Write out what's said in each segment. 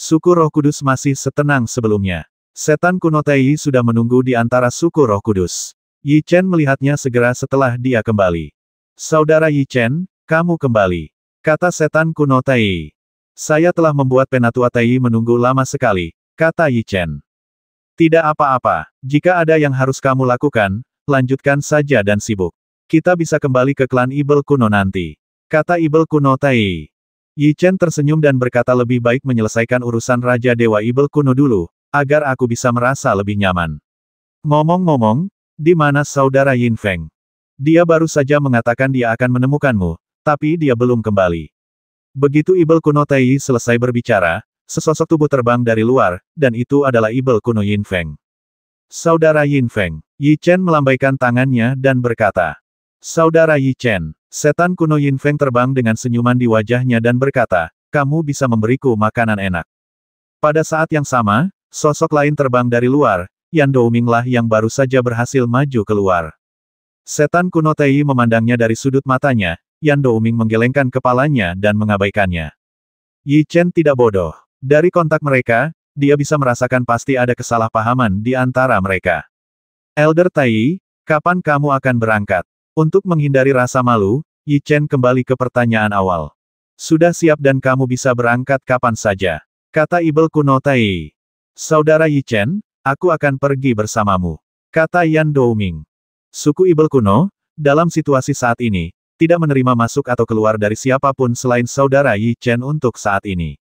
Suku Roh Kudus masih setenang sebelumnya. Setan kuno Tai sudah menunggu di antara suku Roh Kudus. Yi Chen melihatnya segera setelah dia kembali. Saudara Yi Chen, kamu kembali. Kata setan kuno Tai. Saya telah membuat Penatua Tai menunggu lama sekali, kata Yi Chen. Tidak apa-apa, jika ada yang harus kamu lakukan, lanjutkan saja dan sibuk. Kita bisa kembali ke klan Ibel kuno nanti. Kata Ibel kuno Tai. Yi Chen tersenyum dan berkata lebih baik menyelesaikan urusan Raja Dewa Ibel kuno dulu, agar aku bisa merasa lebih nyaman. Ngomong-ngomong, di mana saudara Yin Feng? Dia baru saja mengatakan dia akan menemukanmu, tapi dia belum kembali. Begitu Ibel kuno Tai selesai berbicara, sesosok tubuh terbang dari luar, dan itu adalah Ibel kuno Yin Feng. Saudara Yin Feng, Yi Chen melambaikan tangannya dan berkata. Saudara Yi Chen, setan kuno Yin Feng terbang dengan senyuman di wajahnya dan berkata, kamu bisa memberiku makanan enak. Pada saat yang sama, sosok lain terbang dari luar, Yan Douming lah yang baru saja berhasil maju keluar. Setan kuno Tai memandangnya dari sudut matanya, Yan Douming menggelengkan kepalanya dan mengabaikannya. Yi Chen tidak bodoh. Dari kontak mereka, dia bisa merasakan pasti ada kesalahpahaman di antara mereka. Elder Tai, kapan kamu akan berangkat? Untuk menghindari rasa malu, Yi Chen kembali ke pertanyaan awal. Sudah siap dan kamu bisa berangkat kapan saja, kata Ibel kuno Tai. Saudara Yi Chen, aku akan pergi bersamamu, kata Yan Douming. Suku Ibel kuno, dalam situasi saat ini, tidak menerima masuk atau keluar dari siapapun selain saudara Yi Chen untuk saat ini.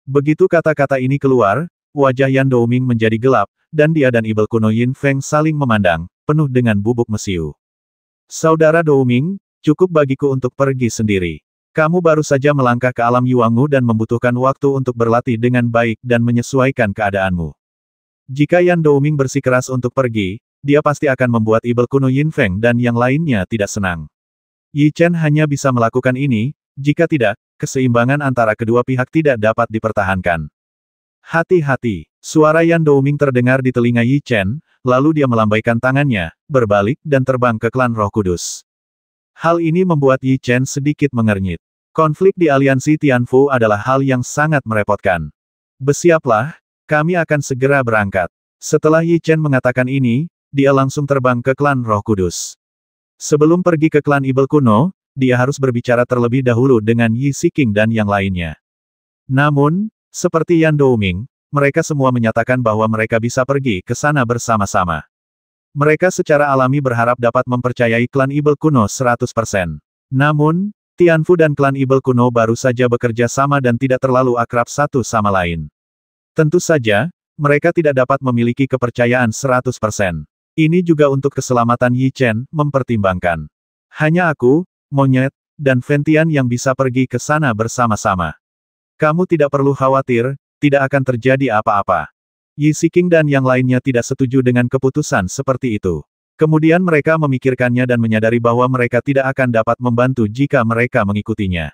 Begitu kata-kata ini keluar, wajah Yan Douming menjadi gelap, dan dia dan Ibel kuno Yin Feng saling memandang, penuh dengan bubuk mesiu. Saudara Douming, cukup bagiku untuk pergi sendiri. Kamu baru saja melangkah ke alam Yuangu dan membutuhkan waktu untuk berlatih dengan baik dan menyesuaikan keadaanmu. Jika Yan Douming bersikeras untuk pergi, dia pasti akan membuat Ibel kuno Yin Feng dan yang lainnya tidak senang. Yi Chen hanya bisa melakukan ini, jika tidak, keseimbangan antara kedua pihak tidak dapat dipertahankan. Hati-hati, suara Yan Douming terdengar di telinga Yi Chen, lalu dia melambaikan tangannya, berbalik dan terbang ke klan Roh Kudus. Hal ini membuat Yi Chen sedikit mengernyit. Konflik di aliansi Tianfu adalah hal yang sangat merepotkan. Bersiaplah, kami akan segera berangkat. Setelah Yi Chen mengatakan ini, dia langsung terbang ke klan Roh Kudus. Sebelum pergi ke klan Ibel kuno, dia harus berbicara terlebih dahulu dengan Yi Siking dan yang lainnya. Namun, seperti Yan Douming, mereka semua menyatakan bahwa mereka bisa pergi ke sana bersama-sama. Mereka secara alami berharap dapat mempercayai klan Ibel kuno 100%. Namun, Tianfu dan klan Ibel kuno baru saja bekerja sama dan tidak terlalu akrab satu sama lain. Tentu saja, mereka tidak dapat memiliki kepercayaan 100%. Ini juga untuk keselamatan Yi Chen, mempertimbangkan. Hanya aku, Monyet, dan Ventian yang bisa pergi ke sana bersama-sama. Kamu tidak perlu khawatir, tidak akan terjadi apa-apa. Yi Siking dan yang lainnya tidak setuju dengan keputusan seperti itu. Kemudian mereka memikirkannya dan menyadari bahwa mereka tidak akan dapat membantu jika mereka mengikutinya.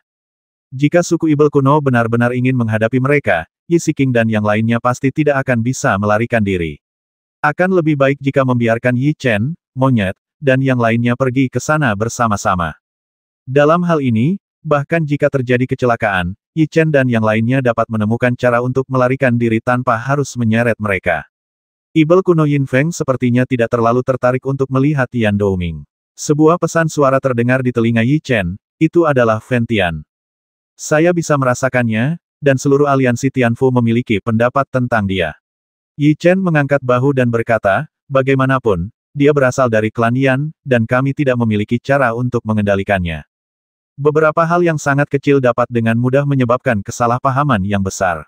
Jika suku Ibel kuno benar-benar ingin menghadapi mereka, Yi Siking dan yang lainnya pasti tidak akan bisa melarikan diri. Akan lebih baik jika membiarkan Yi Chen, Monyet, dan yang lainnya pergi ke sana bersama-sama. Dalam hal ini, bahkan jika terjadi kecelakaan, Yi Chen dan yang lainnya dapat menemukan cara untuk melarikan diri tanpa harus menyeret mereka. Ibel kuno Yin Feng sepertinya tidak terlalu tertarik untuk melihat Yan Douming. Sebuah pesan suara terdengar di telinga Yi Chen, itu adalah Ventian. Saya bisa merasakannya, dan seluruh aliansi Tianfu memiliki pendapat tentang dia. Yi Chen mengangkat bahu dan berkata, bagaimanapun, dia berasal dari klan Yan, dan kami tidak memiliki cara untuk mengendalikannya. Beberapa hal yang sangat kecil dapat dengan mudah menyebabkan kesalahpahaman yang besar.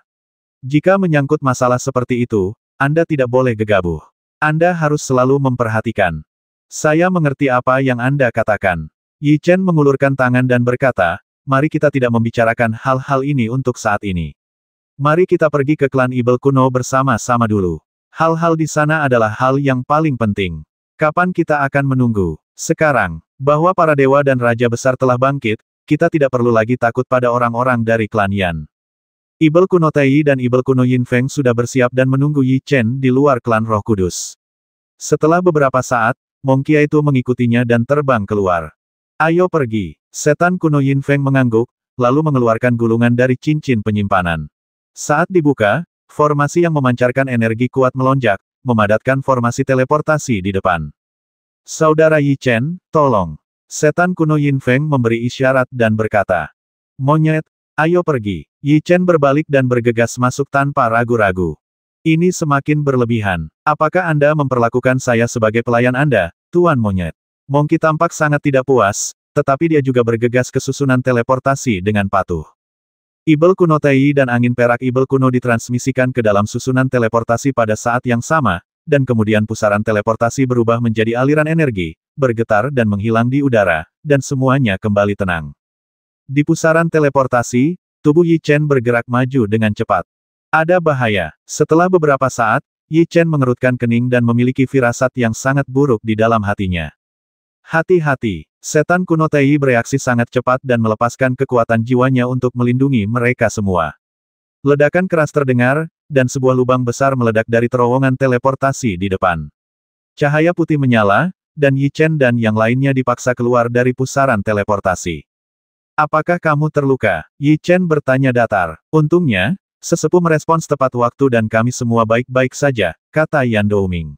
Jika menyangkut masalah seperti itu, Anda tidak boleh gegabah. Anda harus selalu memperhatikan. Saya mengerti apa yang Anda katakan. Yi Chen mengulurkan tangan dan berkata, mari kita tidak membicarakan hal-hal ini untuk saat ini. Mari kita pergi ke klan Ibel kuno bersama-sama dulu. Hal-hal di sana adalah hal yang paling penting. Kapan kita akan menunggu? Sekarang, bahwa para dewa dan raja besar telah bangkit, kita tidak perlu lagi takut pada orang-orang dari klan Yan. Ibel kuno Tai dan Ibel kuno Yin Feng sudah bersiap dan menunggu Yi Chen di luar klan Roh Kudus. Setelah beberapa saat, Mongkia itu mengikutinya dan terbang keluar. Ayo pergi. Setan kuno Yin Feng mengangguk, lalu mengeluarkan gulungan dari cincin penyimpanan. Saat dibuka, formasi yang memancarkan energi kuat melonjak, memadatkan formasi teleportasi di depan. Saudara Yi Chen, tolong. Setan kuno Yin Feng memberi isyarat dan berkata. Monyet, ayo pergi. Yi Chen berbalik dan bergegas masuk tanpa ragu-ragu. Ini semakin berlebihan. Apakah Anda memperlakukan saya sebagai pelayan Anda, Tuan Monyet? Monkey tampak sangat tidak puas, tetapi dia juga bergegas ke susunan teleportasi dengan patuh. Ibel kuno Tei dan angin perak ibel kuno ditransmisikan ke dalam susunan teleportasi pada saat yang sama, dan kemudian pusaran teleportasi berubah menjadi aliran energi, bergetar dan menghilang di udara, dan semuanya kembali tenang. Di pusaran teleportasi, tubuh Yi Chen bergerak maju dengan cepat. Ada bahaya. Setelah beberapa saat, Yi Chen mengerutkan kening dan memiliki firasat yang sangat buruk di dalam hatinya. Hati-hati. Setan kuno Tei bereaksi sangat cepat dan melepaskan kekuatan jiwanya untuk melindungi mereka semua. Ledakan keras terdengar, dan sebuah lubang besar meledak dari terowongan teleportasi di depan. Cahaya putih menyala, dan Yi Chen dan yang lainnya dipaksa keluar dari pusaran teleportasi. Apakah kamu terluka? Yi Chen bertanya datar. Untungnya, sesepuh merespons tepat waktu dan kami semua baik-baik saja, kata Yan Douming.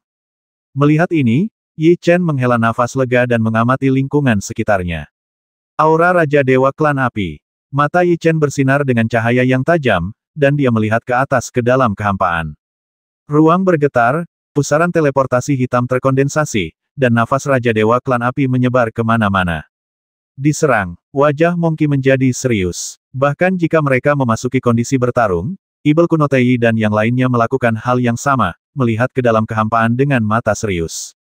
Melihat ini, Yi Chen menghela nafas lega dan mengamati lingkungan sekitarnya. Aura Raja Dewa Klan Api. Mata Yi Chen bersinar dengan cahaya yang tajam, dan dia melihat ke atas ke dalam kehampaan. Ruang bergetar, pusaran teleportasi hitam terkondensasi, dan nafas Raja Dewa Klan Api menyebar kemana-mana. Diserang, wajah Monkey menjadi serius. Bahkan jika mereka memasuki kondisi bertarung, Ibel kuno Tei dan yang lainnya melakukan hal yang sama, melihat ke dalam kehampaan dengan mata serius.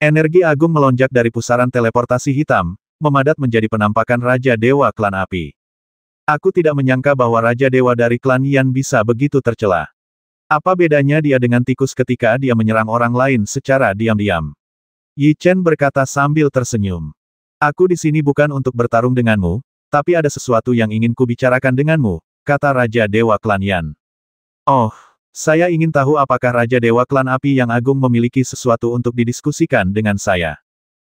Energi agung melonjak dari pusaran teleportasi hitam, memadat menjadi penampakan Raja Dewa Klan Api. Aku tidak menyangka bahwa Raja Dewa dari klan Yan bisa begitu tercela. Apa bedanya dia dengan tikus ketika dia menyerang orang lain secara diam-diam? Yi Chen berkata sambil tersenyum. Aku di sini bukan untuk bertarung denganmu, tapi ada sesuatu yang ingin kubicarakan denganmu, kata Raja Dewa Klan Yan. Oh. Saya ingin tahu apakah Raja Dewa Klan Api yang agung memiliki sesuatu untuk didiskusikan dengan saya.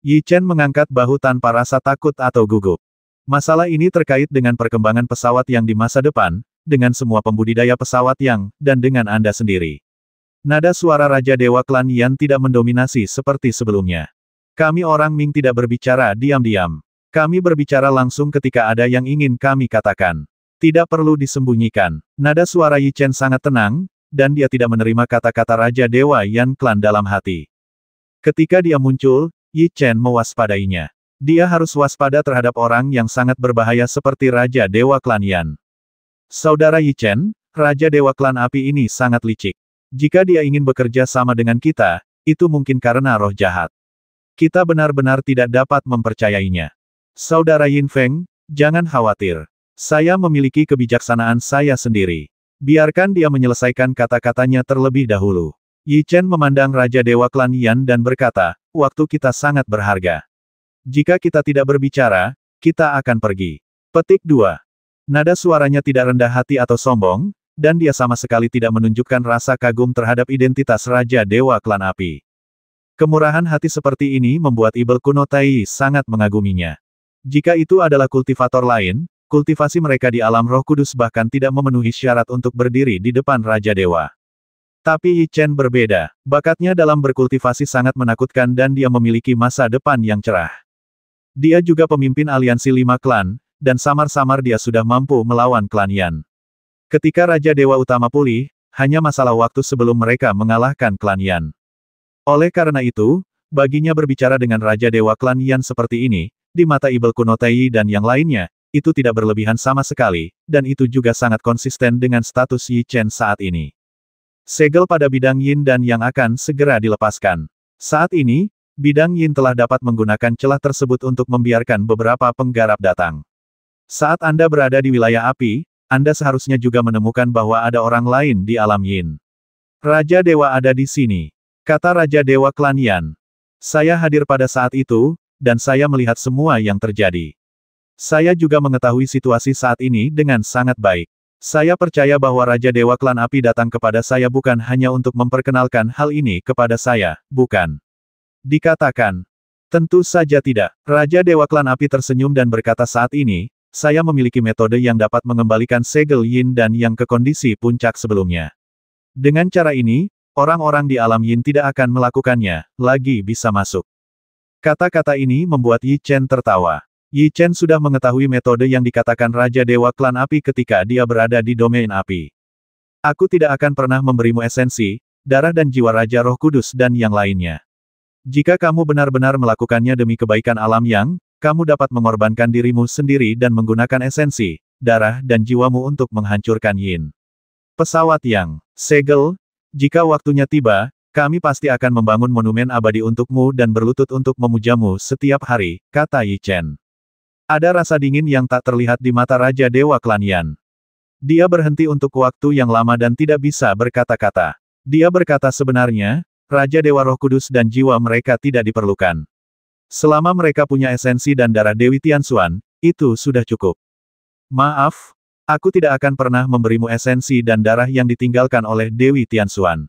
Yi Chen mengangkat bahu tanpa rasa takut atau gugup. Masalah ini terkait dengan perkembangan pesawat yang di masa depan, dengan semua pembudidaya pesawat yang, dan dengan Anda sendiri. Nada suara Raja Dewa Klan Yan tidak mendominasi seperti sebelumnya. Kami orang Ming tidak berbicara diam-diam. Kami berbicara langsung ketika ada yang ingin kami katakan. Tidak perlu disembunyikan. Nada suara Yi Chen sangat tenang, dan dia tidak menerima kata-kata Raja Dewa Yan Klan dalam hati. Ketika dia muncul, Yi Chen mewaspadainya. Dia harus waspada terhadap orang yang sangat berbahaya seperti Raja Dewa Klan Yan. Saudara Yi Chen, Raja Dewa Klan Api ini sangat licik. Jika dia ingin bekerja sama dengan kita, itu mungkin karena roh jahat. Kita benar-benar tidak dapat mempercayainya. Saudara Yin Feng, jangan khawatir. Saya memiliki kebijaksanaan saya sendiri. Biarkan dia menyelesaikan kata-katanya terlebih dahulu. Yi Chen memandang Raja Dewa Klan Yan dan berkata, waktu kita sangat berharga. Jika kita tidak berbicara, kita akan pergi. Petik 2. Nada suaranya tidak rendah hati atau sombong, dan dia sama sekali tidak menunjukkan rasa kagum terhadap identitas Raja Dewa Klan Api. Kemurahan hati seperti ini membuat Ibel kuno Tai sangat mengaguminya. Jika itu adalah kultivator lain, kultivasi mereka di alam roh kudus bahkan tidak memenuhi syarat untuk berdiri di depan Raja Dewa. Tapi Yi Chen berbeda, bakatnya dalam berkultivasi sangat menakutkan dan dia memiliki masa depan yang cerah. Dia juga pemimpin aliansi 5 klan, dan samar-samar dia sudah mampu melawan klan Yan. Ketika Raja Dewa Utama pulih, hanya masalah waktu sebelum mereka mengalahkan klan Yan. Oleh karena itu, baginya berbicara dengan Raja Dewa klan Yan seperti ini, di mata Ibel kuno Tai dan yang lainnya, itu tidak berlebihan sama sekali, dan itu juga sangat konsisten dengan status Yi Chen saat ini. Segel pada bidang Yin dan yang akan segera dilepaskan. Saat ini, bidang Yin telah dapat menggunakan celah tersebut untuk membiarkan beberapa penggarap datang. Saat Anda berada di wilayah api, Anda seharusnya juga menemukan bahwa ada orang lain di alam Yin. Raja Dewa ada di sini, kata Raja Dewa Klan Yan. Saya hadir pada saat itu, dan saya melihat semua yang terjadi. Saya juga mengetahui situasi saat ini dengan sangat baik. Saya percaya bahwa Raja Dewa Klan Api datang kepada saya bukan hanya untuk memperkenalkan hal ini kepada saya, bukan. Dikatakan. Tentu saja tidak. Raja Dewa Klan Api tersenyum dan berkata saat ini, saya memiliki metode yang dapat mengembalikan segel yin dan yang ke kondisi puncak sebelumnya. Dengan cara ini, orang-orang di alam yin tidak akan melakukannya, lagi bisa masuk. Kata-kata ini membuat Yi Chen tertawa. Yi Chen sudah mengetahui metode yang dikatakan Raja Dewa Klan Api ketika dia berada di domain api. Aku tidak akan pernah memberimu esensi, darah dan jiwa Raja Roh Kudus dan yang lainnya. Jika kamu benar-benar melakukannya demi kebaikan alam yang, kamu dapat mengorbankan dirimu sendiri dan menggunakan esensi, darah dan jiwamu untuk menghancurkan yin. Pesawat yang, segel, jika waktunya tiba, kami pasti akan membangun monumen abadi untukmu dan berlutut untuk memujamu setiap hari, kata Yi Chen. Ada rasa dingin yang tak terlihat di mata Raja Dewa Klan Yan. Dia berhenti untuk waktu yang lama dan tidak bisa berkata-kata. Dia berkata sebenarnya, Raja Dewa Roh Kudus dan jiwa mereka tidak diperlukan. Selama mereka punya esensi dan darah Dewi Tianxuan, itu sudah cukup. Maaf, aku tidak akan pernah memberimu esensi dan darah yang ditinggalkan oleh Dewi Tianxuan.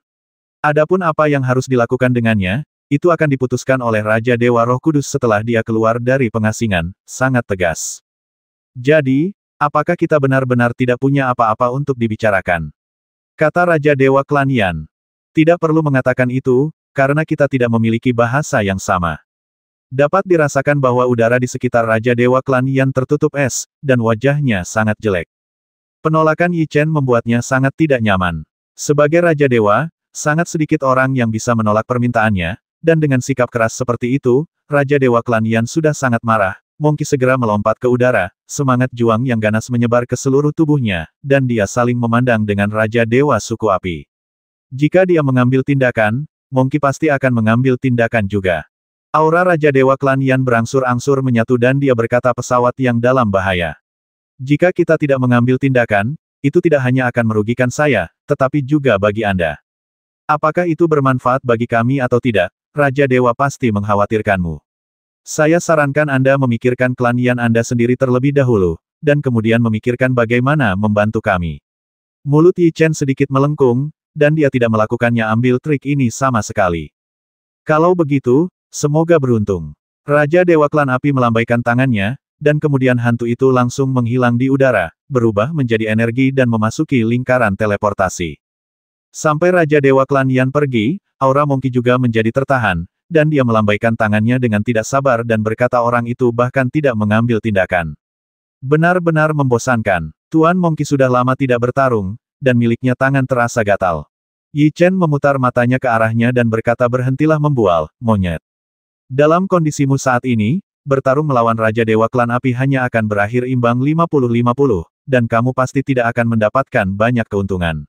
Adapun apa yang harus dilakukan dengannya, itu akan diputuskan oleh Raja Dewa Roh Kudus setelah dia keluar dari pengasingan, sangat tegas. Jadi, apakah kita benar-benar tidak punya apa-apa untuk dibicarakan? Kata Raja Dewa Klan Yan. Tidak perlu mengatakan itu, karena kita tidak memiliki bahasa yang sama. Dapat dirasakan bahwa udara di sekitar Raja Dewa Klan Yan tertutup es, dan wajahnya sangat jelek. Penolakan Yi Chen membuatnya sangat tidak nyaman. Sebagai Raja Dewa, sangat sedikit orang yang bisa menolak permintaannya, dan dengan sikap keras seperti itu, Raja Dewa Klan Yan sudah sangat marah. Monkey segera melompat ke udara, semangat juang yang ganas menyebar ke seluruh tubuhnya, dan dia saling memandang dengan Raja Dewa Suku Api. Jika dia mengambil tindakan, Monkey pasti akan mengambil tindakan juga. Aura Raja Dewa Klan Yan berangsur-angsur menyatu dan dia berkata pesawat yang dalam bahaya. Jika kita tidak mengambil tindakan, itu tidak hanya akan merugikan saya, tetapi juga bagi Anda. Apakah itu bermanfaat bagi kami atau tidak, Raja Dewa pasti mengkhawatirkanmu. Saya sarankan Anda memikirkan klan Yan Anda sendiri terlebih dahulu, dan kemudian memikirkan bagaimana membantu kami. Mulut Yi Chen sedikit melengkung, dan dia tidak melakukannya ambil trik ini sama sekali. Kalau begitu, semoga beruntung. Raja Dewa Klan Api melambaikan tangannya, dan kemudian hantu itu langsung menghilang di udara, berubah menjadi energi dan memasuki lingkaran teleportasi. Sampai Raja Dewa Klan Yan pergi, aura Monkey juga menjadi tertahan, dan dia melambaikan tangannya dengan tidak sabar dan berkata orang itu bahkan tidak mengambil tindakan. Benar-benar membosankan. Tuan Monkey sudah lama tidak bertarung, dan miliknya tangan terasa gatal. Yi Chen memutar matanya ke arahnya dan berkata berhentilah membual, monyet. Dalam kondisimu saat ini, bertarung melawan Raja Dewa Klan Api hanya akan berakhir imbang 50-50, dan kamu pasti tidak akan mendapatkan banyak keuntungan.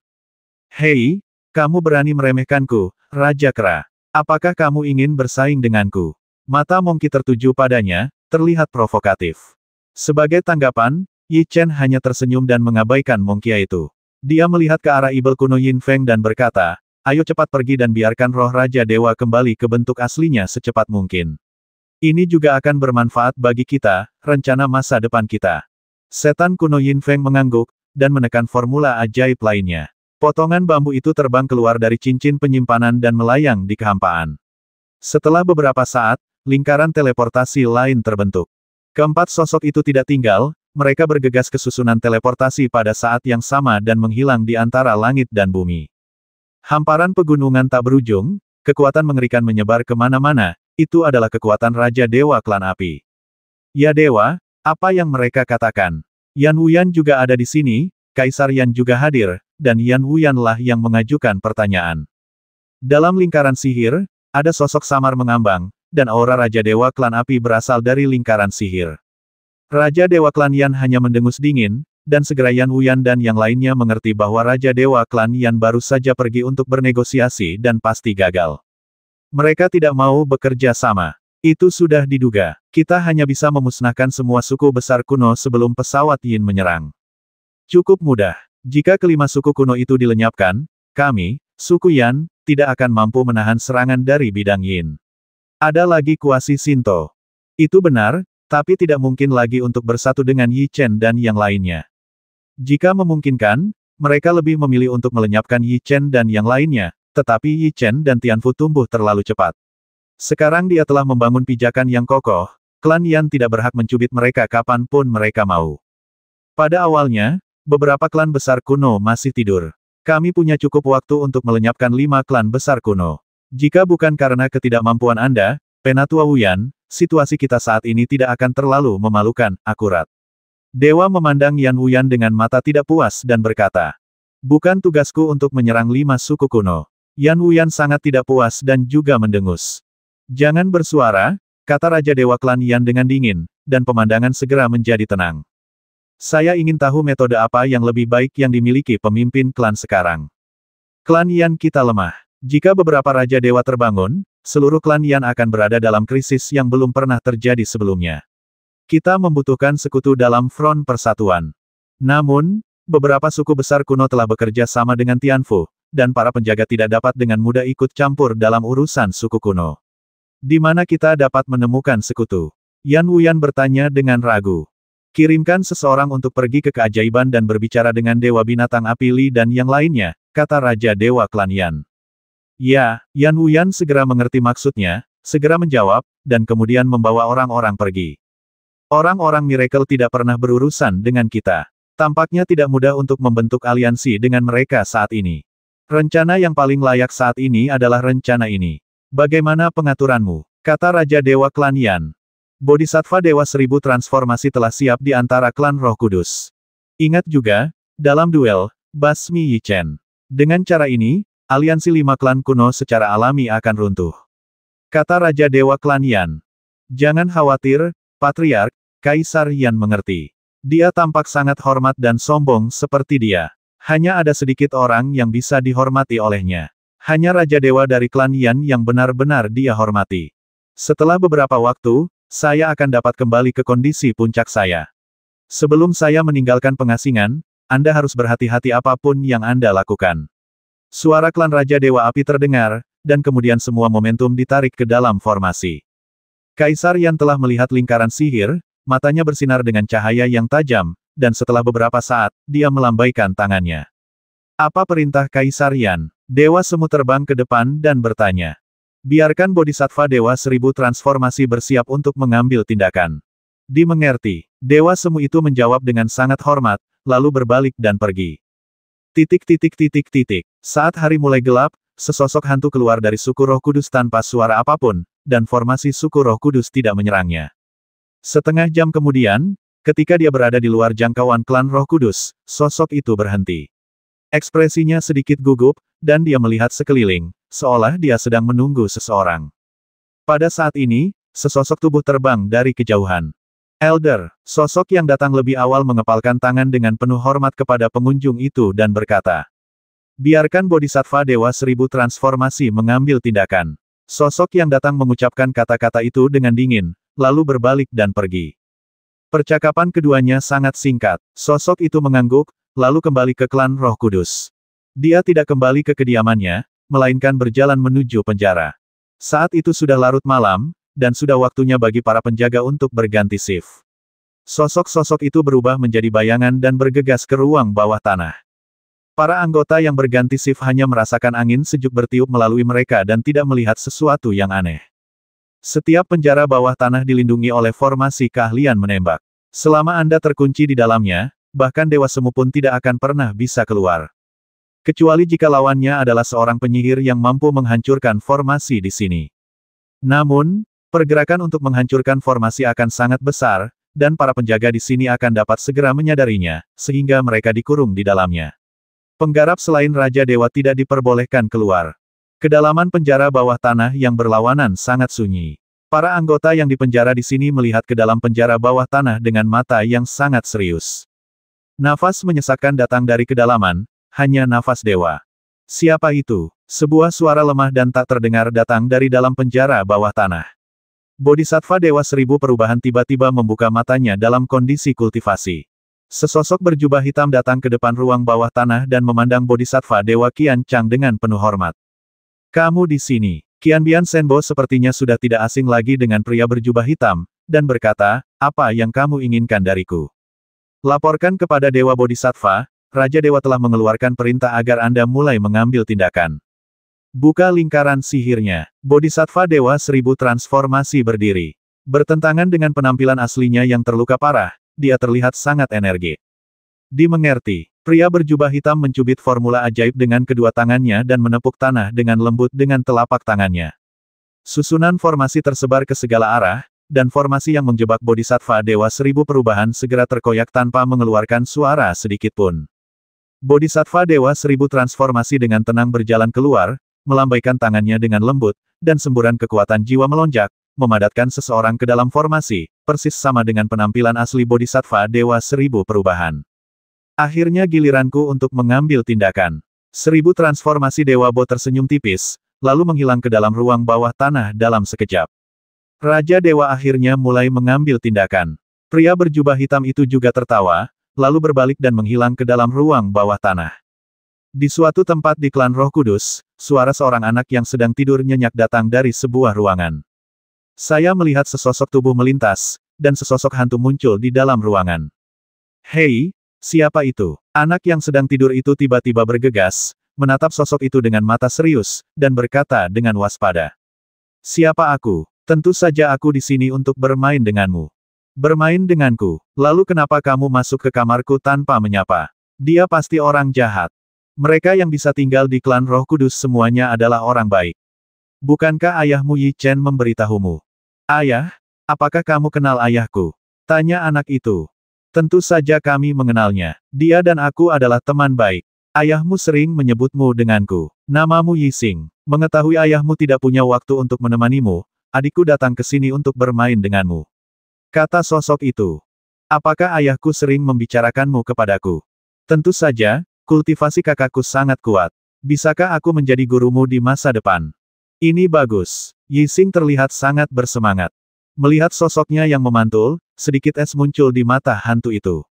Hei, kamu berani meremehkanku, Raja Kera. Apakah kamu ingin bersaing denganku? Mata Monkey tertuju padanya, terlihat provokatif. Sebagai tanggapan, Yi Chen hanya tersenyum dan mengabaikan Monkey itu. Dia melihat ke arah ibel kuno Yin Feng dan berkata, ayo cepat pergi dan biarkan roh Raja Dewa kembali ke bentuk aslinya secepat mungkin. Ini juga akan bermanfaat bagi kita, rencana masa depan kita. Setan kuno Yin Feng mengangguk, dan menekan formula ajaib lainnya. Potongan bambu itu terbang keluar dari cincin penyimpanan dan melayang di kehampaan. Setelah beberapa saat, lingkaran teleportasi lain terbentuk. Keempat sosok itu tidak tinggal, mereka bergegas ke susunan teleportasi pada saat yang sama dan menghilang di antara langit dan bumi. Hamparan pegunungan tak berujung, kekuatan mengerikan menyebar kemana-mana, itu adalah kekuatan Raja Dewa Klan Api. Ya Dewa, apa yang mereka katakan? Yan Wuyan juga ada di sini, Kaisar Yan juga hadir, dan Yan Wuyanlah yang mengajukan pertanyaan. Dalam lingkaran sihir, ada sosok samar mengambang, dan aura Raja Dewa Klan Api berasal dari lingkaran sihir. Raja Dewa Klan Yan hanya mendengus dingin, dan segera Yan Wuyan dan yang lainnya mengerti bahwa Raja Dewa Klan Yan baru saja pergi untuk bernegosiasi dan pasti gagal. Mereka tidak mau bekerja sama. Itu sudah diduga. Kita hanya bisa memusnahkan semua suku besar kuno sebelum pesawat Yin menyerang. Cukup mudah. Jika kelima suku kuno itu dilenyapkan, kami, suku Yan, tidak akan mampu menahan serangan dari bidang Yin. Ada lagi kuasi Shinto. Itu benar, tapi tidak mungkin lagi untuk bersatu dengan Yi Chen dan yang lainnya. Jika memungkinkan, mereka lebih memilih untuk melenyapkan Yi Chen dan yang lainnya, tetapi Yi Chen dan Tianfu tumbuh terlalu cepat. Sekarang dia telah membangun pijakan yang kokoh, klan Yan tidak berhak mencubit mereka kapanpun mereka mau. Pada awalnya, beberapa klan besar kuno masih tidur. Kami punya cukup waktu untuk melenyapkan 5 klan besar kuno. Jika bukan karena ketidakmampuan Anda, Penatua Wuyan, situasi kita saat ini tidak akan terlalu memalukan, akurat. Dewa memandang Yan Wuyan dengan mata tidak puas dan berkata, bukan tugasku untuk menyerang 5 suku kuno. Yan Wuyan sangat tidak puas dan juga mendengus. Jangan bersuara, kata Raja Dewa Klan Yan dengan dingin, dan pemandangan segera menjadi tenang. Saya ingin tahu metode apa yang lebih baik yang dimiliki pemimpin klan sekarang. Klan Yan kita lemah. Jika beberapa Raja Dewa terbangun, seluruh klan Yan akan berada dalam krisis yang belum pernah terjadi sebelumnya. Kita membutuhkan sekutu dalam front persatuan. Namun, beberapa suku besar kuno telah bekerja sama dengan Tianfu, dan para penjaga tidak dapat dengan mudah ikut campur dalam urusan suku kuno. Di mana kita dapat menemukan sekutu? Yan Wuyan bertanya dengan ragu. Kirimkan seseorang untuk pergi ke keajaiban dan berbicara dengan Dewa Binatang Api Li dan yang lainnya, kata Raja Dewa Klan Yan. Ya, Yan Wuyan segera mengerti maksudnya, segera menjawab, dan kemudian membawa orang-orang pergi. Orang-orang Miracle tidak pernah berurusan dengan kita. Tampaknya tidak mudah untuk membentuk aliansi dengan mereka saat ini. Rencana yang paling layak saat ini adalah rencana ini. Bagaimana pengaturanmu? Kata Raja Dewa Klan Yan. Bodhisattva Dewa Seribu transformasi telah siap di antara klan Roh Kudus. Ingat juga, dalam duel, basmi Yi Chen. Dengan cara ini, aliansi 5 klan kuno secara alami akan runtuh. Kata Raja Dewa Klan Yan. Jangan khawatir, Patriark, Kaisar Yan mengerti. Dia tampak sangat hormat dan sombong seperti dia. Hanya ada sedikit orang yang bisa dihormati olehnya. Hanya Raja Dewa dari klan Yan yang benar-benar dia hormati. Setelah beberapa waktu, saya akan dapat kembali ke kondisi puncak saya. Sebelum saya meninggalkan pengasingan, Anda harus berhati-hati apapun yang Anda lakukan. Suara klan Raja Dewa Api terdengar, dan kemudian semua momentum ditarik ke dalam formasi. Kaisar Yan telah melihat lingkaran sihir, matanya bersinar dengan cahaya yang tajam, dan setelah beberapa saat, dia melambaikan tangannya. Apa perintah Kaisar Yan? Dewa Semu terbang ke depan dan bertanya. Biarkan Bodhisattva Dewa Seribu transformasi bersiap untuk mengambil tindakan. Dimengerti. Dewa Semu itu menjawab dengan sangat hormat, lalu berbalik dan pergi. Saat hari mulai gelap, sesosok hantu keluar dari suku Roh Kudus tanpa suara apapun, dan formasi suku Roh Kudus tidak menyerangnya. Setengah jam kemudian, ketika dia berada di luar jangkauan klan Roh Kudus, sosok itu berhenti. Ekspresinya sedikit gugup, dan dia melihat sekeliling, seolah dia sedang menunggu seseorang. Pada saat ini, sesosok tubuh terbang dari kejauhan. Elder, sosok yang datang lebih awal mengepalkan tangan dengan penuh hormat kepada pengunjung itu dan berkata, biarkan Bodhisattva Dewa Seribu transformasi mengambil tindakan. Sosok yang datang mengucapkan kata-kata itu dengan dingin, lalu berbalik dan pergi. Percakapan keduanya sangat singkat. Sosok itu mengangguk, lalu kembali ke klan Roh Kudus. Dia tidak kembali ke kediamannya, melainkan berjalan menuju penjara. Saat itu sudah larut malam, dan sudah waktunya bagi para penjaga untuk berganti shift. Sosok-sosok itu berubah menjadi bayangan dan bergegas ke ruang bawah tanah. Para anggota yang berganti shift hanya merasakan angin sejuk bertiup melalui mereka dan tidak melihat sesuatu yang aneh. Setiap penjara bawah tanah dilindungi oleh formasi keahlian menembak. Selama Anda terkunci di dalamnya, bahkan Dewa Semu pun tidak akan pernah bisa keluar. Kecuali jika lawannya adalah seorang penyihir yang mampu menghancurkan formasi di sini. Namun, pergerakan untuk menghancurkan formasi akan sangat besar, dan para penjaga di sini akan dapat segera menyadarinya, sehingga mereka dikurung di dalamnya. Penggarap selain Raja Dewa tidak diperbolehkan keluar. Kedalaman penjara bawah tanah yang berlawanan sangat sunyi. Para anggota yang dipenjara di sini melihat ke dalam penjara bawah tanah dengan mata yang sangat serius. Nafas menyesakkan datang dari kedalaman, hanya nafas dewa. Siapa itu? Sebuah suara lemah dan tak terdengar datang dari dalam penjara bawah tanah. Bodhisattva Dewa Seribu Perubahan tiba-tiba membuka matanya dalam kondisi kultivasi. Sesosok berjubah hitam datang ke depan ruang bawah tanah dan memandang Bodhisattva Dewa Qian Chang dengan penuh hormat. Kamu di sini. Qianbian Senbo sepertinya sudah tidak asing lagi dengan pria berjubah hitam, dan berkata, apa yang kamu inginkan dariku? Laporkan kepada Dewa Bodhisattva, Raja Dewa telah mengeluarkan perintah agar Anda mulai mengambil tindakan. Buka lingkaran sihirnya. Bodhisattva Dewa Seribu transformasi berdiri. Bertentangan dengan penampilan aslinya yang terluka parah, dia terlihat sangat energik. Dimengerti. Pria berjubah hitam mencubit formula ajaib dengan kedua tangannya dan menepuk tanah dengan lembut dengan telapak tangannya. Susunan formasi tersebar ke segala arah, dan formasi yang menjebak Bodhisattva Dewa Seribu Perubahan segera terkoyak tanpa mengeluarkan suara sedikitpun. Bodhisattva Dewa Seribu transformasi dengan tenang berjalan keluar, melambaikan tangannya dengan lembut, dan semburan kekuatan jiwa melonjak, memadatkan seseorang ke dalam formasi, persis sama dengan penampilan asli Bodhisattva Dewa Seribu Perubahan. Akhirnya giliranku untuk mengambil tindakan. Seribu transformasi Dewa Bo tersenyum tipis, lalu menghilang ke dalam ruang bawah tanah dalam sekejap. Raja Dewa akhirnya mulai mengambil tindakan. Pria berjubah hitam itu juga tertawa, lalu berbalik dan menghilang ke dalam ruang bawah tanah. Di suatu tempat di klan Roh Kudus, suara seorang anak yang sedang tidur nyenyak datang dari sebuah ruangan. Saya melihat sesosok tubuh melintas, dan sesosok hantu muncul di dalam ruangan. Hei! Siapa itu? Anak yang sedang tidur itu tiba-tiba bergegas, menatap sosok itu dengan mata serius, dan berkata dengan waspada. Siapa aku? Tentu saja aku di sini untuk bermain denganmu. Bermain denganku. Lalu kenapa kamu masuk ke kamarku tanpa menyapa? Dia pasti orang jahat. Mereka yang bisa tinggal di klan Roh Kudus semuanya adalah orang baik. Bukankah ayahmu Yi Chen memberitahumu? Ayah? Apakah kamu kenal ayahku? Tanya anak itu. Tentu saja kami mengenalnya. Dia dan aku adalah teman baik. Ayahmu sering menyebutmu denganku. Namamu Yi Xing. Mengetahui ayahmu tidak punya waktu untuk menemanimu, adikku datang ke sini untuk bermain denganmu. Kata sosok itu. Apakah ayahku sering membicarakanmu kepadaku? Tentu saja, kultivasi kakakku sangat kuat. Bisakah aku menjadi gurumu di masa depan? Ini bagus. Yi Xing terlihat sangat bersemangat. Melihat sosoknya yang memantul, sedikit es muncul di mata hantu itu.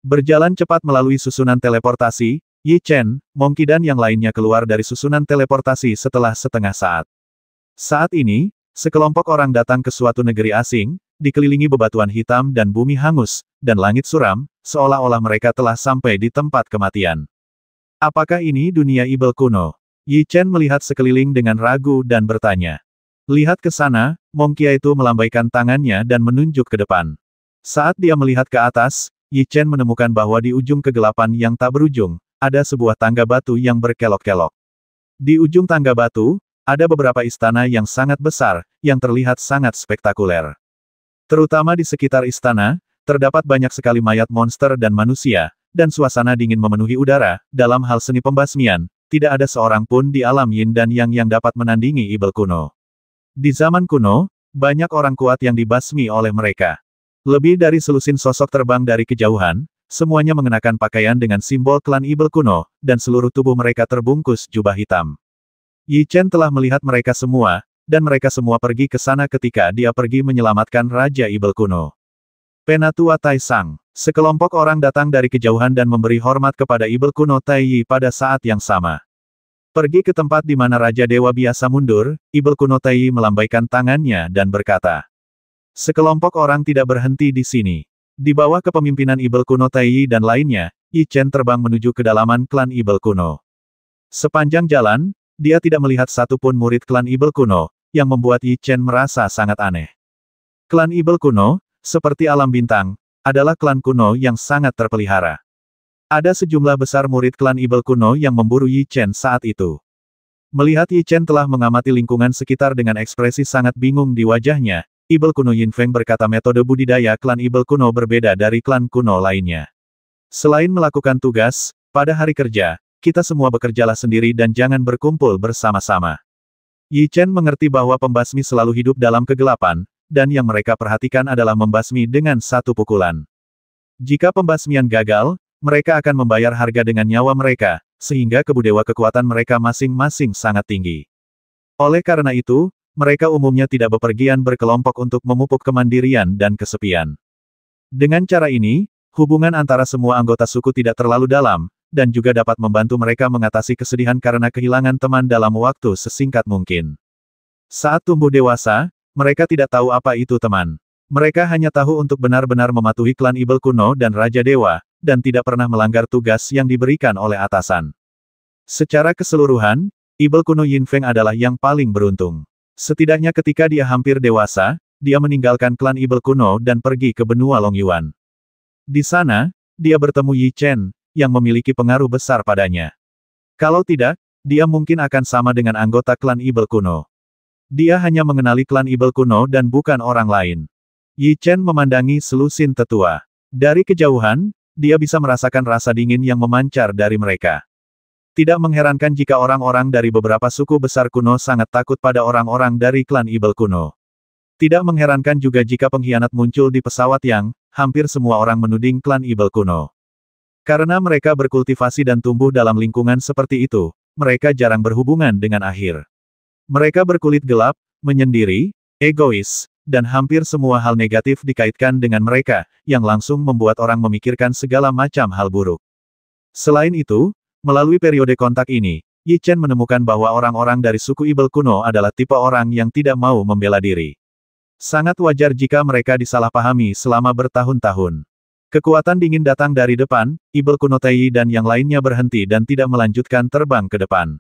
Berjalan cepat melalui susunan teleportasi, Yi Chen, Monkey dan yang lainnya keluar dari susunan teleportasi setelah setengah saat. Saat ini, sekelompok orang datang ke suatu negeri asing, dikelilingi bebatuan hitam dan bumi hangus, dan langit suram, seolah-olah mereka telah sampai di tempat kematian. Apakah ini dunia Ibel kuno? Yi Chen melihat sekeliling dengan ragu dan bertanya. Lihat ke sana, Monkey itu melambaikan tangannya dan menunjuk ke depan. Saat dia melihat ke atas, Yi Chen menemukan bahwa di ujung kegelapan yang tak berujung, ada sebuah tangga batu yang berkelok-kelok. Di ujung tangga batu, ada beberapa istana yang sangat besar, yang terlihat sangat spektakuler. Terutama di sekitar istana, terdapat banyak sekali mayat monster dan manusia, dan suasana dingin memenuhi udara. Dalam hal seni pembasmian, tidak ada seorang pun di alam yin dan yang dapat menandingi Ibel kuno. Di zaman kuno, banyak orang kuat yang dibasmi oleh mereka. Lebih dari selusin sosok terbang dari kejauhan, semuanya mengenakan pakaian dengan simbol klan Ibel kuno, dan seluruh tubuh mereka terbungkus jubah hitam. Yi Chen telah melihat mereka semua, dan mereka semua pergi ke sana ketika dia pergi menyelamatkan Raja Ibel kuno. Penatua Taisang. Sekelompok orang datang dari kejauhan dan memberi hormat kepada Ibel kuno Tai Yi pada saat yang sama. Pergi ke tempat di mana Raja Dewa biasa mundur, Ibel kuno Tai Yi melambaikan tangannya dan berkata. Sekelompok orang tidak berhenti di sini. Di bawah kepemimpinan Ibel kuno Tai Yi dan lainnya, Yi Chen terbang menuju kedalaman klan Ibel kuno. Sepanjang jalan, dia tidak melihat satupun murid klan Ibel kuno, yang membuat Yi Chen merasa sangat aneh. Klan Ibel kuno, seperti alam bintang, adalah klan kuno yang sangat terpelihara. Ada sejumlah besar murid klan Ibel kuno yang memburu Yi Chen saat itu. Melihat Yi Chen telah mengamati lingkungan sekitar dengan ekspresi sangat bingung di wajahnya, Ibel kuno Yin Feng berkata metode budidaya klan Ibel kuno berbeda dari klan kuno lainnya. Selain melakukan tugas, pada hari kerja, kita semua bekerjalah sendiri dan jangan berkumpul bersama-sama. Yi Chen mengerti bahwa pembasmi selalu hidup dalam kegelapan, dan yang mereka perhatikan adalah membasmi dengan satu pukulan. Jika pembasmian gagal, mereka akan membayar harga dengan nyawa mereka, sehingga kebudewa kekuatan mereka masing-masing sangat tinggi. Oleh karena itu, mereka umumnya tidak bepergian berkelompok untuk memupuk kemandirian dan kesepian. Dengan cara ini, hubungan antara semua anggota suku tidak terlalu dalam, dan juga dapat membantu mereka mengatasi kesedihan karena kehilangan teman dalam waktu sesingkat mungkin. Saat tumbuh dewasa, mereka tidak tahu apa itu teman. Mereka hanya tahu untuk benar-benar mematuhi klan Ibel kuno dan Raja Dewa, dan tidak pernah melanggar tugas yang diberikan oleh atasan. Secara keseluruhan, Ibel kuno Yin Feng adalah yang paling beruntung. Setidaknya ketika dia hampir dewasa, dia meninggalkan klan Ibel kuno dan pergi ke benua Long Yuan. Di sana, dia bertemu Yi Chen, yang memiliki pengaruh besar padanya. Kalau tidak, dia mungkin akan sama dengan anggota klan Ibel kuno. Dia hanya mengenali klan Ibel kuno dan bukan orang lain. Yi Chen memandangi selusin tetua. Dari kejauhan, dia bisa merasakan rasa dingin yang memancar dari mereka. Tidak mengherankan jika orang-orang dari beberapa suku besar kuno sangat takut pada orang-orang dari klan Ibel kuno. Tidak mengherankan juga jika pengkhianat muncul di pesawat yang, hampir semua orang menuding klan Ibel kuno. Karena mereka berkultivasi dan tumbuh dalam lingkungan seperti itu, mereka jarang berhubungan dengan akhir. Mereka berkulit gelap, menyendiri, egois, dan hampir semua hal negatif dikaitkan dengan mereka, yang langsung membuat orang memikirkan segala macam hal buruk. Selain itu, melalui periode kontak ini, Yi Chen menemukan bahwa orang-orang dari suku Ibel kuno adalah tipe orang yang tidak mau membela diri. Sangat wajar jika mereka disalahpahami selama bertahun-tahun. Kekuatan dingin datang dari depan, Ibel kuno Tei dan yang lainnya berhenti dan tidak melanjutkan terbang ke depan.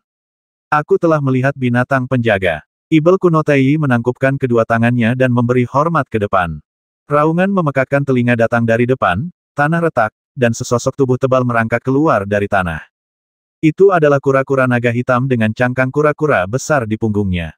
Aku telah melihat binatang penjaga. Ibel kuno Tei menangkupkan kedua tangannya dan memberi hormat ke depan. Raungan memekakkan telinga datang dari depan, tanah retak, dan sesosok tubuh tebal merangkak keluar dari tanah. Itu adalah kura-kura naga hitam dengan cangkang kura-kura besar di punggungnya.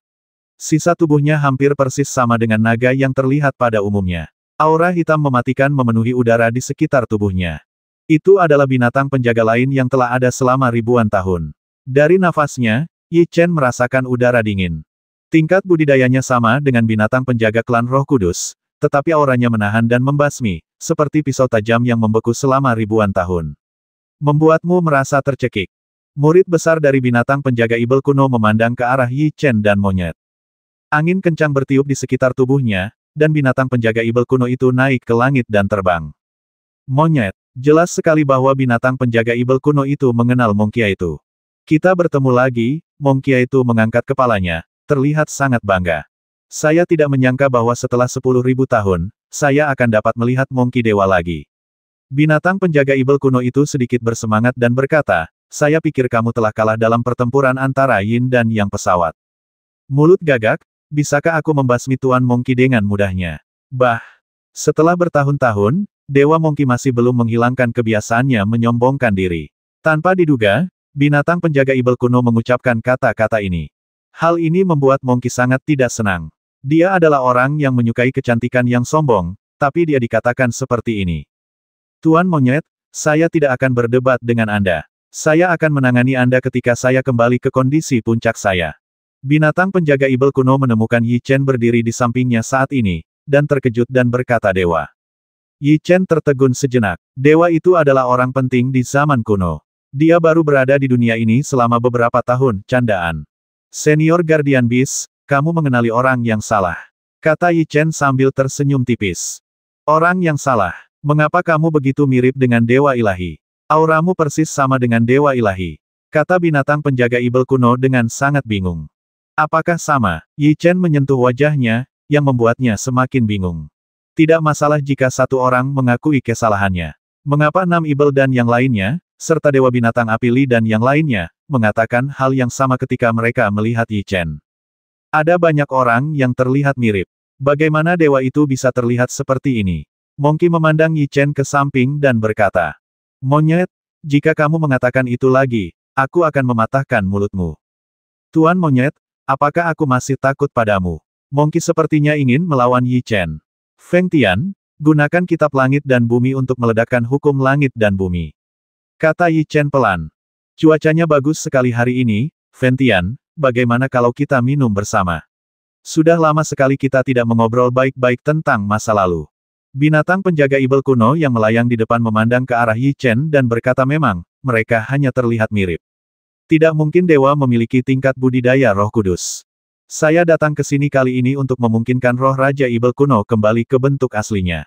Sisa tubuhnya hampir persis sama dengan naga yang terlihat pada umumnya. Aura hitam mematikan memenuhi udara di sekitar tubuhnya. Itu adalah binatang penjaga lain yang telah ada selama ribuan tahun. Dari nafasnya, Yi Chen merasakan udara dingin. Tingkat budidayanya sama dengan binatang penjaga klan Roh Kudus, tetapi auranya menahan dan membasmi, seperti pisau tajam yang membeku selama ribuan tahun. Membuatmu merasa tercekik. Murid besar dari binatang penjaga Ibel kuno memandang ke arah Yi Chen dan monyet. Angin kencang bertiup di sekitar tubuhnya, dan binatang penjaga Ibel kuno itu naik ke langit dan terbang. Monyet, jelas sekali bahwa binatang penjaga Ibel kuno itu mengenal Mongkia itu. Kita bertemu lagi, Mongkia itu mengangkat kepalanya, terlihat sangat bangga. Saya tidak menyangka bahwa setelah 10.000 tahun, saya akan dapat melihat Mongki Dewa lagi. Binatang penjaga Ibel kuno itu sedikit bersemangat dan berkata, saya pikir kamu telah kalah dalam pertempuran antara Yin dan Yang pesawat. Mulut gagak, bisakah aku membasmi Tuan Mongki dengan mudahnya? Bah! Setelah bertahun-tahun, Dewa Mongki masih belum menghilangkan kebiasaannya menyombongkan diri. Tanpa diduga, binatang penjaga Ibel kuno mengucapkan kata-kata ini. Hal ini membuat Mongki sangat tidak senang. Dia adalah orang yang menyukai kecantikan yang sombong, tapi dia dikatakan seperti ini. Tuan Monyet, saya tidak akan berdebat dengan Anda. Saya akan menangani Anda ketika saya kembali ke kondisi puncak saya. Binatang penjaga Ibel kuno menemukan Yi Chen berdiri di sampingnya saat ini, dan terkejut dan berkata Dewa. Yi Chen tertegun sejenak. Dewa itu adalah orang penting di zaman kuno. Dia baru berada di dunia ini selama beberapa tahun, candaan. Senior Guardian Beast, kamu mengenali orang yang salah. Kata Yi Chen sambil tersenyum tipis. Orang yang salah. Mengapa kamu begitu mirip dengan Dewa Ilahi? Auramu persis sama dengan Dewa Ilahi. Kata binatang penjaga Ibel kuno dengan sangat bingung. Apakah sama? Yi Chen menyentuh wajahnya, yang membuatnya semakin bingung. Tidak masalah jika satu orang mengakui kesalahannya. Mengapa 6 Ibel dan yang lainnya, serta Dewa Binatang Api Li dan yang lainnya, mengatakan hal yang sama ketika mereka melihat Yi Chen? Ada banyak orang yang terlihat mirip. Bagaimana dewa itu bisa terlihat seperti ini? Mongki memandang Yi Chen ke samping dan berkata, Monyet, jika kamu mengatakan itu lagi, aku akan mematahkan mulutmu. Tuan Monyet, apakah aku masih takut padamu? Mongki sepertinya ingin melawan Yi Chen. Feng Tian, gunakan kitab langit dan bumi untuk meledakkan hukum langit dan bumi. Kata Yi Chen pelan. Cuacanya bagus sekali hari ini, Feng Tian, bagaimana kalau kita minum bersama? Sudah lama sekali kita tidak mengobrol baik-baik tentang masa lalu. Binatang penjaga Ibel kuno yang melayang di depan memandang ke arah Yi Chen dan berkata memang, mereka hanya terlihat mirip. Tidak mungkin dewa memiliki tingkat budidaya roh kudus. Saya datang ke sini kali ini untuk memungkinkan roh Raja Ibel kuno kembali ke bentuk aslinya.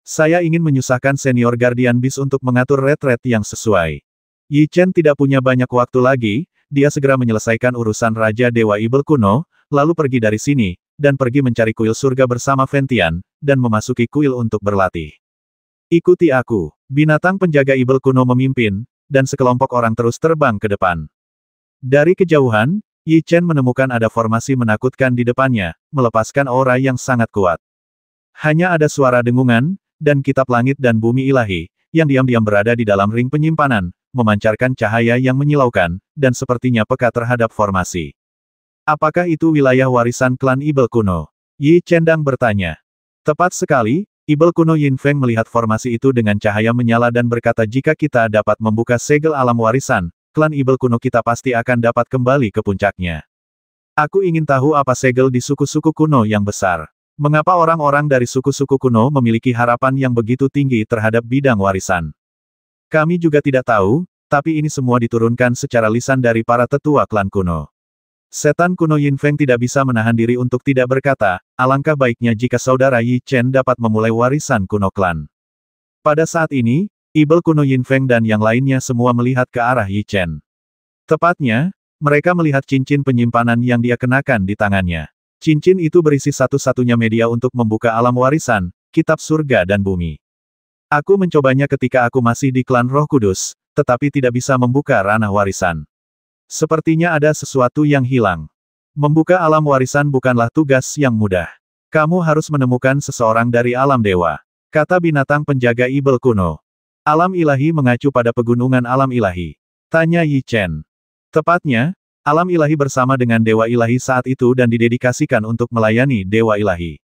Saya ingin menyusahkan senior Guardian Beast untuk mengatur retret yang sesuai. Yi Chen tidak punya banyak waktu lagi, dia segera menyelesaikan urusan Raja Dewa Ibel kuno, lalu pergi dari sini, dan pergi mencari kuil surga bersama Feng Tian, dan memasuki kuil untuk berlatih. Ikuti aku. Binatang penjaga Ibel kuno memimpin, dan sekelompok orang terus terbang ke depan. Dari kejauhan, Yi Chen menemukan ada formasi menakutkan di depannya, melepaskan aura yang sangat kuat. Hanya ada suara dengungan, dan kitab langit dan bumi ilahi, yang diam-diam berada di dalam ring penyimpanan, memancarkan cahaya yang menyilaukan, dan sepertinya peka terhadap formasi. Apakah itu wilayah warisan klan Ibel kuno? Yi Cendang bertanya. Tepat sekali, Ibel kuno Yin Feng melihat formasi itu dengan cahaya menyala dan berkata jika kita dapat membuka segel alam warisan, klan Ibel kuno kita pasti akan dapat kembali ke puncaknya. Aku ingin tahu apa segel di suku-suku kuno yang besar. Mengapa orang-orang dari suku-suku kuno memiliki harapan yang begitu tinggi terhadap bidang warisan? Kami juga tidak tahu, tapi ini semua diturunkan secara lisan dari para tetua klan kuno. Setan kuno Yin Feng tidak bisa menahan diri untuk tidak berkata, alangkah baiknya jika saudara Yi Chen dapat memulai warisan kuno klan. Pada saat ini, Ibel kuno Yin Feng dan yang lainnya semua melihat ke arah Yi Chen. Tepatnya, mereka melihat cincin penyimpanan yang dia kenakan di tangannya. Cincin itu berisi satu-satunya media untuk membuka alam warisan, kitab surga dan bumi. Aku mencobanya ketika aku masih di klan Roh Kudus, tetapi tidak bisa membuka ranah warisan. Sepertinya ada sesuatu yang hilang. Membuka alam warisan bukanlah tugas yang mudah. Kamu harus menemukan seseorang dari alam dewa, kata binatang penjaga Ibel kuno. Alam ilahi mengacu pada pegunungan alam ilahi, tanya Yi Chen. Tepatnya, alam ilahi bersama dengan dewa ilahi saat itu dan didedikasikan untuk melayani dewa ilahi.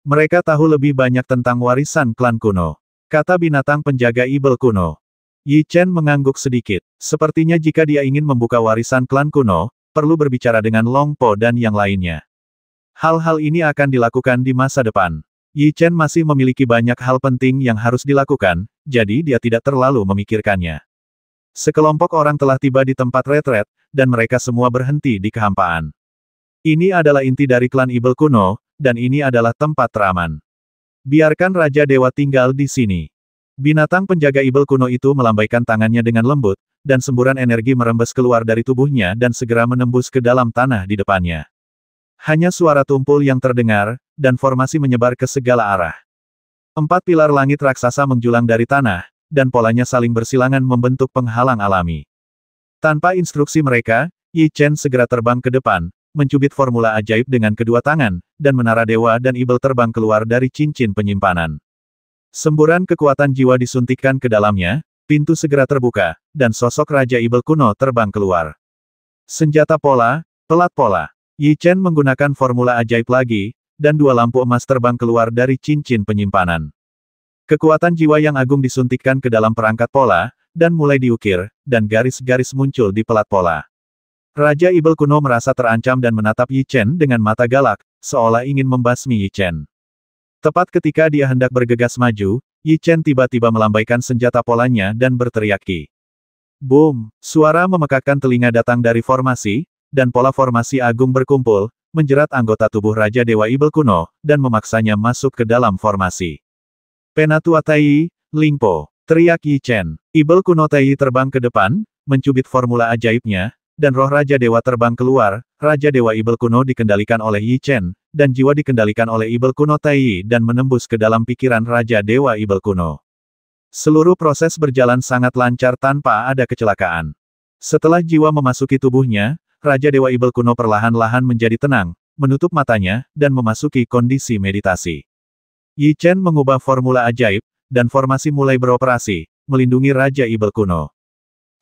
Mereka tahu lebih banyak tentang warisan klan kuno, kata binatang penjaga Ibel kuno. Yi Chen mengangguk sedikit. Sepertinya jika dia ingin membuka warisan klan kuno, perlu berbicara dengan Long Po dan yang lainnya. Hal-hal ini akan dilakukan di masa depan. Yi Chen masih memiliki banyak hal penting yang harus dilakukan, jadi dia tidak terlalu memikirkannya. Sekelompok orang telah tiba di tempat retret, dan mereka semua berhenti di kehampaan. Ini adalah inti dari klan Ibel kuno, dan ini adalah tempat teraman. Biarkan Raja Dewa tinggal di sini. Binatang penjaga Ibel kuno itu melambaikan tangannya dengan lembut, dan semburan energi merembes keluar dari tubuhnya dan segera menembus ke dalam tanah di depannya. Hanya suara tumpul yang terdengar, dan formasi menyebar ke segala arah. 4 pilar langit raksasa menjulang dari tanah, dan polanya saling bersilangan membentuk penghalang alami. Tanpa instruksi mereka, Yi Chen segera terbang ke depan, mencubit formula ajaib dengan kedua tangan, dan menara dewa dan Ibel terbang keluar dari cincin penyimpanan. Semburan kekuatan jiwa disuntikkan ke dalamnya, pintu segera terbuka, dan sosok Raja Ibel kuno terbang keluar. Senjata pola, pelat pola. Yi Chen menggunakan formula ajaib lagi, dan 2 lampu emas terbang keluar dari cincin penyimpanan. Kekuatan jiwa yang agung disuntikkan ke dalam perangkat pola, dan mulai diukir, dan garis-garis muncul di pelat pola. Raja Ibel kuno merasa terancam dan menatap Yi Chen dengan mata galak, seolah ingin membasmi Yi Chen. Tepat ketika dia hendak bergegas maju, Yi Chen tiba-tiba melambaikan senjata polanya dan berteriak ki. Boom! Suara memekakkan telinga datang dari formasi, dan pola formasi agung berkumpul, menjerat anggota tubuh Raja Dewa Ibel kuno, dan memaksanya masuk ke dalam formasi. Penatua Tai, Lingpo, teriak Yi Chen. Ibel kuno Tai terbang ke depan, mencubit formula ajaibnya, dan roh Raja Dewa terbang keluar. Raja Dewa Ibel kuno dikendalikan oleh Yi Chen, dan jiwa dikendalikan oleh Ibel kuno Tai dan menembus ke dalam pikiran Raja Dewa Ibel kuno. Seluruh proses berjalan sangat lancar tanpa ada kecelakaan. Setelah jiwa memasuki tubuhnya, Raja Dewa Ibel kuno perlahan-lahan menjadi tenang, menutup matanya, dan memasuki kondisi meditasi. Yi Chen mengubah formula ajaib, dan formasi mulai beroperasi, melindungi Raja Ibel kuno.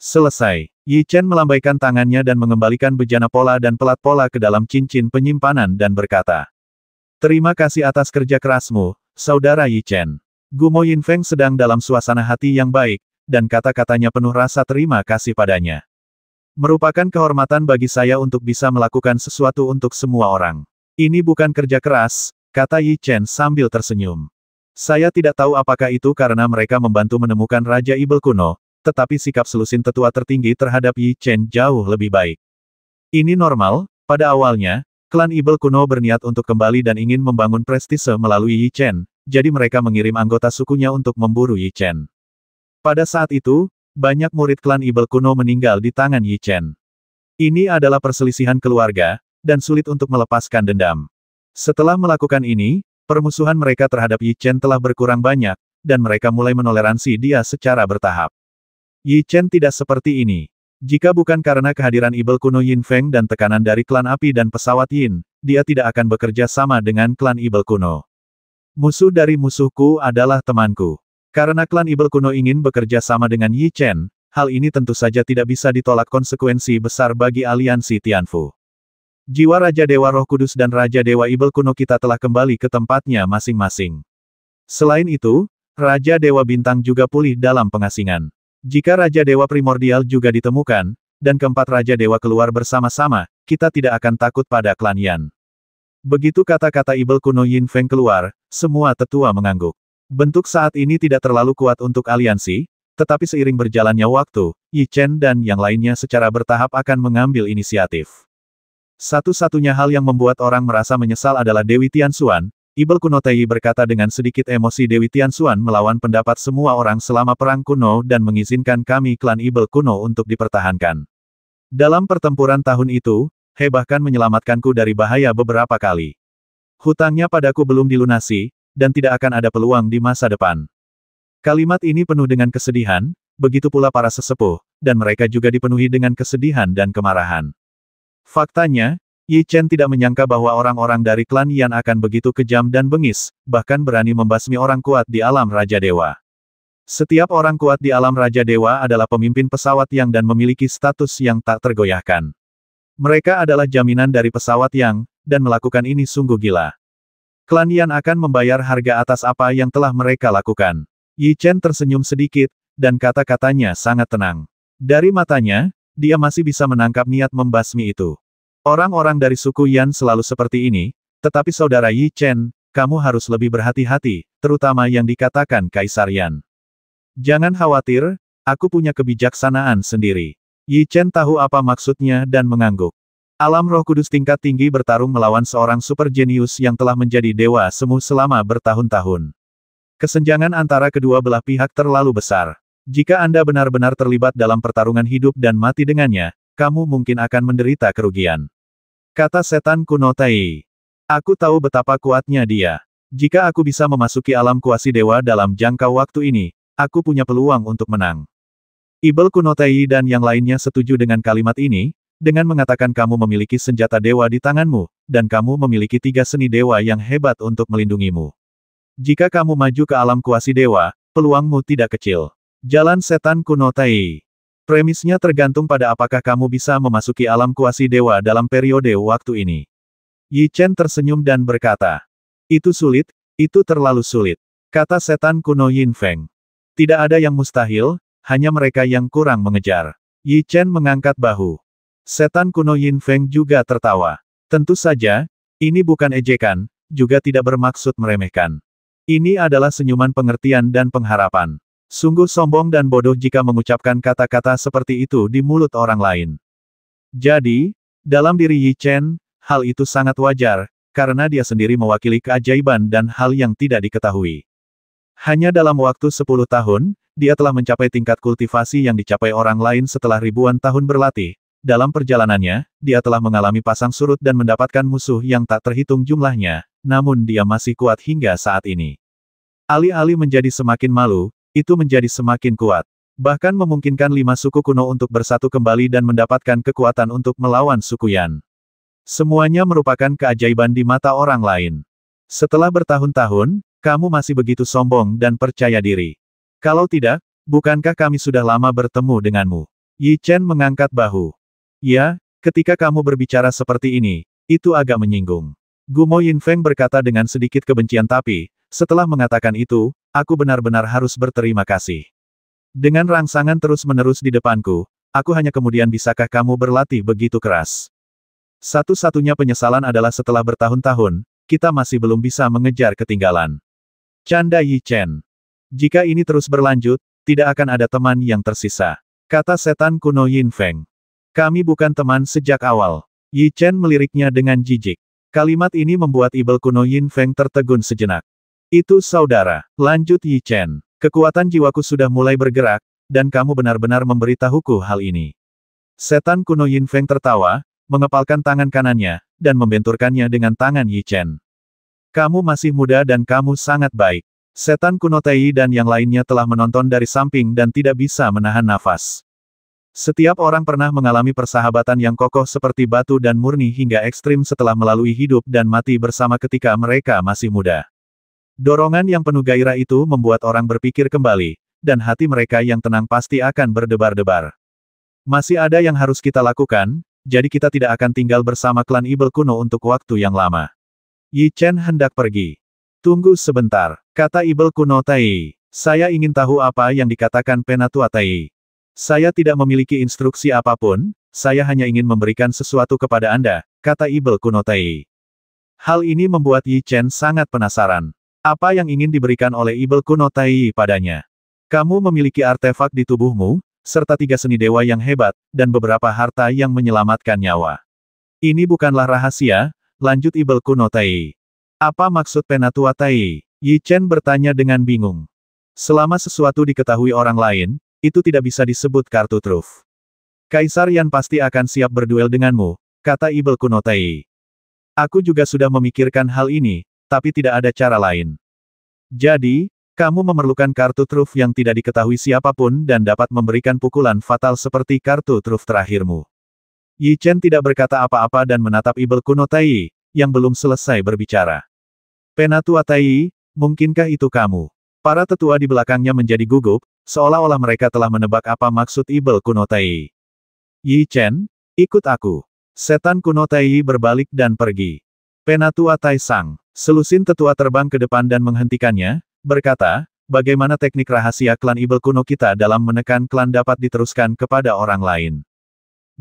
Selesai. Yi Chen melambaikan tangannya dan mengembalikan bejana pola dan pelat pola ke dalam cincin penyimpanan dan berkata. Terima kasih atas kerja kerasmu, Saudara Yi Chen. Gumo Yin Feng sedang dalam suasana hati yang baik, dan kata-katanya penuh rasa terima kasih padanya. Merupakan kehormatan bagi saya untuk bisa melakukan sesuatu untuk semua orang. Ini bukan kerja keras, kata Yi Chen sambil tersenyum. Saya tidak tahu apakah itu karena mereka membantu menemukan Raja Ibel kuno, tetapi sikap selusin tetua tertinggi terhadap Yi Chen jauh lebih baik. Ini normal, pada awalnya, klan Ibel kuno berniat untuk kembali dan ingin membangun prestise melalui Yi Chen, jadi mereka mengirim anggota sukunya untuk memburu Yi Chen. Pada saat itu, banyak murid klan Ibel kuno meninggal di tangan Yi Chen. Ini adalah perselisihan keluarga, dan sulit untuk melepaskan dendam. Setelah melakukan ini, permusuhan mereka terhadap Yi Chen telah berkurang banyak, dan mereka mulai menoleransi dia secara bertahap. Yi Chen tidak seperti ini. Jika bukan karena kehadiran Ibel kuno Yin Feng dan tekanan dari klan api dan pesawat Yin, dia tidak akan bekerja sama dengan klan Ibel kuno. Musuh dari musuhku adalah temanku. Karena klan Ibel kuno ingin bekerja sama dengan Yi Chen, hal ini tentu saja tidak bisa ditolak konsekuensi besar bagi aliansi Tianfu. Jiwa Raja Dewa Roh Kudus dan Raja Dewa Ibel kuno kita telah kembali ke tempatnya masing-masing. Selain itu, Raja Dewa Bintang juga pulih dalam pengasingan. Jika Raja Dewa Primordial juga ditemukan, dan keempat Raja Dewa keluar bersama-sama, kita tidak akan takut pada klan Yan. Begitu kata-kata Ibel kuno Yin Feng keluar, semua tetua mengangguk. Bentuk saat ini tidak terlalu kuat untuk aliansi, tetapi seiring berjalannya waktu, Yi Chen dan yang lainnya secara bertahap akan mengambil inisiatif. Satu-satunya hal yang membuat orang merasa menyesal adalah Dewi Tianxuan. Ibel kuno Tei berkata dengan sedikit emosi. Dewi Tianxuan melawan pendapat semua orang selama perang kuno dan mengizinkan kami klan Ibel kuno untuk dipertahankan. Dalam pertempuran tahun itu, bahkan menyelamatkanku dari bahaya beberapa kali. Hutangnya padaku belum dilunasi, dan tidak akan ada peluang di masa depan. Kalimat ini penuh dengan kesedihan, begitu pula para sesepuh, dan mereka juga dipenuhi dengan kesedihan dan kemarahan. Faktanya, Yi Chen tidak menyangka bahwa orang-orang dari klan Yan akan begitu kejam dan bengis, bahkan berani membasmi orang kuat di alam Raja Dewa. Setiap orang kuat di alam Raja Dewa adalah pemimpin pesawat yang dan memiliki status yang tak tergoyahkan. Mereka adalah jaminan dari pesawat yang, dan melakukan ini sungguh gila. Klan Yan akan membayar harga atas apa yang telah mereka lakukan. Yi Chen tersenyum sedikit, dan kata-katanya sangat tenang. Dari matanya, dia masih bisa menangkap niat membasmi itu. Orang-orang dari suku Yan selalu seperti ini, tetapi saudara Yi Chen, kamu harus lebih berhati-hati, terutama yang dikatakan Kaisar Yan. Jangan khawatir, aku punya kebijaksanaan sendiri. Yi Chen tahu apa maksudnya dan mengangguk. Alam Roh Kudus tingkat tinggi bertarung melawan seorang super jenius yang telah menjadi dewa semu selama bertahun-tahun. Kesenjangan antara kedua belah pihak terlalu besar. Jika Anda benar-benar terlibat dalam pertarungan hidup dan mati dengannya, kamu mungkin akan menderita kerugian. Kata setan kuno Tai. Aku tahu betapa kuatnya dia. Jika aku bisa memasuki alam kuasi dewa dalam jangka waktu ini, aku punya peluang untuk menang. Ibel kuno Tai dan yang lainnya setuju dengan kalimat ini, dengan mengatakan kamu memiliki senjata dewa di tanganmu, dan kamu memiliki 3 seni dewa yang hebat untuk melindungimu. Jika kamu maju ke alam kuasi dewa, peluangmu tidak kecil. Jalan setan kuno Tai. Premisnya tergantung pada apakah kamu bisa memasuki alam kuasi dewa dalam periode waktu ini. Yi Chen tersenyum dan berkata, itu sulit, itu terlalu sulit. Kata setan kuno Yin Feng. Tidak ada yang mustahil, hanya mereka yang kurang mengejar. Yi Chen mengangkat bahu. Setan kuno Yin Feng juga tertawa. Tentu saja, ini bukan ejekan, juga tidak bermaksud meremehkan. Ini adalah senyuman pengertian dan pengharapan. Sungguh sombong dan bodoh jika mengucapkan kata-kata seperti itu di mulut orang lain. Jadi, dalam diri Yi Chen, hal itu sangat wajar, karena dia sendiri mewakili keajaiban dan hal yang tidak diketahui. Hanya dalam waktu 10 tahun, dia telah mencapai tingkat kultivasi yang dicapai orang lain setelah ribuan tahun berlatih. Dalam perjalanannya, dia telah mengalami pasang surut dan mendapatkan musuh yang tak terhitung jumlahnya, namun dia masih kuat hingga saat ini. Alih-alih menjadi semakin malu, itu menjadi semakin kuat. Bahkan memungkinkan 5 suku kuno untuk bersatu kembali dan mendapatkan kekuatan untuk melawan suku Yan. Semuanya merupakan keajaiban di mata orang lain. Setelah bertahun-tahun, kamu masih begitu sombong dan percaya diri. Kalau tidak, bukankah kami sudah lama bertemu denganmu? Yi Chen mengangkat bahu. Ya, ketika kamu berbicara seperti ini, itu agak menyinggung. Gumo Yin Feng berkata dengan sedikit kebencian tapi, setelah mengatakan itu, aku benar-benar harus berterima kasih. Dengan rangsangan terus-menerus di depanku, aku hanya kemudian bisakah kamu berlatih begitu keras. Satu-satunya penyesalan adalah setelah bertahun-tahun, kita masih belum bisa mengejar ketinggalan. Canda Yi Chen. Jika ini terus berlanjut, tidak akan ada teman yang tersisa. Kata setan kuno Yin Feng. Kami bukan teman sejak awal. Yi Chen meliriknya dengan jijik. Kalimat ini membuat Ibel kuno Yin Feng tertegun sejenak. Itu saudara, lanjut Yi Chen. Kekuatan jiwaku sudah mulai bergerak, dan kamu benar-benar memberitahuku hal ini. Setan kuno Yin Feng tertawa, mengepalkan tangan kanannya, dan membenturkannya dengan tangan Yi Chen. Kamu masih muda dan kamu sangat baik. Setan kuno Tai dan yang lainnya telah menonton dari samping dan tidak bisa menahan nafas. Setiap orang pernah mengalami persahabatan yang kokoh seperti batu dan murni hingga ekstrim setelah melalui hidup dan mati bersama ketika mereka masih muda. Dorongan yang penuh gairah itu membuat orang berpikir kembali, dan hati mereka yang tenang pasti akan berdebar-debar. Masih ada yang harus kita lakukan, jadi kita tidak akan tinggal bersama klan Ibel kuno untuk waktu yang lama. Yi Chen hendak pergi. Tunggu sebentar, kata Ibel kuno Tai. Saya ingin tahu apa yang dikatakan Penatua Tai. Saya tidak memiliki instruksi apapun, saya hanya ingin memberikan sesuatu kepada Anda, kata Ibel kuno Tai. Hal ini membuat Yi Chen sangat penasaran. Apa yang ingin diberikan oleh Ibel kuno Tai padanya? Kamu memiliki artefak di tubuhmu, serta 3 seni dewa yang hebat, dan beberapa harta yang menyelamatkan nyawa. Ini bukanlah rahasia, lanjut Ibel kuno Tai. Apa maksud Penatua Tai? Yi Chen bertanya dengan bingung. Selama sesuatu diketahui orang lain, itu tidak bisa disebut kartu truf. Kaisar Yan pasti akan siap berduel denganmu, kata Ibel kuno Tai. Aku juga sudah memikirkan hal ini, tapi tidak ada cara lain. Jadi, kamu memerlukan kartu truf yang tidak diketahui siapapun dan dapat memberikan pukulan fatal seperti kartu truf terakhirmu. Yi Chen tidak berkata apa-apa dan menatap Ibel kuno Tai, yang belum selesai berbicara. Penatua Tai, mungkinkah itu kamu? Para tetua di belakangnya menjadi gugup, seolah-olah mereka telah menebak apa maksud Ibel kuno Tai. Yi Chen, ikut aku. Setan kuno Tai berbalik dan pergi. Penatua Tai Sang, selusin tetua terbang ke depan dan menghentikannya, berkata, bagaimana teknik rahasia klan Ibel kuno kita dalam menekan klan dapat diteruskan kepada orang lain.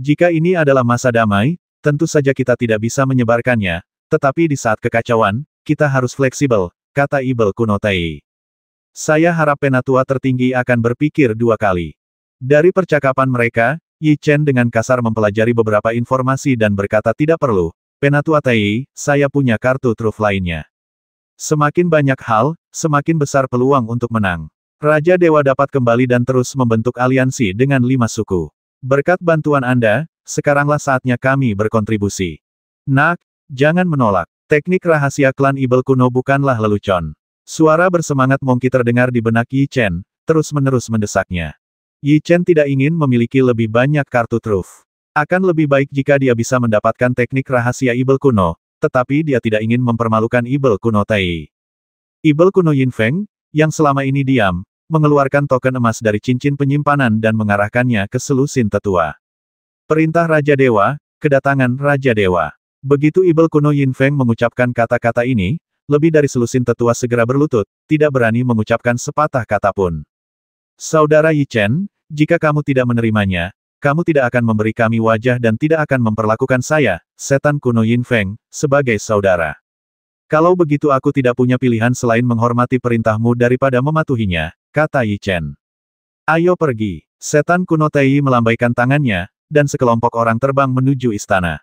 Jika ini adalah masa damai, tentu saja kita tidak bisa menyebarkannya, tetapi di saat kekacauan, kita harus fleksibel, kata Ibel kuno Tai. Saya harap Penatua tertinggi akan berpikir 2 kali. Dari percakapan mereka, Yi Chen dengan kasar mempelajari beberapa informasi dan berkata tidak perlu, Penatua Tai, saya punya kartu truf lainnya. Semakin banyak hal, semakin besar peluang untuk menang. Raja Dewa dapat kembali dan terus membentuk aliansi dengan 5 suku. Berkat bantuan Anda, sekaranglah saatnya kami berkontribusi. Nak, jangan menolak. Teknik rahasia klan Ibel kuno bukanlah lelucon. Suara bersemangat Monkey terdengar di benak Yi Chen, terus-menerus mendesaknya. Yi Chen tidak ingin memiliki lebih banyak kartu truf. Akan lebih baik jika dia bisa mendapatkan teknik rahasia Ibel kuno, tetapi dia tidak ingin mempermalukan Ibel kuno Tai. Ibel kuno Yin Feng, yang selama ini diam, mengeluarkan token emas dari cincin penyimpanan dan mengarahkannya ke selusin tetua. Perintah Raja Dewa, kedatangan Raja Dewa. Begitu Ibel kuno Yin Feng mengucapkan kata-kata ini, lebih dari selusin tetua segera berlutut, tidak berani mengucapkan sepatah kata pun. Saudara Yi Chen, jika kamu tidak menerimanya, kamu tidak akan memberi kami wajah dan tidak akan memperlakukan saya, setan kuno Yin Feng, sebagai saudara. Kalau begitu aku tidak punya pilihan selain menghormati perintahmu daripada mematuhinya, kata Yi Chen. Ayo pergi. Setan kuno Tai melambaikan tangannya, dan sekelompok orang terbang menuju istana.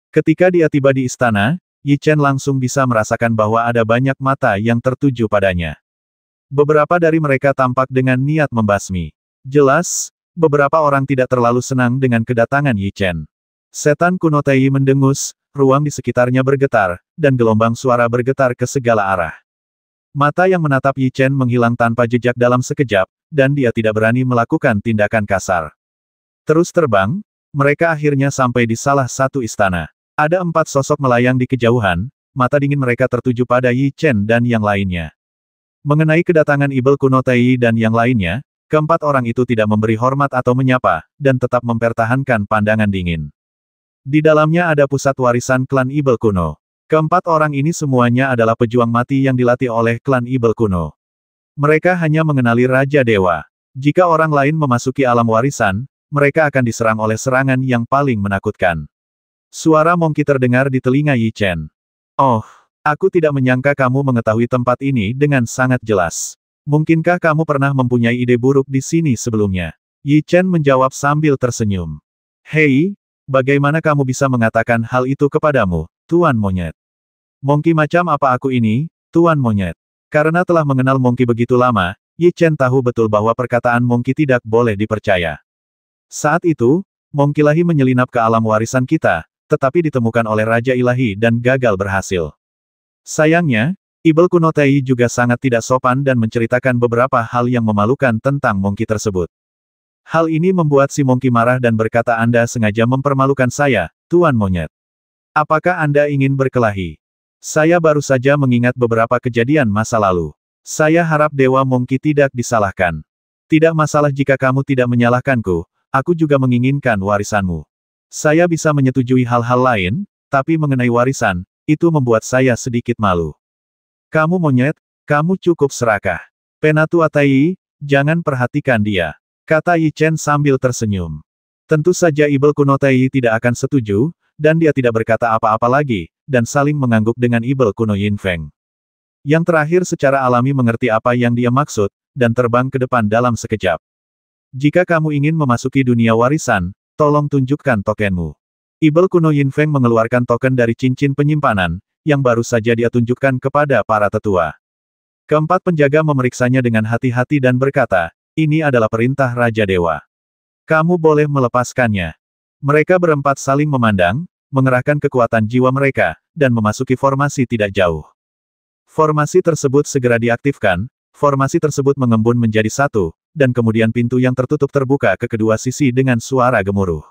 Ketika dia tiba di istana, Yi Chen langsung bisa merasakan bahwa ada banyak mata yang tertuju padanya. Beberapa dari mereka tampak dengan niat membasmi. Jelas, beberapa orang tidak terlalu senang dengan kedatangan Yi Chen. Setan kuno Tai mendengus, ruang di sekitarnya bergetar, dan gelombang suara bergetar ke segala arah. Mata yang menatap Yi Chen menghilang tanpa jejak dalam sekejap, dan dia tidak berani melakukan tindakan kasar. Terus terbang, mereka akhirnya sampai di salah satu istana. Ada 4 sosok melayang di kejauhan, mata dingin mereka tertuju pada Yi Chen dan yang lainnya. Mengenai kedatangan Ibel kuno Tai dan yang lainnya, keempat orang itu tidak memberi hormat atau menyapa, dan tetap mempertahankan pandangan dingin. Di dalamnya ada pusat warisan klan Ibel kuno. Keempat orang ini semuanya adalah pejuang mati yang dilatih oleh klan Ibel kuno. Mereka hanya mengenali Raja Dewa. Jika orang lain memasuki alam warisan, mereka akan diserang oleh serangan yang paling menakutkan. Suara Monkey terdengar di telinga Yi Chen. Oh, aku tidak menyangka kamu mengetahui tempat ini dengan sangat jelas. Mungkinkah kamu pernah mempunyai ide buruk di sini sebelumnya? Yi Chen menjawab sambil tersenyum. Hei, bagaimana kamu bisa mengatakan hal itu kepadamu, Tuan Monyet? Monkey macam apa aku ini, Tuan Monyet? Karena telah mengenal Monkey begitu lama, Yi Chen tahu betul bahwa perkataan Monkey tidak boleh dipercaya. Saat itu, Monkey Ilahi menyelinap ke alam warisan kita, tetapi ditemukan oleh Raja Ilahi dan gagal berhasil. Sayangnya, Ibel kuno Tai juga sangat tidak sopan dan menceritakan beberapa hal yang memalukan tentang Monkey tersebut. Hal ini membuat si Monkey marah dan berkata Anda sengaja mempermalukan saya, Tuan Monyet. Apakah Anda ingin berkelahi? Saya baru saja mengingat beberapa kejadian masa lalu. Saya harap Dewa Monkey tidak disalahkan. Tidak masalah jika kamu tidak menyalahkanku, aku juga menginginkan warisanmu. Saya bisa menyetujui hal-hal lain, tapi mengenai warisan, itu membuat saya sedikit malu. Kamu monyet, kamu cukup serakah. Penatua Tai, jangan perhatikan dia, kata Yi Chen sambil tersenyum. Tentu saja Ibel kuno Tai tidak akan setuju, dan dia tidak berkata apa-apa lagi, dan saling mengangguk dengan Ibel kuno Yin Feng. Yang terakhir secara alami mengerti apa yang dia maksud, dan terbang ke depan dalam sekejap. Jika kamu ingin memasuki dunia warisan, tolong tunjukkan tokenmu. Ibel kuno Yin Feng mengeluarkan token dari cincin penyimpanan, yang baru saja dia tunjukkan kepada para tetua. Keempat penjaga memeriksanya dengan hati-hati dan berkata, ini adalah perintah Raja Dewa. Kamu boleh melepaskannya. Mereka berempat saling memandang, mengerahkan kekuatan jiwa mereka, dan memasuki formasi tidak jauh. Formasi tersebut segera diaktifkan, formasi tersebut mengembun menjadi satu, dan kemudian pintu yang tertutup terbuka ke kedua sisi dengan suara gemuruh.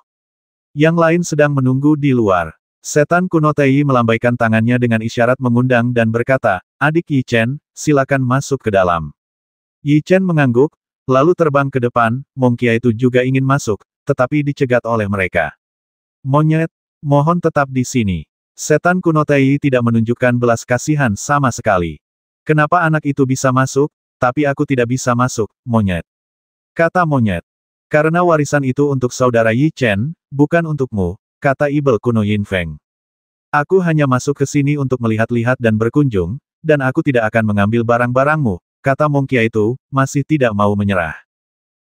Yang lain sedang menunggu di luar. Setan kuno Tai melambaikan tangannya dengan isyarat mengundang dan berkata, adik Yi Chen, silakan masuk ke dalam. Yi Chen mengangguk, lalu terbang ke depan, Monkey itu juga ingin masuk, tetapi dicegat oleh mereka. Monyet, mohon tetap di sini. Setan kuno Tai tidak menunjukkan belas kasihan sama sekali. Kenapa anak itu bisa masuk, tapi aku tidak bisa masuk, monyet? Kata monyet. Karena warisan itu untuk saudara Yi Chen, bukan untukmu, kata Ibel kuno Yin Feng. Aku hanya masuk ke sini untuk melihat-lihat dan berkunjung, dan aku tidak akan mengambil barang-barangmu, kata Monkey itu, masih tidak mau menyerah.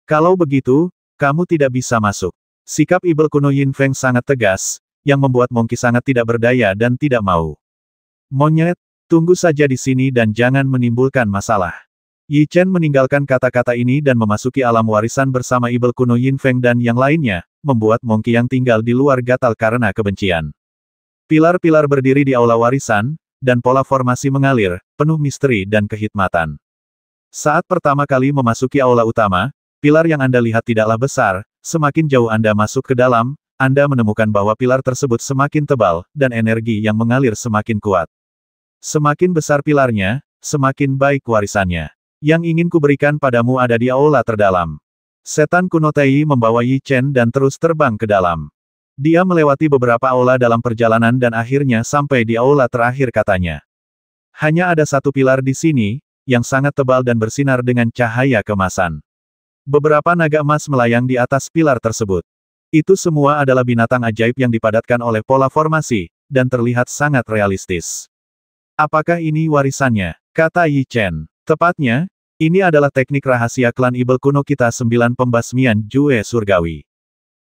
Kalau begitu, kamu tidak bisa masuk. Sikap Ibel kuno Yin Feng sangat tegas, yang membuat Monkey sangat tidak berdaya dan tidak mau. Monyet, tunggu saja di sini dan jangan menimbulkan masalah. Yi Chen meninggalkan kata-kata ini dan memasuki alam warisan bersama Ibel kuno Yin Feng dan yang lainnya, membuat Monkey yang tinggal di luar gatal karena kebencian. Pilar-pilar berdiri di aula warisan, dan pola formasi mengalir, penuh misteri dan kehikmatan. Saat pertama kali memasuki aula utama, pilar yang Anda lihat tidaklah besar, semakin jauh Anda masuk ke dalam, Anda menemukan bahwa pilar tersebut semakin tebal, dan energi yang mengalir semakin kuat. Semakin besar pilarnya, semakin baik warisannya. Yang ingin kuberikan padamu ada di aula terdalam. Setan kuno Tai membawa Yi Chen dan terus terbang ke dalam. Dia melewati beberapa aula dalam perjalanan dan akhirnya sampai di aula terakhir katanya. Hanya ada satu pilar di sini, yang sangat tebal dan bersinar dengan cahaya kemasan. Beberapa naga emas melayang di atas pilar tersebut. Itu semua adalah binatang ajaib yang dipadatkan oleh pola formasi, dan terlihat sangat realistis. Apakah ini warisannya? Kata Yi Chen. Tepatnya, ini adalah teknik rahasia klan Ibel kuno kita 9 pembasmian Jue Surgawi.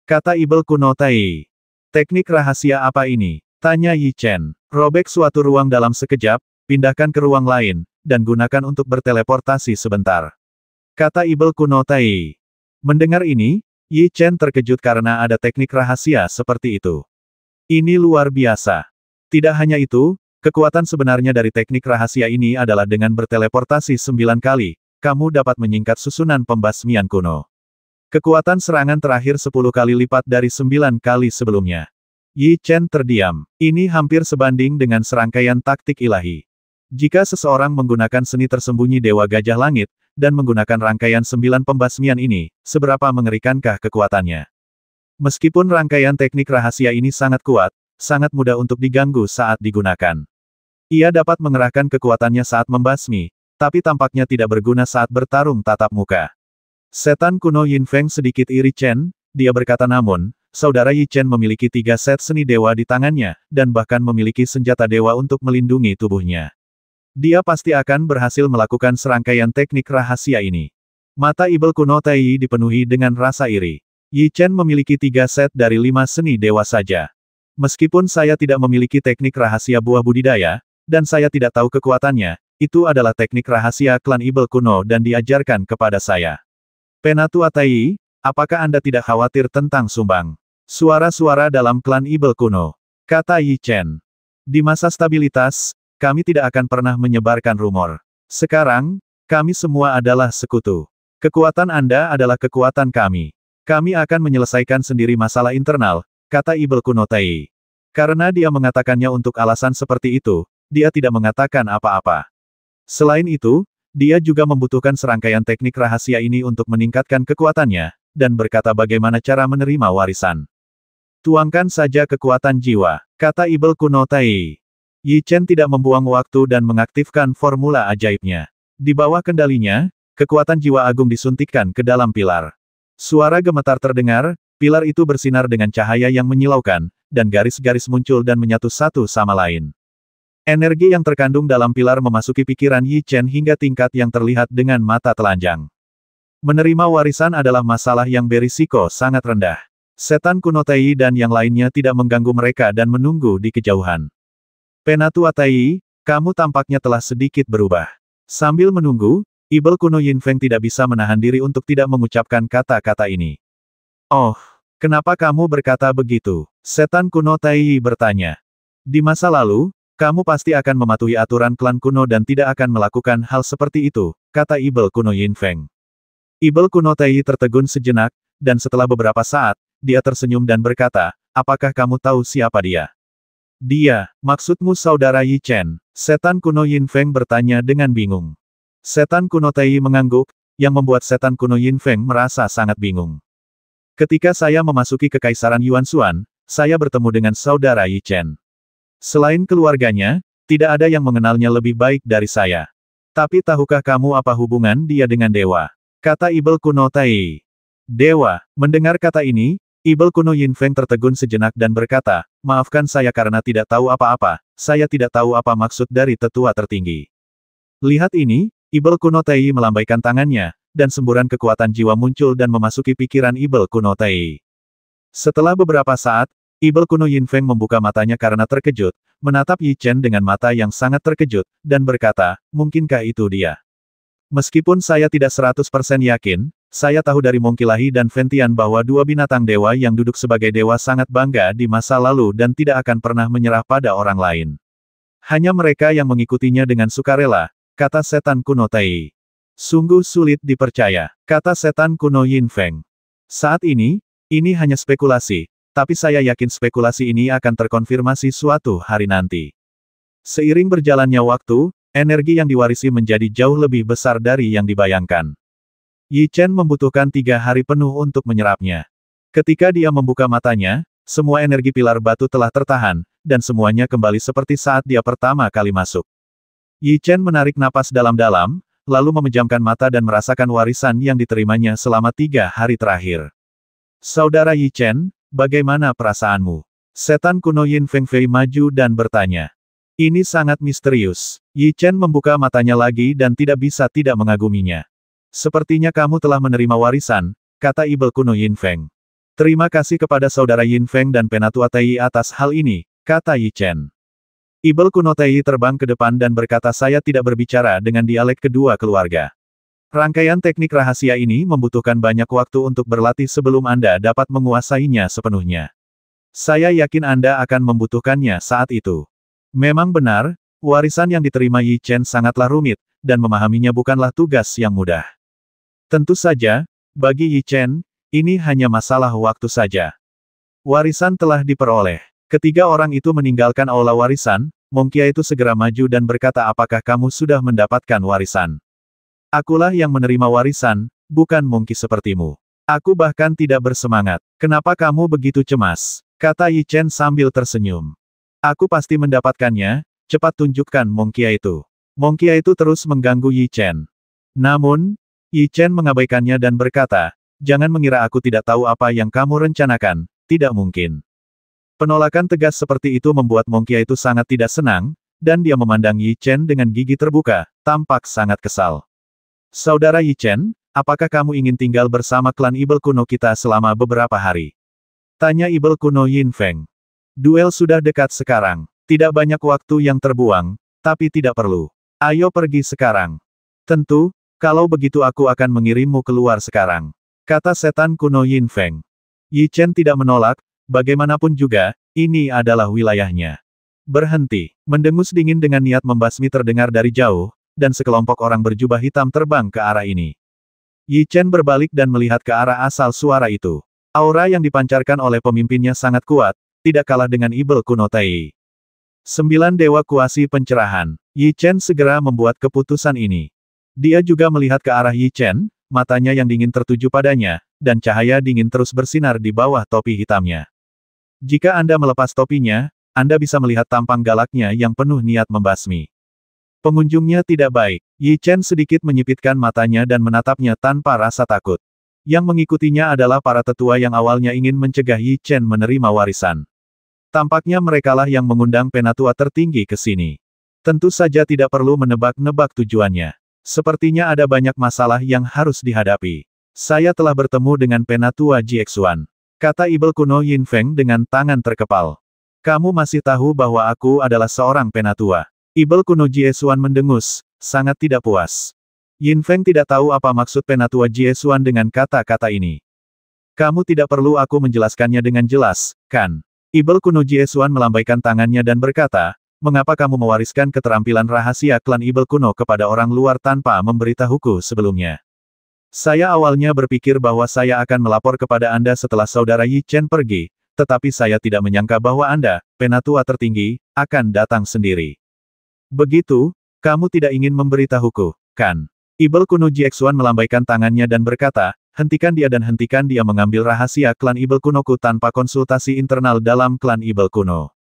Kata Ibel kuno Tai. Teknik rahasia apa ini? Tanya Yi Chen. Robek suatu ruang dalam sekejap, pindahkan ke ruang lain, dan gunakan untuk berteleportasi sebentar. Kata Ibel kuno Tai. Mendengar ini, Yi Chen terkejut karena ada teknik rahasia seperti itu. Ini luar biasa. Tidak hanya itu, kekuatan sebenarnya dari teknik rahasia ini adalah dengan berteleportasi 9 kali, kamu dapat menyingkat susunan pembasmian kuno. Kekuatan serangan terakhir 10 kali lipat dari 9 kali sebelumnya. Yi Chen terdiam. Ini hampir sebanding dengan serangkaian taktik ilahi. Jika seseorang menggunakan seni tersembunyi Dewa Gajah Langit, dan menggunakan rangkaian 9 pembasmian ini, seberapa mengerikankah kekuatannya? Meskipun rangkaian teknik rahasia ini sangat kuat, sangat mudah untuk diganggu saat digunakan. Ia dapat mengerahkan kekuatannya saat membasmi, tapi tampaknya tidak berguna saat bertarung tatap muka. Setan kuno Yin Feng sedikit iri Chen, dia berkata namun, saudara Yi Chen memiliki 3 set seni dewa di tangannya, dan bahkan memiliki senjata dewa untuk melindungi tubuhnya. Dia pasti akan berhasil melakukan serangkaian teknik rahasia ini. Mata Ibel kuno Tai dipenuhi dengan rasa iri. Yi Chen memiliki 3 set dari 5 seni dewa saja. Meskipun saya tidak memiliki teknik rahasia buah budidaya, dan saya tidak tahu kekuatannya, itu adalah teknik rahasia klan Ibel kuno dan diajarkan kepada saya. Penatua Tai, apakah Anda tidak khawatir tentang sumbang? Suara-suara dalam klan Ibel kuno. Kata Yi Chen. Di masa stabilitas, kami tidak akan pernah menyebarkan rumor. Sekarang, kami semua adalah sekutu. Kekuatan Anda adalah kekuatan kami. Kami akan menyelesaikan sendiri masalah internal, kata Ibel kuno Tai. Karena dia mengatakannya untuk alasan seperti itu, dia tidak mengatakan apa-apa. Selain itu, dia juga membutuhkan serangkaian teknik rahasia ini untuk meningkatkan kekuatannya, dan berkata bagaimana cara menerima warisan. Tuangkan saja kekuatan jiwa, kata ibel kuno Tai. Yi Chen tidak membuang waktu dan mengaktifkan formula ajaibnya. Di bawah kendalinya, kekuatan jiwa agung disuntikkan ke dalam pilar. Suara gemetar terdengar, pilar itu bersinar dengan cahaya yang menyilaukan, dan garis-garis muncul dan menyatu satu sama lain. Energi yang terkandung dalam pilar memasuki pikiran Yi Chen hingga tingkat yang terlihat dengan mata telanjang. Menerima warisan adalah masalah yang berisiko sangat rendah. Setan kuno Tai dan yang lainnya tidak mengganggu mereka dan menunggu di kejauhan. Penatua Tai, kamu tampaknya telah sedikit berubah. Sambil menunggu, ibel kuno Yin Feng tidak bisa menahan diri untuk tidak mengucapkan kata-kata ini. Oh, kenapa kamu berkata begitu? Setan kuno Tai bertanya. Di masa lalu, kamu pasti akan mematuhi aturan klan kuno dan tidak akan melakukan hal seperti itu, kata ibel kuno Yin Feng. Ibel kuno Tai tertegun sejenak, dan setelah beberapa saat, dia tersenyum dan berkata, apakah kamu tahu siapa dia? Dia, maksudmu saudara Yi Chen? Setan kuno Yin Feng bertanya dengan bingung. Setan kuno Tai mengangguk, yang membuat setan kuno Yin Feng merasa sangat bingung. Ketika saya memasuki kekaisaran Yuan Xuan, saya bertemu dengan saudara Yi Chen. Selain keluarganya, tidak ada yang mengenalnya lebih baik dari saya. Tapi tahukah kamu apa hubungan dia dengan dewa? Kata ibel kuno Tai. Dewa, mendengar kata ini, ibel kuno Yin Feng tertegun sejenak dan berkata, maafkan saya karena tidak tahu apa-apa, saya tidak tahu apa maksud dari tetua tertinggi. Lihat ini, ibel kuno Tai melambaikan tangannya, dan semburan kekuatan jiwa muncul dan memasuki pikiran ibel kuno Tai. Setelah beberapa saat, ibel kuno Yin Feng membuka matanya karena terkejut, menatap Yi Chen dengan mata yang sangat terkejut, dan berkata, mungkinkah itu dia? Meskipun saya tidak 100% yakin, saya tahu dari Mongkilahi dan Ventian bahwa dua binatang dewa yang duduk sebagai dewa sangat bangga di masa lalu dan tidak akan pernah menyerah pada orang lain. Hanya mereka yang mengikutinya dengan sukarela, kata setan kuno Tai. Sungguh sulit dipercaya, kata setan kuno Yin Feng. Saat ini hanya spekulasi, tapi saya yakin spekulasi ini akan terkonfirmasi suatu hari nanti. Seiring berjalannya waktu, energi yang diwarisi menjadi jauh lebih besar dari yang dibayangkan. Yi Chen membutuhkan 3 hari penuh untuk menyerapnya. Ketika dia membuka matanya, semua energi pilar batu telah tertahan, dan semuanya kembali seperti saat dia pertama kali masuk. Yi Chen menarik napas dalam-dalam, lalu memejamkan mata dan merasakan warisan yang diterimanya selama 3 hari terakhir. Saudara Yi Chen, bagaimana perasaanmu? Setan kuno Yin Feng Fei maju dan bertanya. Ini sangat misterius. Yi Chen membuka matanya lagi dan tidak bisa tidak mengaguminya. Sepertinya kamu telah menerima warisan, kata ibel kuno Yin Feng. Terima kasih kepada saudara Yin Feng dan Penatua Tai atas hal ini, kata Yi Chen. Ibel kuno Tai terbang ke depan dan berkata saya tidak berbicara dengan dialek kedua keluarga. Rangkaian teknik rahasia ini membutuhkan banyak waktu untuk berlatih sebelum Anda dapat menguasainya sepenuhnya. Saya yakin Anda akan membutuhkannya saat itu. Memang benar, warisan yang diterima Yi Chen sangatlah rumit, dan memahaminya bukanlah tugas yang mudah. Tentu saja, bagi Yi Chen, ini hanya masalah waktu saja. Warisan telah diperoleh. Ketiga orang itu meninggalkan aula warisan, Mongkia itu segera maju dan berkata apakah kamu sudah mendapatkan warisan? Akulah yang menerima warisan, bukan Mongki sepertimu. Aku bahkan tidak bersemangat. Kenapa kamu begitu cemas? Kata Yi Chen sambil tersenyum. Aku pasti mendapatkannya, cepat tunjukkan Mongkia itu. Mongkia itu terus mengganggu Yi Chen. Namun, Yi Chen mengabaikannya dan berkata, jangan mengira aku tidak tahu apa yang kamu rencanakan, tidak mungkin. Penolakan tegas seperti itu membuat Mongkia itu sangat tidak senang, dan dia memandang Yi Chen dengan gigi terbuka, tampak sangat kesal. Saudara Yi Chen, apakah kamu ingin tinggal bersama klan ibel kuno kita selama beberapa hari? Tanya ibel kuno Yin Feng. Duel sudah dekat sekarang, tidak banyak waktu yang terbuang, tapi tidak perlu. Ayo pergi sekarang. Tentu, kalau begitu aku akan mengirimmu keluar sekarang, kata setan kuno Yin Feng. Yi Chen tidak menolak, bagaimanapun juga, ini adalah wilayahnya. Berhenti, mendengus dingin dengan niat membasmi terdengar dari jauh, dan sekelompok orang berjubah hitam terbang ke arah ini. Yi Chen berbalik dan melihat ke arah asal suara itu. Aura yang dipancarkan oleh pemimpinnya sangat kuat, tidak kalah dengan ibel kuno Tai. 9 Dewa Kuasi Pencerahan. Yi Chen segera membuat keputusan ini. Dia juga melihat ke arah Yi Chen, matanya yang dingin tertuju padanya, dan cahaya dingin terus bersinar di bawah topi hitamnya. Jika Anda melepas topinya, Anda bisa melihat tampang galaknya yang penuh niat membasmi. Pengunjungnya tidak baik. Yi Chen sedikit menyipitkan matanya dan menatapnya tanpa rasa takut. Yang mengikutinya adalah para tetua yang awalnya ingin mencegah Yi Chen menerima warisan. Tampaknya merekalah yang mengundang penatua tertinggi ke sini. Tentu saja tidak perlu menebak-nebak tujuannya. Sepertinya ada banyak masalah yang harus dihadapi. Saya telah bertemu dengan penatua Jiexuan, kata Ibel kuno Yin Feng dengan tangan terkepal. Kamu masih tahu bahwa aku adalah seorang penatua? Ibel kuno Jiexuan mendengus, sangat tidak puas. Yin Feng tidak tahu apa maksud penatua Jiexuan dengan kata-kata ini. Kamu tidak perlu aku menjelaskannya dengan jelas, kan? Ibel kuno Jiexuan melambaikan tangannya dan berkata, mengapa kamu mewariskan keterampilan rahasia klan Ibel kuno kepada orang luar tanpa memberitahuku sebelumnya? Saya awalnya berpikir bahwa saya akan melapor kepada Anda setelah saudara Yi Chen pergi, tetapi saya tidak menyangka bahwa Anda, penatua tertinggi, akan datang sendiri. Begitu, kamu tidak ingin memberitahuku, kan? Ibel kuno Jiexuan melambaikan tangannya dan berkata, hentikan dia dan hentikan dia mengambil rahasia klan Ibel kunoku tanpa konsultasi internal dalam klan Ibel kuno.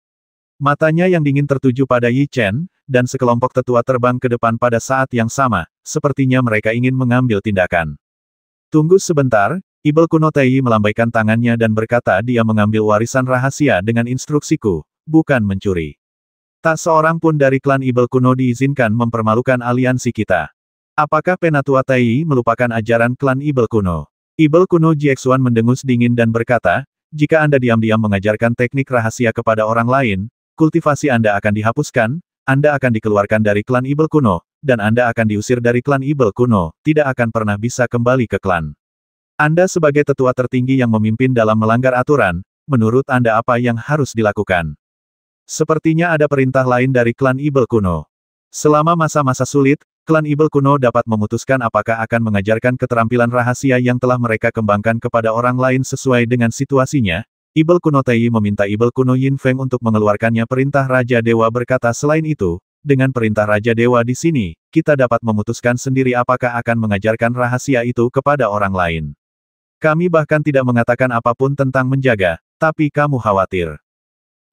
Matanya yang dingin tertuju pada Yi Chen, dan sekelompok tetua terbang ke depan pada saat yang sama, sepertinya mereka ingin mengambil tindakan. Tunggu sebentar, Ibel kuno Tei melambaikan tangannya dan berkata dia mengambil warisan rahasia dengan instruksiku, bukan mencuri. Tak seorang pun dari klan Ibel kuno diizinkan mempermalukan aliansi kita. Apakah penatua Tei melupakan ajaran klan Ibel kuno? Ibel kuno Jiexuan mendengus dingin dan berkata, jika Anda diam-diam mengajarkan teknik rahasia kepada orang lain, kultivasi Anda akan dihapuskan, Anda akan dikeluarkan dari klan Ibel kuno, dan Anda akan diusir dari klan Ibel kuno, tidak akan pernah bisa kembali ke klan. Anda sebagai tetua tertinggi yang memimpin dalam melanggar aturan, menurut Anda apa yang harus dilakukan? Sepertinya ada perintah lain dari klan Ibel kuno. Selama masa-masa sulit, klan Ibel kuno dapat memutuskan apakah akan mengajarkan keterampilan rahasia yang telah mereka kembangkan kepada orang lain sesuai dengan situasinya. Ibel kuno Tei meminta Ibel kuno Yin Feng untuk mengeluarkannya perintah Raja Dewa berkata selain itu, dengan perintah Raja Dewa di sini, kita dapat memutuskan sendiri apakah akan mengajarkan rahasia itu kepada orang lain. Kami bahkan tidak mengatakan apapun tentang menjaga, tapi kamu khawatir.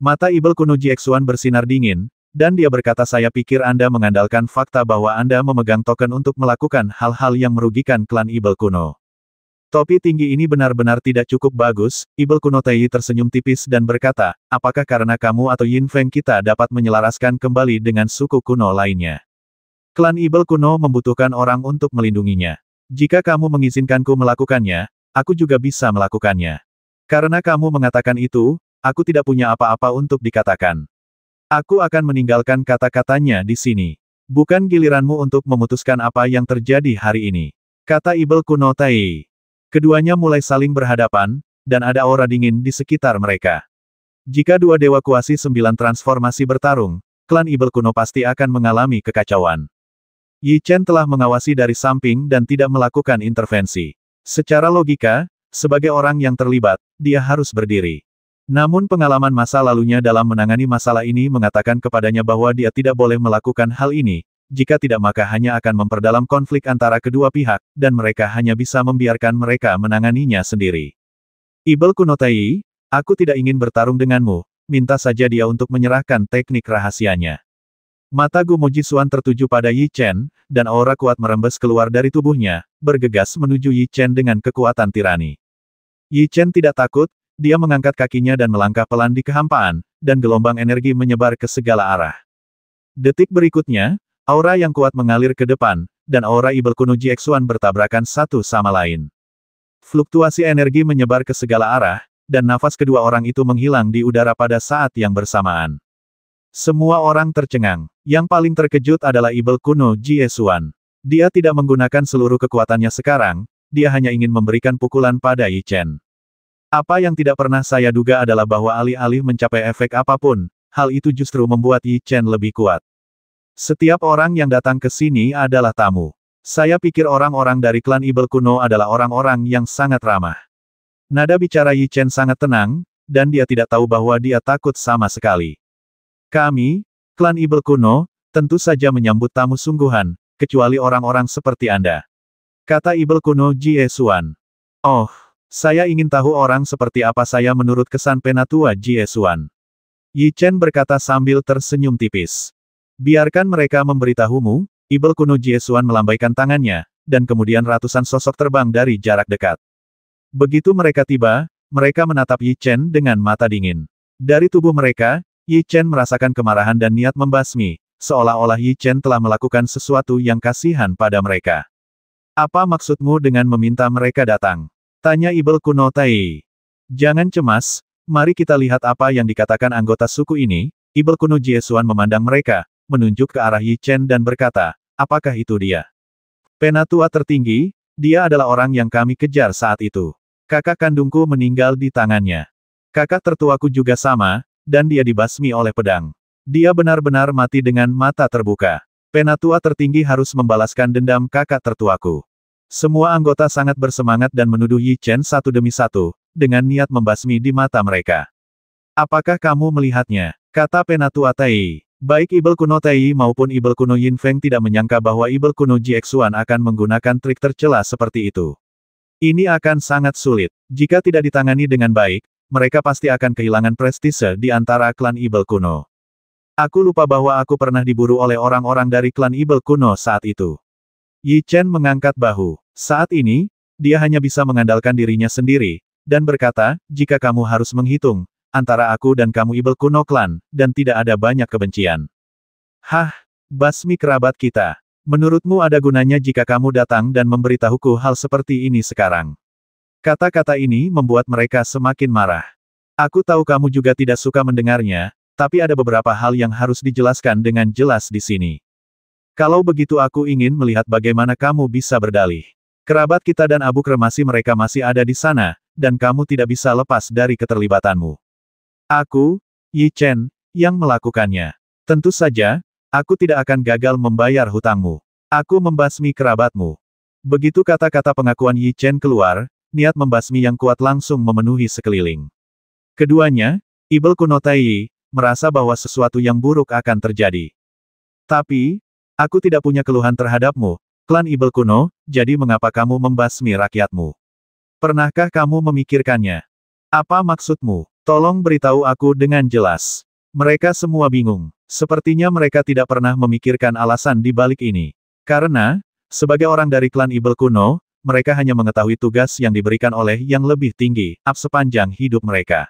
Mata Ibel kuno Jiexuan bersinar dingin, dan dia berkata saya pikir Anda mengandalkan fakta bahwa Anda memegang token untuk melakukan hal-hal yang merugikan klan Ibel kuno. Topi tinggi ini benar-benar tidak cukup bagus, Ibel kuno Tei tersenyum tipis dan berkata, apakah karena kamu atau Yin Feng kita dapat menyelaraskan kembali dengan suku kuno lainnya? Klan Ibel kuno membutuhkan orang untuk melindunginya. Jika kamu mengizinkanku melakukannya, aku juga bisa melakukannya. Karena kamu mengatakan itu, aku tidak punya apa-apa untuk dikatakan. Aku akan meninggalkan kata-katanya di sini. Bukan giliranmu untuk memutuskan apa yang terjadi hari ini, kata Ibel kuno Tei. Keduanya mulai saling berhadapan, dan ada aura dingin di sekitar mereka. Jika dua dewa kuasi 9 transformasi bertarung, klan Ibel kuno pasti akan mengalami kekacauan. Yi Chen telah mengawasi dari samping dan tidak melakukan intervensi. Secara logika, sebagai orang yang terlibat, dia harus berdiri. Namun pengalaman masa lalunya dalam menangani masalah ini mengatakan kepadanya bahwa dia tidak boleh melakukan hal ini, jika tidak maka hanya akan memperdalam konflik antara kedua pihak, dan mereka hanya bisa membiarkan mereka menanganinya sendiri. Ibel kuno Tei, aku tidak ingin bertarung denganmu, minta saja dia untuk menyerahkan teknik rahasianya. Mata Gumo Jisuan tertuju pada Yi Chen, dan aura kuat merembes keluar dari tubuhnya, bergegas menuju Yi Chen dengan kekuatan tirani. Yi Chen tidak takut, dia mengangkat kakinya dan melangkah pelan di kehampaan, dan gelombang energi menyebar ke segala arah. Detik berikutnya, aura yang kuat mengalir ke depan, dan aura Ibel kuno Jiexuan bertabrakan satu sama lain. Fluktuasi energi menyebar ke segala arah, dan nafas kedua orang itu menghilang di udara pada saat yang bersamaan. Semua orang tercengang. Yang paling terkejut adalah Ibel kuno Jiexuan. Dia tidak menggunakan seluruh kekuatannya sekarang, dia hanya ingin memberikan pukulan pada Yi Chen. Apa yang tidak pernah saya duga adalah bahwa alih-alih mencapai efek apapun, hal itu justru membuat Yi Chen lebih kuat. Setiap orang yang datang ke sini adalah tamu. Saya pikir orang-orang dari klan Ibel kuno adalah orang-orang yang sangat ramah. Nada bicara Yi Chen sangat tenang, dan dia tidak tahu bahwa dia takut sama sekali. Kami, klan Ibel kuno, tentu saja menyambut tamu sungguhan, kecuali orang-orang seperti Anda. Kata Ibel kuno Jie Xuan. Oh, saya ingin tahu orang seperti apa saya menurut kesan Penatua Jie Xuan. Yi Chen berkata sambil tersenyum tipis. Biarkan mereka memberitahumu, Ibel kuno Jie Xuan melambaikan tangannya, dan kemudian ratusan sosok terbang dari jarak dekat. Begitu mereka tiba, mereka menatap Yi Chen dengan mata dingin. Dari tubuh mereka, Yi Chen merasakan kemarahan dan niat membasmi, seolah-olah Yi Chen telah melakukan sesuatu yang kasihan pada mereka. Apa maksudmu dengan meminta mereka datang? Tanya Ibel kuno Tai. Jangan cemas, mari kita lihat apa yang dikatakan anggota suku ini. Ibel kuno Jie Xuan memandang mereka, menunjuk ke arah Yi Chen dan berkata, apakah itu dia? Penatua tertinggi, dia adalah orang yang kami kejar saat itu. Kakak kandungku meninggal di tangannya. Kakak tertuaku juga sama, dan dia dibasmi oleh pedang. Dia benar-benar mati dengan mata terbuka. Penatua tertinggi harus membalaskan dendam kakak tertuaku. Semua anggota sangat bersemangat dan menuduh Yi Chen satu demi satu, dengan niat membasmi di mata mereka. Apakah kamu melihatnya? Kata Penatua Tai. Baik Ibel kuno Tai maupun Ibel kuno Yin Feng tidak menyangka bahwa Ibel kuno Jie Xuan akan menggunakan trik tercela seperti itu. Ini akan sangat sulit. Jika tidak ditangani dengan baik, mereka pasti akan kehilangan prestise di antara klan Ibel kuno. Aku lupa bahwa aku pernah diburu oleh orang-orang dari klan Ibel kuno saat itu. Yi Chen mengangkat bahu. Saat ini, dia hanya bisa mengandalkan dirinya sendiri, dan berkata, jika kamu harus menghitung, antara aku dan kamu Ibel kuno klan, dan tidak ada banyak kebencian. Hah, basmi kerabat kita. Menurutmu ada gunanya jika kamu datang dan memberitahuku hal seperti ini sekarang? Kata-kata ini membuat mereka semakin marah. Aku tahu kamu juga tidak suka mendengarnya, tapi ada beberapa hal yang harus dijelaskan dengan jelas di sini. Kalau begitu aku ingin melihat bagaimana kamu bisa berdalih. Kerabat kita dan abu kremasi mereka masih ada di sana, dan kamu tidak bisa lepas dari keterlibatanmu. Aku, Yi Chen, yang melakukannya. Tentu saja, aku tidak akan gagal membayar hutangmu. Aku membasmi kerabatmu. Begitu kata-kata pengakuan Yi Chen keluar, niat membasmi yang kuat langsung memenuhi sekeliling. Keduanya, Ibel kuno Tai, merasa bahwa sesuatu yang buruk akan terjadi. Tapi, aku tidak punya keluhan terhadapmu, klan Ibel kuno, jadi mengapa kamu membasmi rakyatmu? Pernahkah kamu memikirkannya? Apa maksudmu? Tolong beritahu aku dengan jelas. Mereka semua bingung. Sepertinya mereka tidak pernah memikirkan alasan di balik ini. Karena, sebagai orang dari klan Ibel kuno, mereka hanya mengetahui tugas yang diberikan oleh yang lebih tinggi, sepanjang hidup mereka.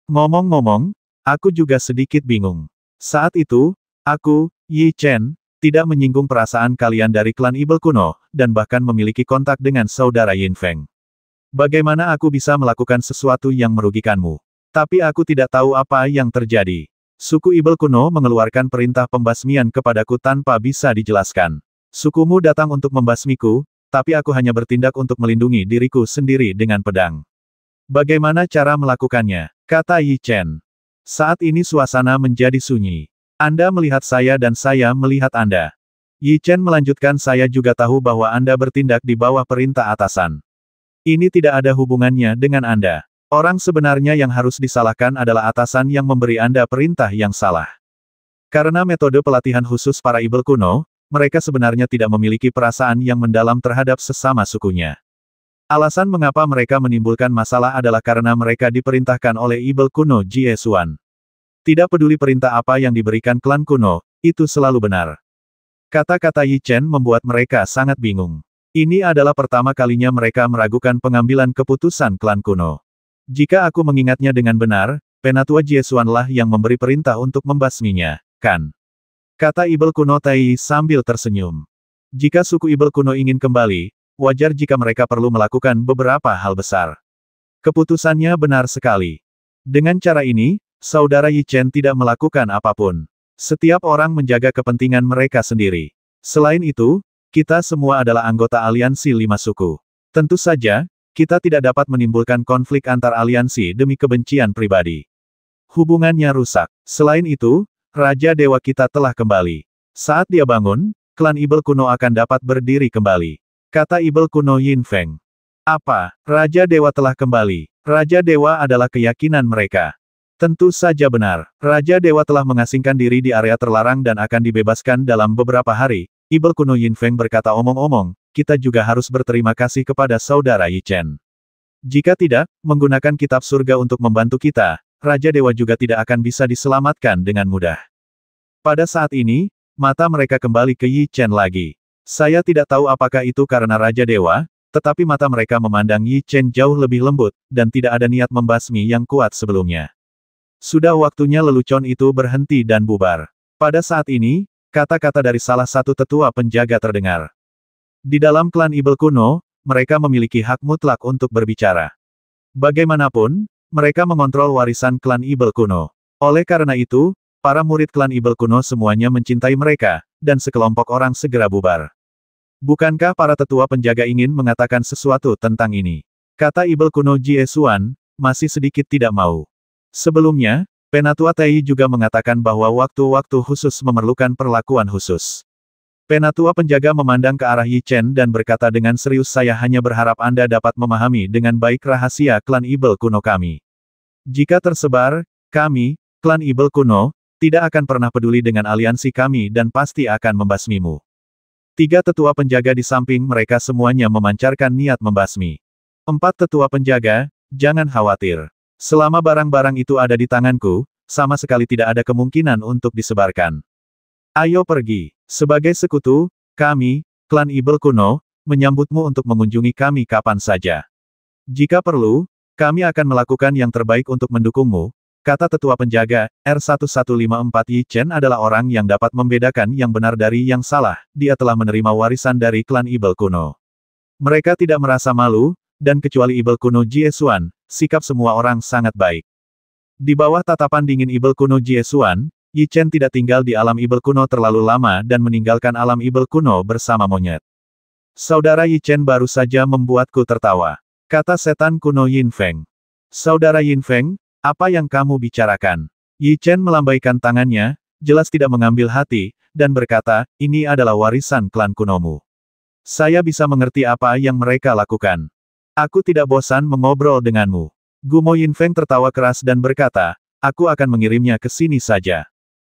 Ngomong-ngomong, aku juga sedikit bingung. Saat itu, aku, Yi Chen, tidak menyinggung perasaan kalian dari klan Ibel kuno, dan bahkan memiliki kontak dengan saudara Yin Feng. Bagaimana aku bisa melakukan sesuatu yang merugikanmu? Tapi aku tidak tahu apa yang terjadi. Suku Ibel kuno mengeluarkan perintah pembasmian kepadaku tanpa bisa dijelaskan. Sukumu datang untuk membasmiku, tapi aku hanya bertindak untuk melindungi diriku sendiri dengan pedang. Bagaimana cara melakukannya? Kata Yi Chen. Saat ini suasana menjadi sunyi. Anda melihat saya dan saya melihat Anda. Yi Chen melanjutkan, saya juga tahu bahwa Anda bertindak di bawah perintah atasan. Ini tidak ada hubungannya dengan Anda. Orang sebenarnya yang harus disalahkan adalah atasan yang memberi Anda perintah yang salah. Karena metode pelatihan khusus para Ibel kuno, mereka sebenarnya tidak memiliki perasaan yang mendalam terhadap sesama sukunya. Alasan mengapa mereka menimbulkan masalah adalah karena mereka diperintahkan oleh Ibel kuno Jie Xuan. Tidak peduli perintah apa yang diberikan klan kuno, itu selalu benar. Kata-kata Yi Chen membuat mereka sangat bingung. Ini adalah pertama kalinya mereka meragukan pengambilan keputusan klan kuno. Jika aku mengingatnya dengan benar, Penatua Jie Xuan lah yang memberi perintah untuk membasminya, kan? Kata Ibel kuno Tai sambil tersenyum. Jika suku Ibel kuno ingin kembali, wajar jika mereka perlu melakukan beberapa hal besar. Keputusannya benar sekali. Dengan cara ini, saudara Yi Chen tidak melakukan apapun. Setiap orang menjaga kepentingan mereka sendiri. Selain itu, kita semua adalah anggota aliansi 5 suku. Tentu saja, kita tidak dapat menimbulkan konflik antar aliansi demi kebencian pribadi. Hubungannya rusak. Selain itu, Raja Dewa kita telah kembali. Saat dia bangun, klan Ibel kuno akan dapat berdiri kembali. Kata Ibel kuno Yin Feng. Apa? Raja Dewa telah kembali. Raja Dewa adalah keyakinan mereka. Tentu saja benar. Raja Dewa telah mengasingkan diri di area terlarang dan akan dibebaskan dalam beberapa hari. Ibel kuno Yin Feng berkata omong-omong, kita juga harus berterima kasih kepada saudara Yi Chen. Jika tidak, menggunakan kitab surga untuk membantu kita, Raja Dewa juga tidak akan bisa diselamatkan dengan mudah. Pada saat ini, mata mereka kembali ke Yi Chen lagi. Saya tidak tahu apakah itu karena Raja Dewa, tetapi mata mereka memandang Yi Chen jauh lebih lembut, dan tidak ada niat membasmi yang kuat sebelumnya. Sudah waktunya lelucon itu berhenti dan bubar. Pada saat ini, kata-kata dari salah satu tetua penjaga terdengar. Di dalam klan Ibel kuno, mereka memiliki hak mutlak untuk berbicara. Bagaimanapun, mereka mengontrol warisan klan Ibel kuno. Oleh karena itu, para murid klan Ibel kuno semuanya mencintai mereka, dan sekelompok orang segera bubar. Bukankah para tetua penjaga ingin mengatakan sesuatu tentang ini? Kata Ibel kuno Jie Xuan, masih sedikit tidak mau. Sebelumnya, Penatua Tai juga mengatakan bahwa waktu-waktu khusus memerlukan perlakuan khusus. Penatua penjaga memandang ke arah Yi Chen dan berkata dengan serius, saya hanya berharap Anda dapat memahami dengan baik rahasia klan Ibel kuno kami. Jika tersebar, kami, klan Ibel kuno, tidak akan pernah peduli dengan aliansi kami dan pasti akan membasmimu. Tiga tetua penjaga di samping mereka semuanya memancarkan niat membasmi. Empat tetua penjaga, jangan khawatir. Selama barang-barang itu ada di tanganku, sama sekali tidak ada kemungkinan untuk disebarkan. Ayo pergi. Sebagai sekutu, kami, klan Ibel kuno, menyambutmu untuk mengunjungi kami kapan saja. Jika perlu, kami akan melakukan yang terbaik untuk mendukungmu, kata tetua penjaga. R1154 Yi Chen adalah orang yang dapat membedakan yang benar dari yang salah, dia telah menerima warisan dari klan Ibel kuno. Mereka tidak merasa malu, dan kecuali Ibel kuno Jie Xuan, sikap semua orang sangat baik. Di bawah tatapan dingin Ibel kuno Jie Xuan, Yi Chen tidak tinggal di alam Ibel kuno terlalu lama dan meninggalkan alam Ibel kuno bersama monyet. Saudara Yi Chen baru saja membuatku tertawa, kata setan kuno Yin Feng. Saudara Yin Feng, apa yang kamu bicarakan? Yi Chen melambaikan tangannya, jelas tidak mengambil hati, dan berkata, ini adalah warisan klan kunomu. Saya bisa mengerti apa yang mereka lakukan. Aku tidak bosan mengobrol denganmu. Gumo Yin Feng tertawa keras dan berkata, aku akan mengirimnya ke sini saja.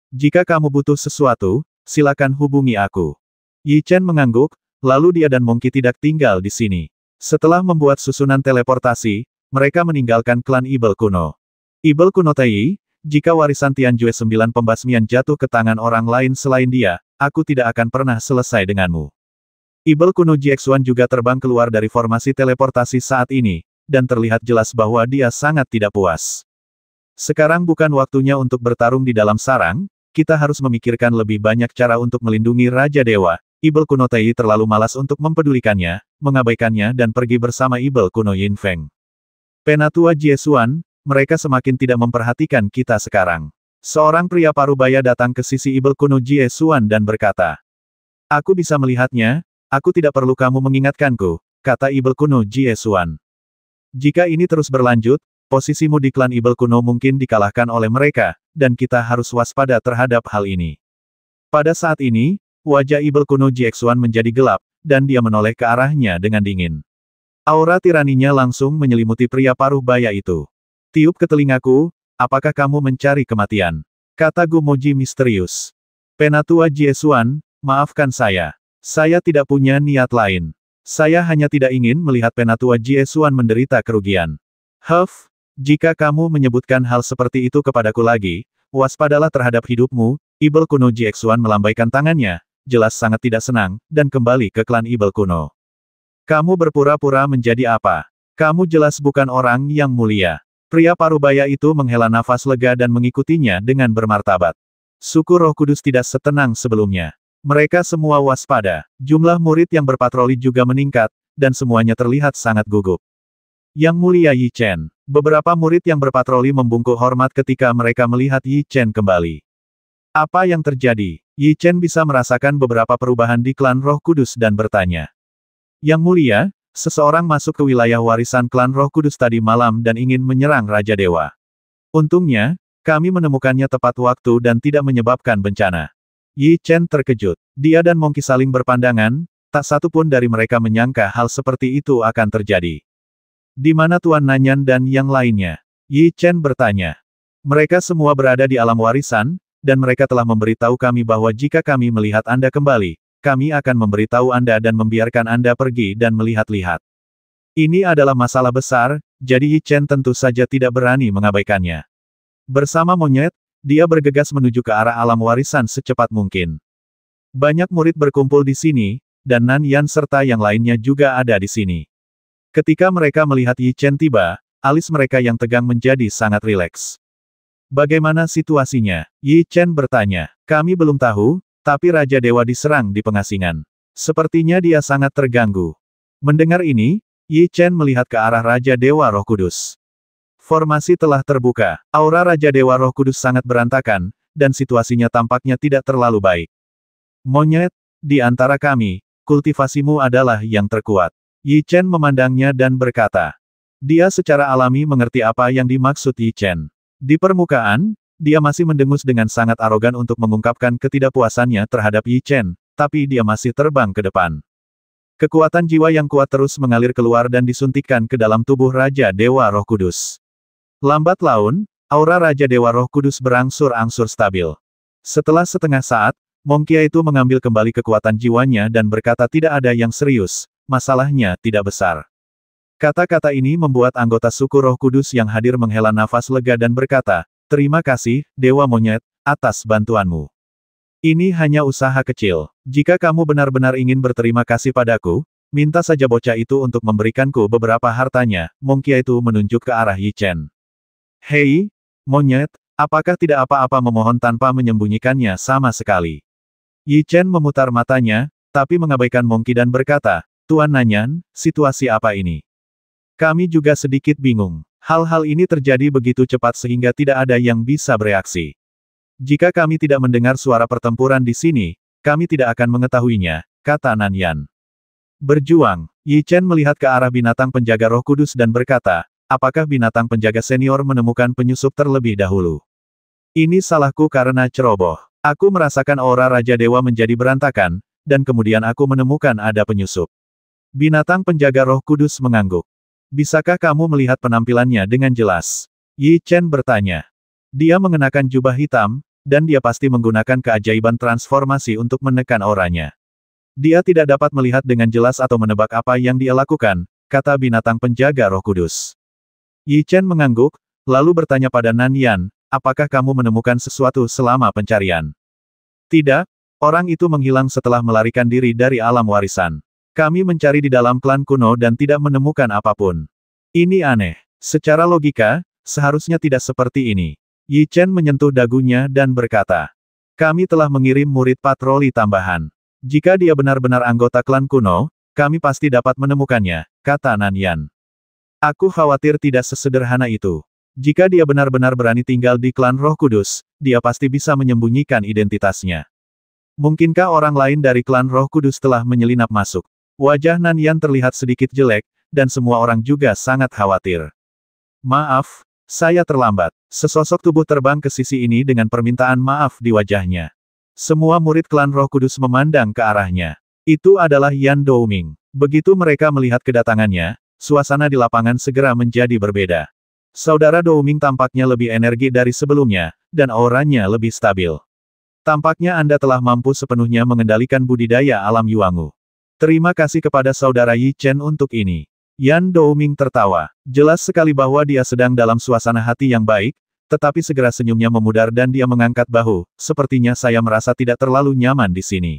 Jika kamu butuh sesuatu, silakan hubungi aku. Yi Chen mengangguk, lalu dia dan Monkey tidak tinggal di sini. Setelah membuat susunan teleportasi, mereka meninggalkan klan Ibel kuno. Ibel kuno Tai, jika warisan Tianjue 9 pembasmian jatuh ke tangan orang lain selain dia, aku tidak akan pernah selesai denganmu. Ibel kuno Jiexuan juga terbang keluar dari formasi teleportasi saat ini, dan terlihat jelas bahwa dia sangat tidak puas. Sekarang bukan waktunya untuk bertarung di dalam sarang, kita harus memikirkan lebih banyak cara untuk melindungi Raja Dewa. Ibel kuno Tai terlalu malas untuk mempedulikannya, mengabaikannya dan pergi bersama Ibel kuno Yin Feng. Penatua Jie Xuan, mereka semakin tidak memperhatikan kita sekarang. Seorang pria parubaya datang ke sisi Ibel kuno Jie Xuan dan berkata, aku bisa melihatnya. Aku tidak perlu kamu mengingatkanku, kata Ibel kuno Jie Xuan. Jika ini terus berlanjut, posisimu di klan Ibel kuno mungkin dikalahkan oleh mereka, dan kita harus waspada terhadap hal ini. Pada saat ini, wajah Ibel kuno Jie Xuan menjadi gelap, dan dia menoleh ke arahnya dengan dingin. Aura tiraninya langsung menyelimuti pria paruh baya itu. Tiup ke telingaku, apakah kamu mencari kematian? Kata Gumoji misterius. Penatua Jie Xuan, maafkan saya. Saya tidak punya niat lain. Saya hanya tidak ingin melihat Penatua Jie Xuan menderita kerugian. Huff, jika kamu menyebutkan hal seperti itu kepadaku lagi, waspadalah terhadap hidupmu. Ibel kuno Jie Xuan melambaikan tangannya, jelas sangat tidak senang, dan kembali ke klan Ibel kuno. Kamu berpura-pura menjadi apa? Kamu jelas bukan orang yang mulia. Pria parubaya itu menghela nafas lega dan mengikutinya dengan bermartabat. Suku Roh Kudus tidak setenang sebelumnya. Mereka semua waspada. Jumlah murid yang berpatroli juga meningkat, dan semuanya terlihat sangat gugup. Yang Mulia Yi Chen. Beberapa murid yang berpatroli membungkuk hormat ketika mereka melihat Yi Chen kembali. Apa yang terjadi? Yi Chen bisa merasakan beberapa perubahan di klan Roh Kudus dan bertanya. Yang Mulia, seseorang masuk ke wilayah warisan klan Roh Kudus tadi malam dan ingin menyerang Raja Dewa. Untungnya, kami menemukannya tepat waktu dan tidak menyebabkan bencana. Yi Chen terkejut. Dia dan Monkey saling berpandangan, tak satu pun dari mereka menyangka hal seperti itu akan terjadi. Di mana Tuan Nanyan dan yang lainnya? Yi Chen bertanya. Mereka semua berada di alam warisan, dan mereka telah memberitahu kami bahwa jika kami melihat Anda kembali, kami akan memberitahu Anda dan membiarkan Anda pergi dan melihat-lihat. Ini adalah masalah besar, jadi Yi Chen tentu saja tidak berani mengabaikannya. Bersama monyet, dia bergegas menuju ke arah alam warisan secepat mungkin. Banyak murid berkumpul di sini, dan Nan Yan serta yang lainnya juga ada di sini. Ketika mereka melihat Yi Chen tiba, alis mereka yang tegang menjadi sangat rileks. Bagaimana situasinya? Yi Chen bertanya. Kami belum tahu, tapi Raja Dewa diserang di pengasingan. Sepertinya dia sangat terganggu. Mendengar ini, Yi Chen melihat ke arah Raja Dewa Roh Kudus. Formasi telah terbuka. Aura Raja Dewa Roh Kudus sangat berantakan, dan situasinya tampaknya tidak terlalu baik. Monyet, di antara kami, kultivasimu adalah yang terkuat. Yi Chen memandangnya dan berkata. Dia secara alami mengerti apa yang dimaksud Yi Chen. Di permukaan, dia masih mendengus dengan sangat arogan untuk mengungkapkan ketidakpuasannya terhadap Yi Chen, tapi dia masih terbang ke depan. Kekuatan jiwa yang kuat terus mengalir keluar dan disuntikkan ke dalam tubuh Raja Dewa Roh Kudus. Lambat laun, aura Raja Dewa Roh Kudus berangsur-angsur stabil. Setelah setengah saat, Mongkia itu mengambil kembali kekuatan jiwanya dan berkata tidak ada yang serius, masalahnya tidak besar. Kata-kata ini membuat anggota suku Roh Kudus yang hadir menghela nafas lega dan berkata, terima kasih, Dewa Monyet, atas bantuanmu. Ini hanya usaha kecil. Jika kamu benar-benar ingin berterima kasih padaku, minta saja bocah itu untuk memberikanku beberapa hartanya. Mongkia itu menunjuk ke arah Yi Chen. Hei, monyet, apakah tidak apa-apa memohon tanpa menyembunyikannya sama sekali? Yi Chen memutar matanya, tapi mengabaikan Mongki dan berkata, Tuan Nanyan, situasi apa ini? Kami juga sedikit bingung. Hal-hal ini terjadi begitu cepat sehingga tidak ada yang bisa bereaksi. Jika kami tidak mendengar suara pertempuran di sini, kami tidak akan mengetahuinya, kata Nan Yan. Berjuang, Yi Chen melihat ke arah binatang penjaga Roh Kudus dan berkata, apakah binatang penjaga senior menemukan penyusup terlebih dahulu? Ini salahku karena ceroboh. Aku merasakan aura Raja Dewa menjadi berantakan, dan kemudian aku menemukan ada penyusup. Binatang penjaga Roh Kudus mengangguk. Bisakah kamu melihat penampilannya dengan jelas? Yi Chen bertanya. Dia mengenakan jubah hitam, dan dia pasti menggunakan keajaiban transformasi untuk menekan auranya. Dia tidak dapat melihat dengan jelas atau menebak apa yang dia lakukan, kata binatang penjaga Roh Kudus. Yi Chen mengangguk, lalu bertanya pada Nan Yan, apakah kamu menemukan sesuatu selama pencarian? Tidak, orang itu menghilang setelah melarikan diri dari alam warisan. Kami mencari di dalam klan kuno dan tidak menemukan apapun. Ini aneh. Secara logika, seharusnya tidak seperti ini. Yi Chen menyentuh dagunya dan berkata, kami telah mengirim murid patroli tambahan. Jika dia benar-benar anggota klan kuno, kami pasti dapat menemukannya, kata Nan Yan. Aku khawatir tidak sesederhana itu. Jika dia benar-benar berani tinggal di klan Roh Kudus, dia pasti bisa menyembunyikan identitasnya. Mungkinkah orang lain dari klan Roh Kudus telah menyelinap masuk? Wajah Nan Yan terlihat sedikit jelek, dan semua orang juga sangat khawatir. Maaf, saya terlambat. Sesosok tubuh terbang ke sisi ini dengan permintaan maaf di wajahnya. Semua murid klan Roh Kudus memandang ke arahnya. Itu adalah Yan Douming. Begitu mereka melihat kedatangannya, suasana di lapangan segera menjadi berbeda. Saudara Douming tampaknya lebih energi dari sebelumnya, dan auranya lebih stabil. Tampaknya Anda telah mampu sepenuhnya mengendalikan budidaya alam Yuangu. Terima kasih kepada saudara Yi Chen untuk ini. Yan Douming tertawa. Jelas sekali bahwa dia sedang dalam suasana hati yang baik, tetapi segera senyumnya memudar dan dia mengangkat bahu, sepertinya saya merasa tidak terlalu nyaman di sini.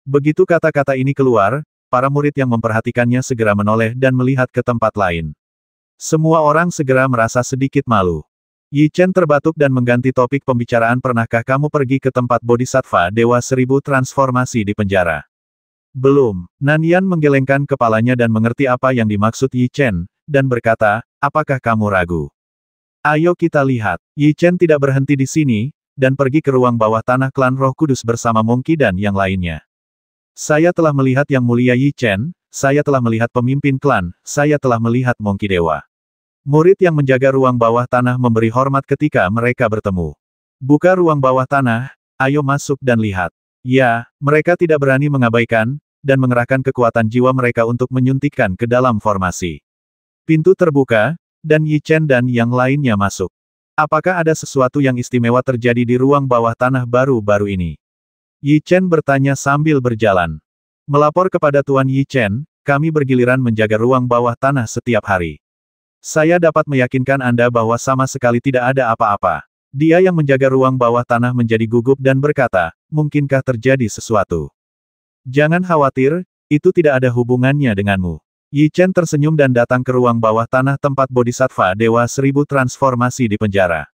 Begitu kata-kata ini keluar, para murid yang memperhatikannya segera menoleh dan melihat ke tempat lain. Semua orang segera merasa sedikit malu. Yi Chen terbatuk dan mengganti topik pembicaraan. Pernahkah kamu pergi ke tempat Bodhisattva Dewa Seribu Transformasi di penjara? Belum. Nan Yan menggelengkan kepalanya dan mengerti apa yang dimaksud Yi Chen, dan berkata, apakah kamu ragu? Ayo kita lihat. Yi Chen tidak berhenti di sini, dan pergi ke ruang bawah tanah klan Roh Kudus bersama Mongki dan yang lainnya. Saya telah melihat Yang Mulia Yi Chen, saya telah melihat pemimpin klan, saya telah melihat Mongki Dewa. Murid yang menjaga ruang bawah tanah memberi hormat ketika mereka bertemu. Buka ruang bawah tanah, ayo masuk dan lihat. Ya, mereka tidak berani mengabaikan, dan mengerahkan kekuatan jiwa mereka untuk menyuntikkan ke dalam formasi. Pintu terbuka, dan Yi Chen dan yang lainnya masuk. Apakah ada sesuatu yang istimewa terjadi di ruang bawah tanah baru-baru ini? Yi Chen bertanya sambil berjalan. Melapor kepada Tuan Yi Chen, kami bergiliran menjaga ruang bawah tanah setiap hari. Saya dapat meyakinkan Anda bahwa sama sekali tidak ada apa-apa. Dia yang menjaga ruang bawah tanah menjadi gugup dan berkata, mungkinkah terjadi sesuatu? Jangan khawatir, itu tidak ada hubungannya denganmu. Yi Chen tersenyum dan datang ke ruang bawah tanah tempat Bodhisattva Dewa Seribu transformasi di penjara.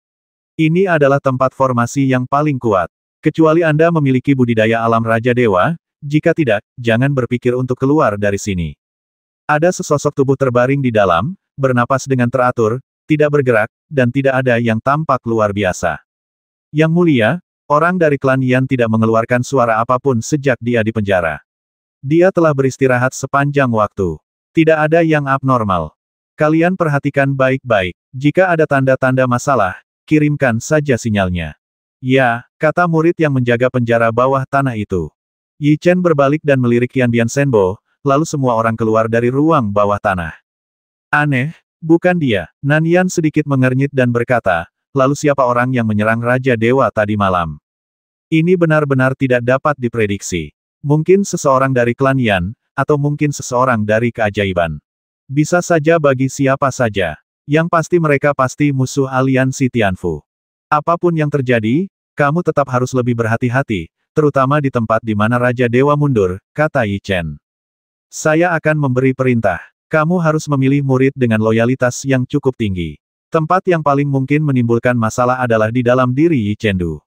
Ini adalah tempat formasi yang paling kuat. Kecuali Anda memiliki budidaya alam Raja Dewa, jika tidak, jangan berpikir untuk keluar dari sini. Ada sesosok tubuh terbaring di dalam, bernapas dengan teratur, tidak bergerak, dan tidak ada yang tampak luar biasa. Yang mulia, orang dari klan Yan tidak mengeluarkan suara apapun sejak dia di penjara. Dia telah beristirahat sepanjang waktu. Tidak ada yang abnormal. Kalian perhatikan baik-baik. Jika ada tanda-tanda masalah, kirimkan saja sinyalnya. Ya, kata murid yang menjaga penjara bawah tanah itu. Yi Chen berbalik dan melirik Yan Bian Shenbo, lalu semua orang keluar dari ruang bawah tanah. Aneh, bukan dia. Nan Yan sedikit mengernyit dan berkata, lalu siapa orang yang menyerang Raja Dewa tadi malam? Ini benar-benar tidak dapat diprediksi. Mungkin seseorang dari klan Yan, atau mungkin seseorang dari keajaiban. Bisa saja bagi siapa saja. Yang pasti mereka pasti musuh aliansi Tianfu. Apapun yang terjadi, kamu tetap harus lebih berhati-hati, terutama di tempat di mana Raja Dewa mundur, kata Yi Chen. Saya akan memberi perintah. Kamu harus memilih murid dengan loyalitas yang cukup tinggi. Tempat yang paling mungkin menimbulkan masalah adalah di dalam diri Yi Chengdu.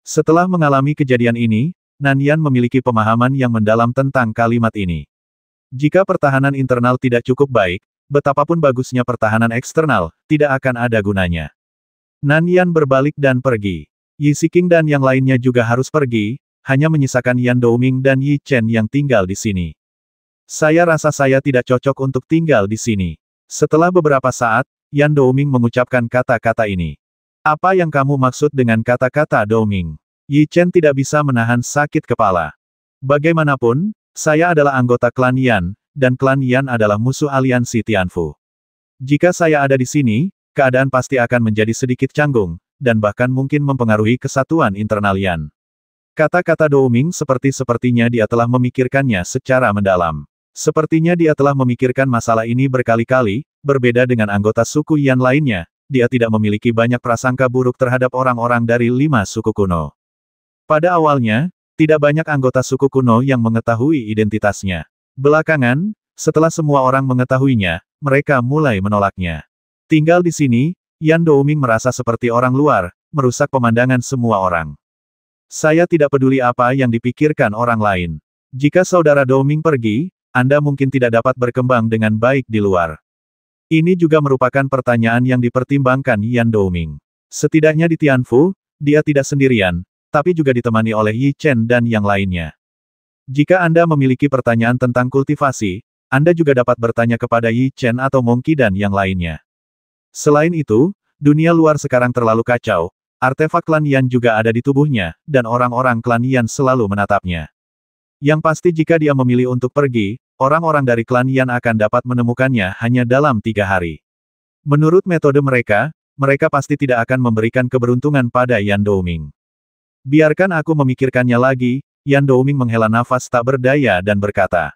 Setelah mengalami kejadian ini, Nan Yan memiliki pemahaman yang mendalam tentang kalimat ini. Jika pertahanan internal tidak cukup baik, betapapun bagusnya pertahanan eksternal, tidak akan ada gunanya. Nan Yan berbalik dan pergi. Yi Siqing dan yang lainnya juga harus pergi, hanya menyisakan Yan Douming dan Yi Chen yang tinggal di sini. Saya rasa saya tidak cocok untuk tinggal di sini. Setelah beberapa saat, Yan Douming mengucapkan kata-kata ini. Apa yang kamu maksud dengan kata-kata Douming? Yi Chen tidak bisa menahan sakit kepala. Bagaimanapun, saya adalah anggota klan Yan, dan klan Yan adalah musuh aliansi Tianfu. Jika saya ada di sini, keadaan pasti akan menjadi sedikit canggung, dan bahkan mungkin mempengaruhi kesatuan internal Yan. Kata-kata Douming sepertinya dia telah memikirkannya secara mendalam. Sepertinya dia telah memikirkan masalah ini berkali-kali, berbeda dengan anggota suku Yan lainnya, dia tidak memiliki banyak prasangka buruk terhadap orang-orang dari 5 suku kuno. Pada awalnya, tidak banyak anggota suku kuno yang mengetahui identitasnya. Belakangan, setelah semua orang mengetahuinya, mereka mulai menolaknya. Tinggal di sini, Yan Douming merasa seperti orang luar, merusak pemandangan semua orang. Saya tidak peduli apa yang dipikirkan orang lain. Jika saudara Douming pergi, Anda mungkin tidak dapat berkembang dengan baik di luar. Ini juga merupakan pertanyaan yang dipertimbangkan Yan Douming. Setidaknya di Tianfu, dia tidak sendirian, tapi juga ditemani oleh Yi Chen dan yang lainnya. Jika Anda memiliki pertanyaan tentang kultivasi, Anda juga dapat bertanya kepada Yi Chen atau Monkey dan yang lainnya. Selain itu, dunia luar sekarang terlalu kacau, artefak klan Yan juga ada di tubuhnya, dan orang-orang klan Yan selalu menatapnya. Yang pasti jika dia memilih untuk pergi, orang-orang dari klan Yan akan dapat menemukannya hanya dalam 3 hari. Menurut metode mereka, mereka pasti tidak akan memberikan keberuntungan pada Yan Douming. Biarkan aku memikirkannya lagi, Yan Douming menghela nafas tak berdaya dan berkata.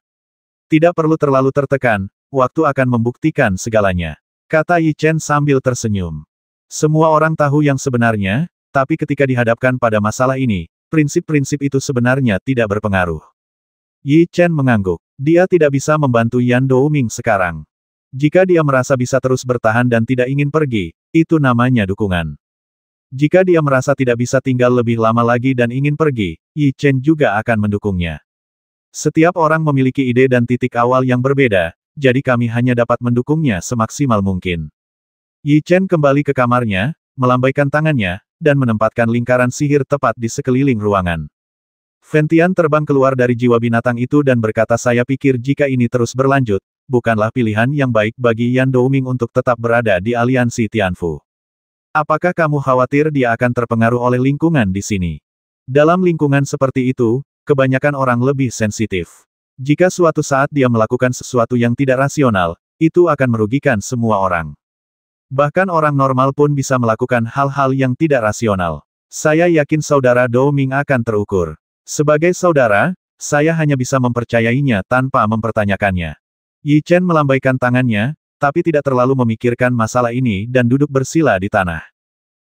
Tidak perlu terlalu tertekan, waktu akan membuktikan segalanya. Kata Yi Chen sambil tersenyum. Semua orang tahu yang sebenarnya, tapi ketika dihadapkan pada masalah ini, prinsip-prinsip itu sebenarnya tidak berpengaruh. Yi Chen mengangguk. Dia tidak bisa membantu Yan Douming sekarang. Jika dia merasa bisa terus bertahan dan tidak ingin pergi, itu namanya dukungan. Jika dia merasa tidak bisa tinggal lebih lama lagi dan ingin pergi, Yi Chen juga akan mendukungnya. Setiap orang memiliki ide dan titik awal yang berbeda, jadi kami hanya dapat mendukungnya semaksimal mungkin. Yi Chen kembali ke kamarnya, melambaikan tangannya, dan menempatkan lingkaran sihir tepat di sekeliling ruangan. Fentian terbang keluar dari jiwa binatang itu dan berkata, saya pikir jika ini terus berlanjut, bukanlah pilihan yang baik bagi Yan Douming untuk tetap berada di aliansi Tianfu. Apakah kamu khawatir dia akan terpengaruh oleh lingkungan di sini? Dalam lingkungan seperti itu, kebanyakan orang lebih sensitif. Jika suatu saat dia melakukan sesuatu yang tidak rasional, itu akan merugikan semua orang. Bahkan orang normal pun bisa melakukan hal-hal yang tidak rasional. Saya yakin saudara Dou Ming akan terukur. Sebagai saudara, saya hanya bisa mempercayainya tanpa mempertanyakannya. Yi Chen melambaikan tangannya, tapi tidak terlalu memikirkan masalah ini dan duduk bersila di tanah.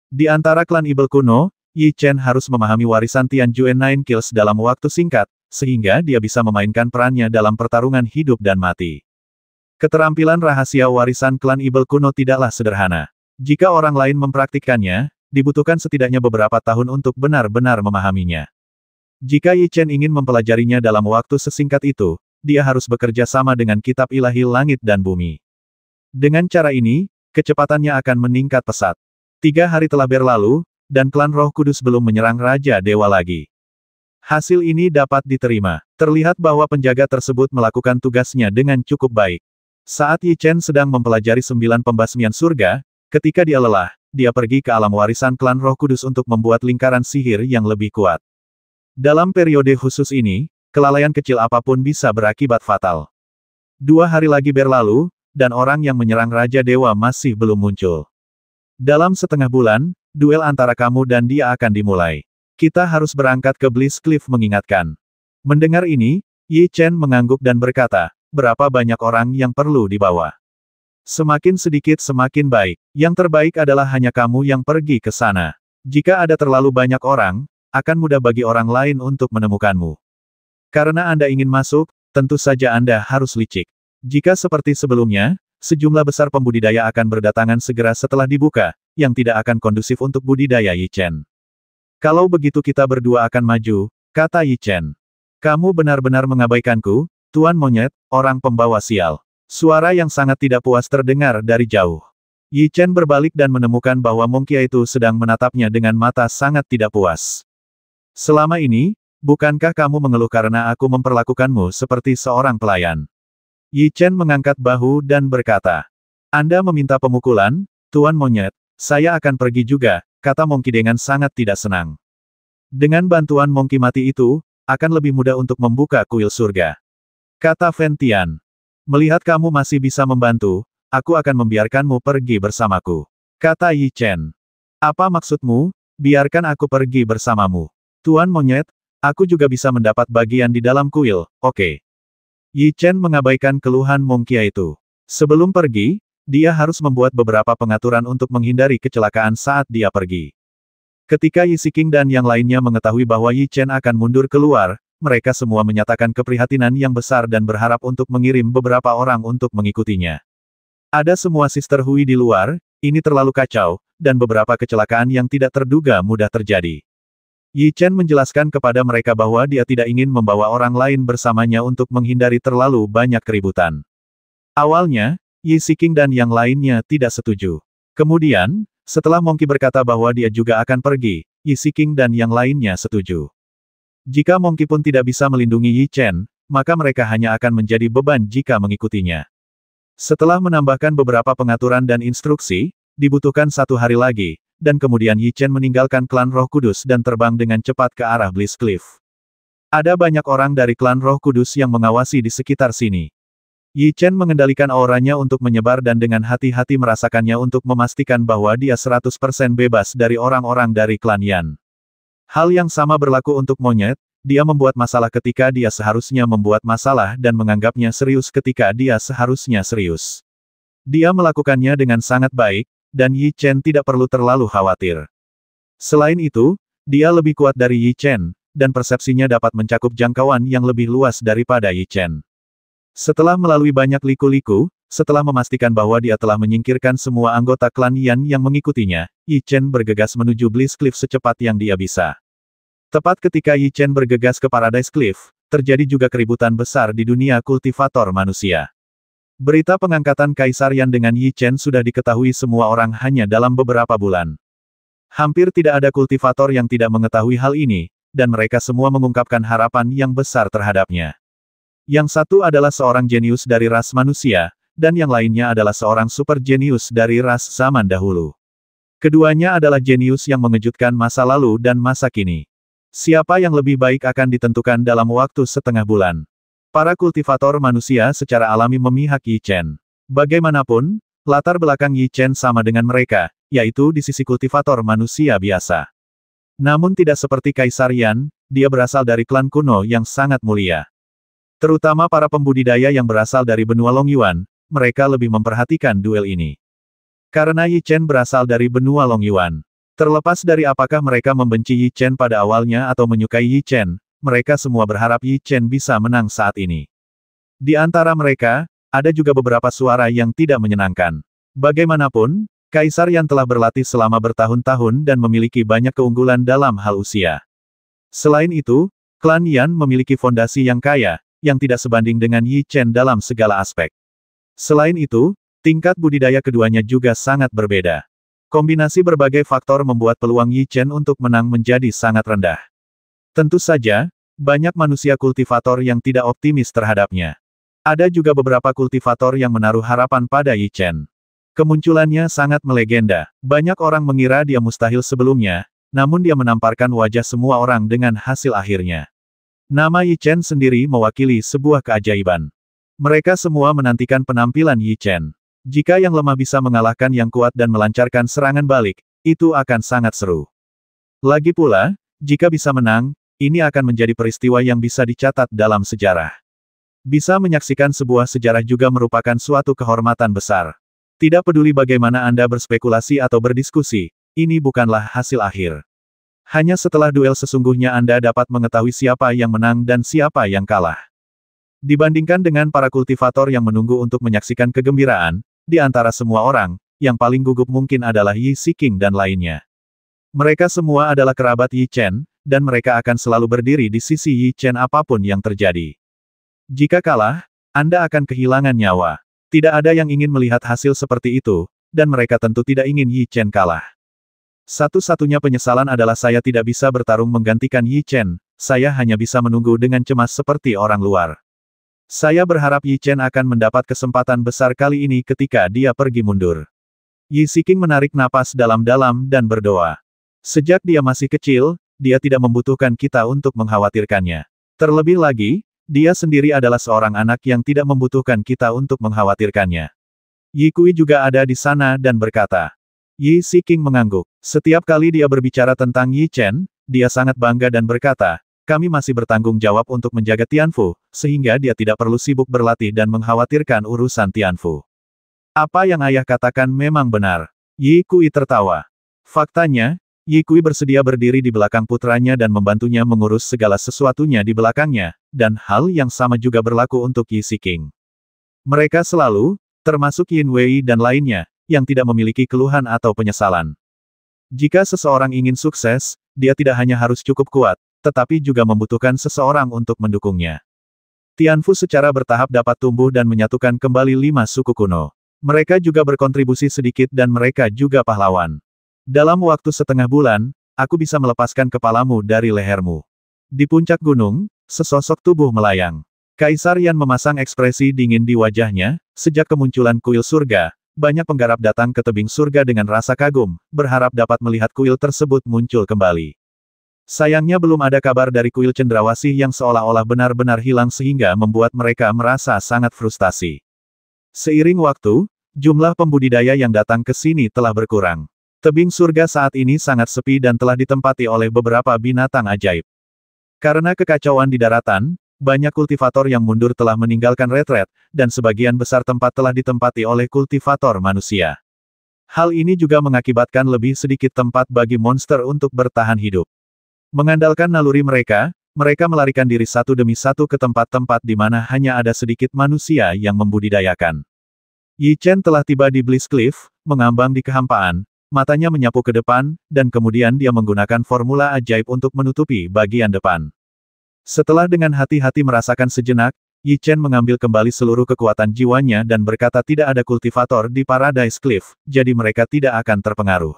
Di antara klan Ibel kuno, Yi Chen harus memahami warisan Tianjuen Nine Kills dalam waktu singkat, sehingga dia bisa memainkan perannya dalam pertarungan hidup dan mati. Keterampilan rahasia warisan klan Ibel kuno tidaklah sederhana. Jika orang lain mempraktikkannya, dibutuhkan setidaknya beberapa tahun untuk benar-benar memahaminya. Jika Yi Chen ingin mempelajarinya dalam waktu sesingkat itu, dia harus bekerja sama dengan kitab ilahi langit dan bumi. Dengan cara ini, kecepatannya akan meningkat pesat. 3 hari telah berlalu, dan klan Roh Kudus belum menyerang Raja Dewa lagi. Hasil ini dapat diterima. Terlihat bahwa penjaga tersebut melakukan tugasnya dengan cukup baik. Saat Yi Chen sedang mempelajari 9 pembasmian surga, ketika dia lelah, dia pergi ke alam warisan klan Roh Kudus untuk membuat lingkaran sihir yang lebih kuat. Dalam periode khusus ini, kelalaian kecil apapun bisa berakibat fatal. 2 hari lagi berlalu, dan orang yang menyerang Raja Dewa masih belum muncul. Dalam setengah bulan, duel antara kamu dan dia akan dimulai. Kita harus berangkat ke Bliss Cliff mengingatkan. Mendengar ini, Yi Chen mengangguk dan berkata, berapa banyak orang yang perlu dibawa? Semakin sedikit semakin baik. Yang terbaik adalah hanya kamu yang pergi ke sana. Jika ada terlalu banyak orang, akan mudah bagi orang lain untuk menemukanmu. Karena Anda ingin masuk, tentu saja Anda harus licik. Jika seperti sebelumnya, sejumlah besar pembudidaya akan berdatangan segera setelah dibuka, yang tidak akan kondusif untuk budidaya Yi Chen. Kalau begitu kita berdua akan maju, kata Yi Chen. Kamu benar-benar mengabaikanku, Tuan Monyet, orang pembawa sial. Suara yang sangat tidak puas terdengar dari jauh. Yi Chen berbalik dan menemukan bahwa Monkey itu sedang menatapnya dengan mata sangat tidak puas. Selama ini, bukankah kamu mengeluh karena aku memperlakukanmu seperti seorang pelayan? Yi Chen mengangkat bahu dan berkata, Anda meminta pemukulan, Tuan Monyet, saya akan pergi juga, kata Monkey dengan sangat tidak senang. Dengan bantuan Monkey mati itu, akan lebih mudah untuk membuka kuil surga. Kata Fen Tian. Melihat kamu masih bisa membantu, aku akan membiarkanmu pergi bersamaku. Kata Yi Chen. Apa maksudmu? Biarkan aku pergi bersamamu. Tuan Monyet, aku juga bisa mendapat bagian di dalam kuil, oke. Yi Chen mengabaikan keluhan Monkey itu. Sebelum pergi, dia harus membuat beberapa pengaturan untuk menghindari kecelakaan saat dia pergi. Ketika Yi Siking dan yang lainnya mengetahui bahwa Yi Chen akan mundur keluar, mereka semua menyatakan keprihatinan yang besar dan berharap untuk mengirim beberapa orang untuk mengikutinya. Ada semua Sister Hui di luar, ini terlalu kacau, dan beberapa kecelakaan yang tidak terduga mudah terjadi. Yi Chen menjelaskan kepada mereka bahwa dia tidak ingin membawa orang lain bersamanya untuk menghindari terlalu banyak keributan. Awalnya, Yi Siking dan yang lainnya tidak setuju. Kemudian, setelah Monkey berkata bahwa dia juga akan pergi, Yi Siking dan yang lainnya setuju. Jika Monkey pun tidak bisa melindungi Yi Chen, maka mereka hanya akan menjadi beban jika mengikutinya. Setelah menambahkan beberapa pengaturan dan instruksi, dibutuhkan 1 hari lagi, dan kemudian Yi Chen meninggalkan klan Roh Kudus dan terbang dengan cepat ke arah Bliss Cliff. Ada banyak orang dari klan Roh Kudus yang mengawasi di sekitar sini. Yi Chen mengendalikan auranya untuk menyebar dan dengan hati-hati merasakannya untuk memastikan bahwa dia 100% bebas dari orang-orang dari klan Yan. Hal yang sama berlaku untuk Monyet, dia membuat masalah ketika dia seharusnya membuat masalah dan menganggapnya serius ketika dia seharusnya serius. Dia melakukannya dengan sangat baik, dan Yi Chen tidak perlu terlalu khawatir. Selain itu, dia lebih kuat dari Yi Chen, dan persepsinya dapat mencakup jangkauan yang lebih luas daripada Yi Chen. Setelah melalui banyak liku-liku, setelah memastikan bahwa dia telah menyingkirkan semua anggota klan Yan yang mengikutinya, Yi Chen bergegas menuju Bliss Cliff secepat yang dia bisa. Tepat ketika Yi Chen bergegas ke Paradise Cliff, terjadi juga keributan besar di dunia kultivator manusia. Berita pengangkatan Kaisar Yan dengan Yi Chen sudah diketahui semua orang hanya dalam beberapa bulan. Hampir tidak ada kultivator yang tidak mengetahui hal ini, dan mereka semua mengungkapkan harapan yang besar terhadapnya. Yang satu adalah seorang jenius dari ras manusia, dan yang lainnya adalah seorang super jenius dari ras zaman dahulu. Keduanya adalah jenius yang mengejutkan masa lalu dan masa kini. Siapa yang lebih baik akan ditentukan dalam waktu setengah bulan. Para kultivator manusia secara alami memihak Yi Chen. Bagaimanapun, Latar belakang Yi Chen sama dengan mereka, yaitu di sisi kultivator manusia biasa. Namun tidak seperti Kaisar Yan, dia berasal dari klan kuno yang sangat mulia. Terutama para pembudidaya yang berasal dari benua Longyuan, mereka lebih memperhatikan duel ini. Karena Yi Chen berasal dari benua Longyuan. Terlepas dari apakah mereka membenci Yi Chen pada awalnya atau menyukai Yi Chen, mereka semua berharap Yi Chen bisa menang saat ini. Di antara mereka, ada juga beberapa suara yang tidak menyenangkan. Bagaimanapun, Kaisar Yan telah berlatih selama bertahun-tahun dan memiliki banyak keunggulan dalam hal usia. Selain itu, klan Yan memiliki fondasi yang kaya, yang tidak sebanding dengan Yi Chen dalam segala aspek. Selain itu, tingkat budidaya keduanya juga sangat berbeda. Kombinasi berbagai faktor membuat peluang Yi Chen untuk menang menjadi sangat rendah. Tentu saja, banyak manusia kultivator yang tidak optimis terhadapnya. Ada juga beberapa kultivator yang menaruh harapan pada Yi Chen. Kemunculannya sangat melegenda. Banyak orang mengira dia mustahil sebelumnya, namun dia menamparkan wajah semua orang dengan hasil akhirnya. Nama Yi Chen sendiri mewakili sebuah keajaiban. Mereka semua menantikan penampilan Yi Chen. Jika yang lemah bisa mengalahkan yang kuat dan melancarkan serangan balik, itu akan sangat seru. Lagi pula, jika bisa menang, ini akan menjadi peristiwa yang bisa dicatat dalam sejarah. Bisa menyaksikan sebuah sejarah juga merupakan suatu kehormatan besar. Tidak peduli bagaimana Anda berspekulasi atau berdiskusi, ini bukanlah hasil akhir. Hanya setelah duel sesungguhnya Anda dapat mengetahui siapa yang menang dan siapa yang kalah. Dibandingkan dengan para kultivator yang menunggu untuk menyaksikan kegembiraan, di antara semua orang, yang paling gugup mungkin adalah Yi Siking dan lainnya. Mereka semua adalah kerabat Yi Chen, dan mereka akan selalu berdiri di sisi Yi Chen apapun yang terjadi. Jika kalah, Anda akan kehilangan nyawa. Tidak ada yang ingin melihat hasil seperti itu, dan mereka tentu tidak ingin Yi Chen kalah. Satu-satunya penyesalan adalah saya tidak bisa bertarung menggantikan Yi Chen, saya hanya bisa menunggu dengan cemas seperti orang luar. Saya berharap Yi Chen akan mendapat kesempatan besar kali ini ketika dia pergi mundur. Yi Siking menarik napas dalam-dalam dan berdoa. Sejak dia masih kecil, dia tidak membutuhkan kita untuk mengkhawatirkannya. Terlebih lagi, dia sendiri adalah seorang anak yang tidak membutuhkan kita untuk mengkhawatirkannya. Yi Kui juga ada di sana dan berkata. Yi Siking mengangguk. Setiap kali dia berbicara tentang Yi Chen, dia sangat bangga dan berkata, kami masih bertanggung jawab untuk menjaga Tianfu, sehingga dia tidak perlu sibuk berlatih dan mengkhawatirkan urusan Tianfu. Apa yang ayah katakan memang benar. Yi Kui tertawa. Faktanya, Yi Kui bersedia berdiri di belakang putranya dan membantunya mengurus segala sesuatunya di belakangnya, dan hal yang sama juga berlaku untuk Yi Siking. Mereka selalu, termasuk Yin Wei dan lainnya, yang tidak memiliki keluhan atau penyesalan. Jika seseorang ingin sukses, dia tidak hanya harus cukup kuat, tetapi juga membutuhkan seseorang untuk mendukungnya. Tianfu secara bertahap dapat tumbuh dan menyatukan kembali 5 suku kuno. Mereka juga berkontribusi sedikit dan mereka juga pahlawan. Dalam waktu setengah bulan, aku bisa melepaskan kepalamu dari lehermu. Di puncak gunung, sesosok tubuh melayang. Kaisar Yan memasang ekspresi dingin di wajahnya, sejak kemunculan kuil surga, banyak penggarap datang ke tebing surga dengan rasa kagum, berharap dapat melihat kuil tersebut muncul kembali. Sayangnya belum ada kabar dari kuil cendrawasih yang seolah-olah benar-benar hilang sehingga membuat mereka merasa sangat frustasi. Seiring waktu, jumlah pembudidaya yang datang ke sini telah berkurang. Tebing surga saat ini sangat sepi dan telah ditempati oleh beberapa binatang ajaib. Karena kekacauan di daratan, banyak kultivator yang mundur telah meninggalkan retret, dan sebagian besar tempat telah ditempati oleh kultivator manusia. Hal ini juga mengakibatkan lebih sedikit tempat bagi monster untuk bertahan hidup. Mengandalkan naluri mereka, mereka melarikan diri satu demi satu ke tempat-tempat di mana hanya ada sedikit manusia yang membudidayakan. Yi Chen telah tiba di Bliss Cliff, mengambang di kehampaan, matanya menyapu ke depan, dan kemudian dia menggunakan formula ajaib untuk menutupi bagian depan. Setelah dengan hati-hati merasakan sejenak, Yi Chen mengambil kembali seluruh kekuatan jiwanya dan berkata tidak ada kultivator di Paradise Cliff, jadi mereka tidak akan terpengaruh.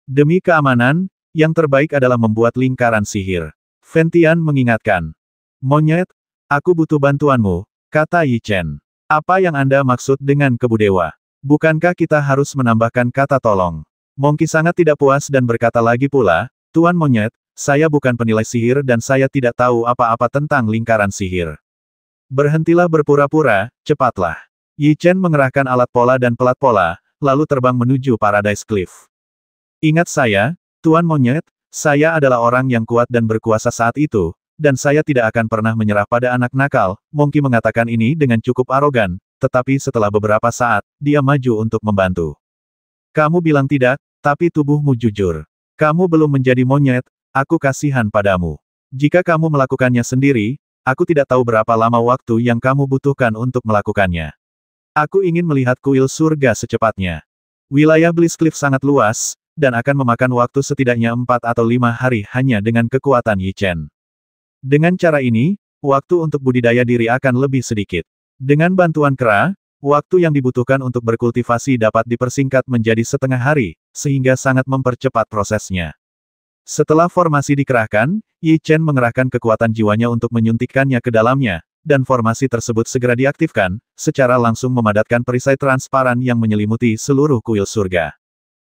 Demi keamanan, yang terbaik adalah membuat lingkaran sihir. Fentian mengingatkan. Monyet, aku butuh bantuanmu, kata Yi Chen. Apa yang Anda maksud dengan kebudewa? Bukankah kita harus menambahkan kata tolong? Monkey sangat tidak puas dan berkata lagi pula, Tuan Monyet, saya bukan penilai sihir dan saya tidak tahu apa-apa tentang lingkaran sihir. Berhentilah berpura-pura, cepatlah. Yi Chen mengerahkan alat pola dan pelat pola, lalu terbang menuju Paradise Cliff. Ingat saya, Tuan Monyet, saya adalah orang yang kuat dan berkuasa saat itu, dan saya tidak akan pernah menyerah pada anak nakal. Monkey mengatakan ini dengan cukup arogan, tetapi setelah beberapa saat, dia maju untuk membantu. Kamu bilang tidak, tapi tubuhmu jujur. Kamu belum menjadi monyet, aku kasihan padamu. Jika kamu melakukannya sendiri, aku tidak tahu berapa lama waktu yang kamu butuhkan untuk melakukannya. Aku ingin melihat kuil surga secepatnya. Wilayah Bliss Cliff sangat luas, dan akan memakan waktu setidaknya 4 atau 5 hari hanya dengan kekuatan Yi Chen. Dengan cara ini, waktu untuk budidaya diri akan lebih sedikit. Dengan bantuan kera, waktu yang dibutuhkan untuk berkultivasi dapat dipersingkat menjadi setengah hari, sehingga sangat mempercepat prosesnya. Setelah formasi dikerahkan, Yi Chen mengerahkan kekuatan jiwanya untuk menyuntikkannya ke dalamnya, dan formasi tersebut segera diaktifkan, secara langsung memadatkan perisai transparan yang menyelimuti seluruh kuil surga.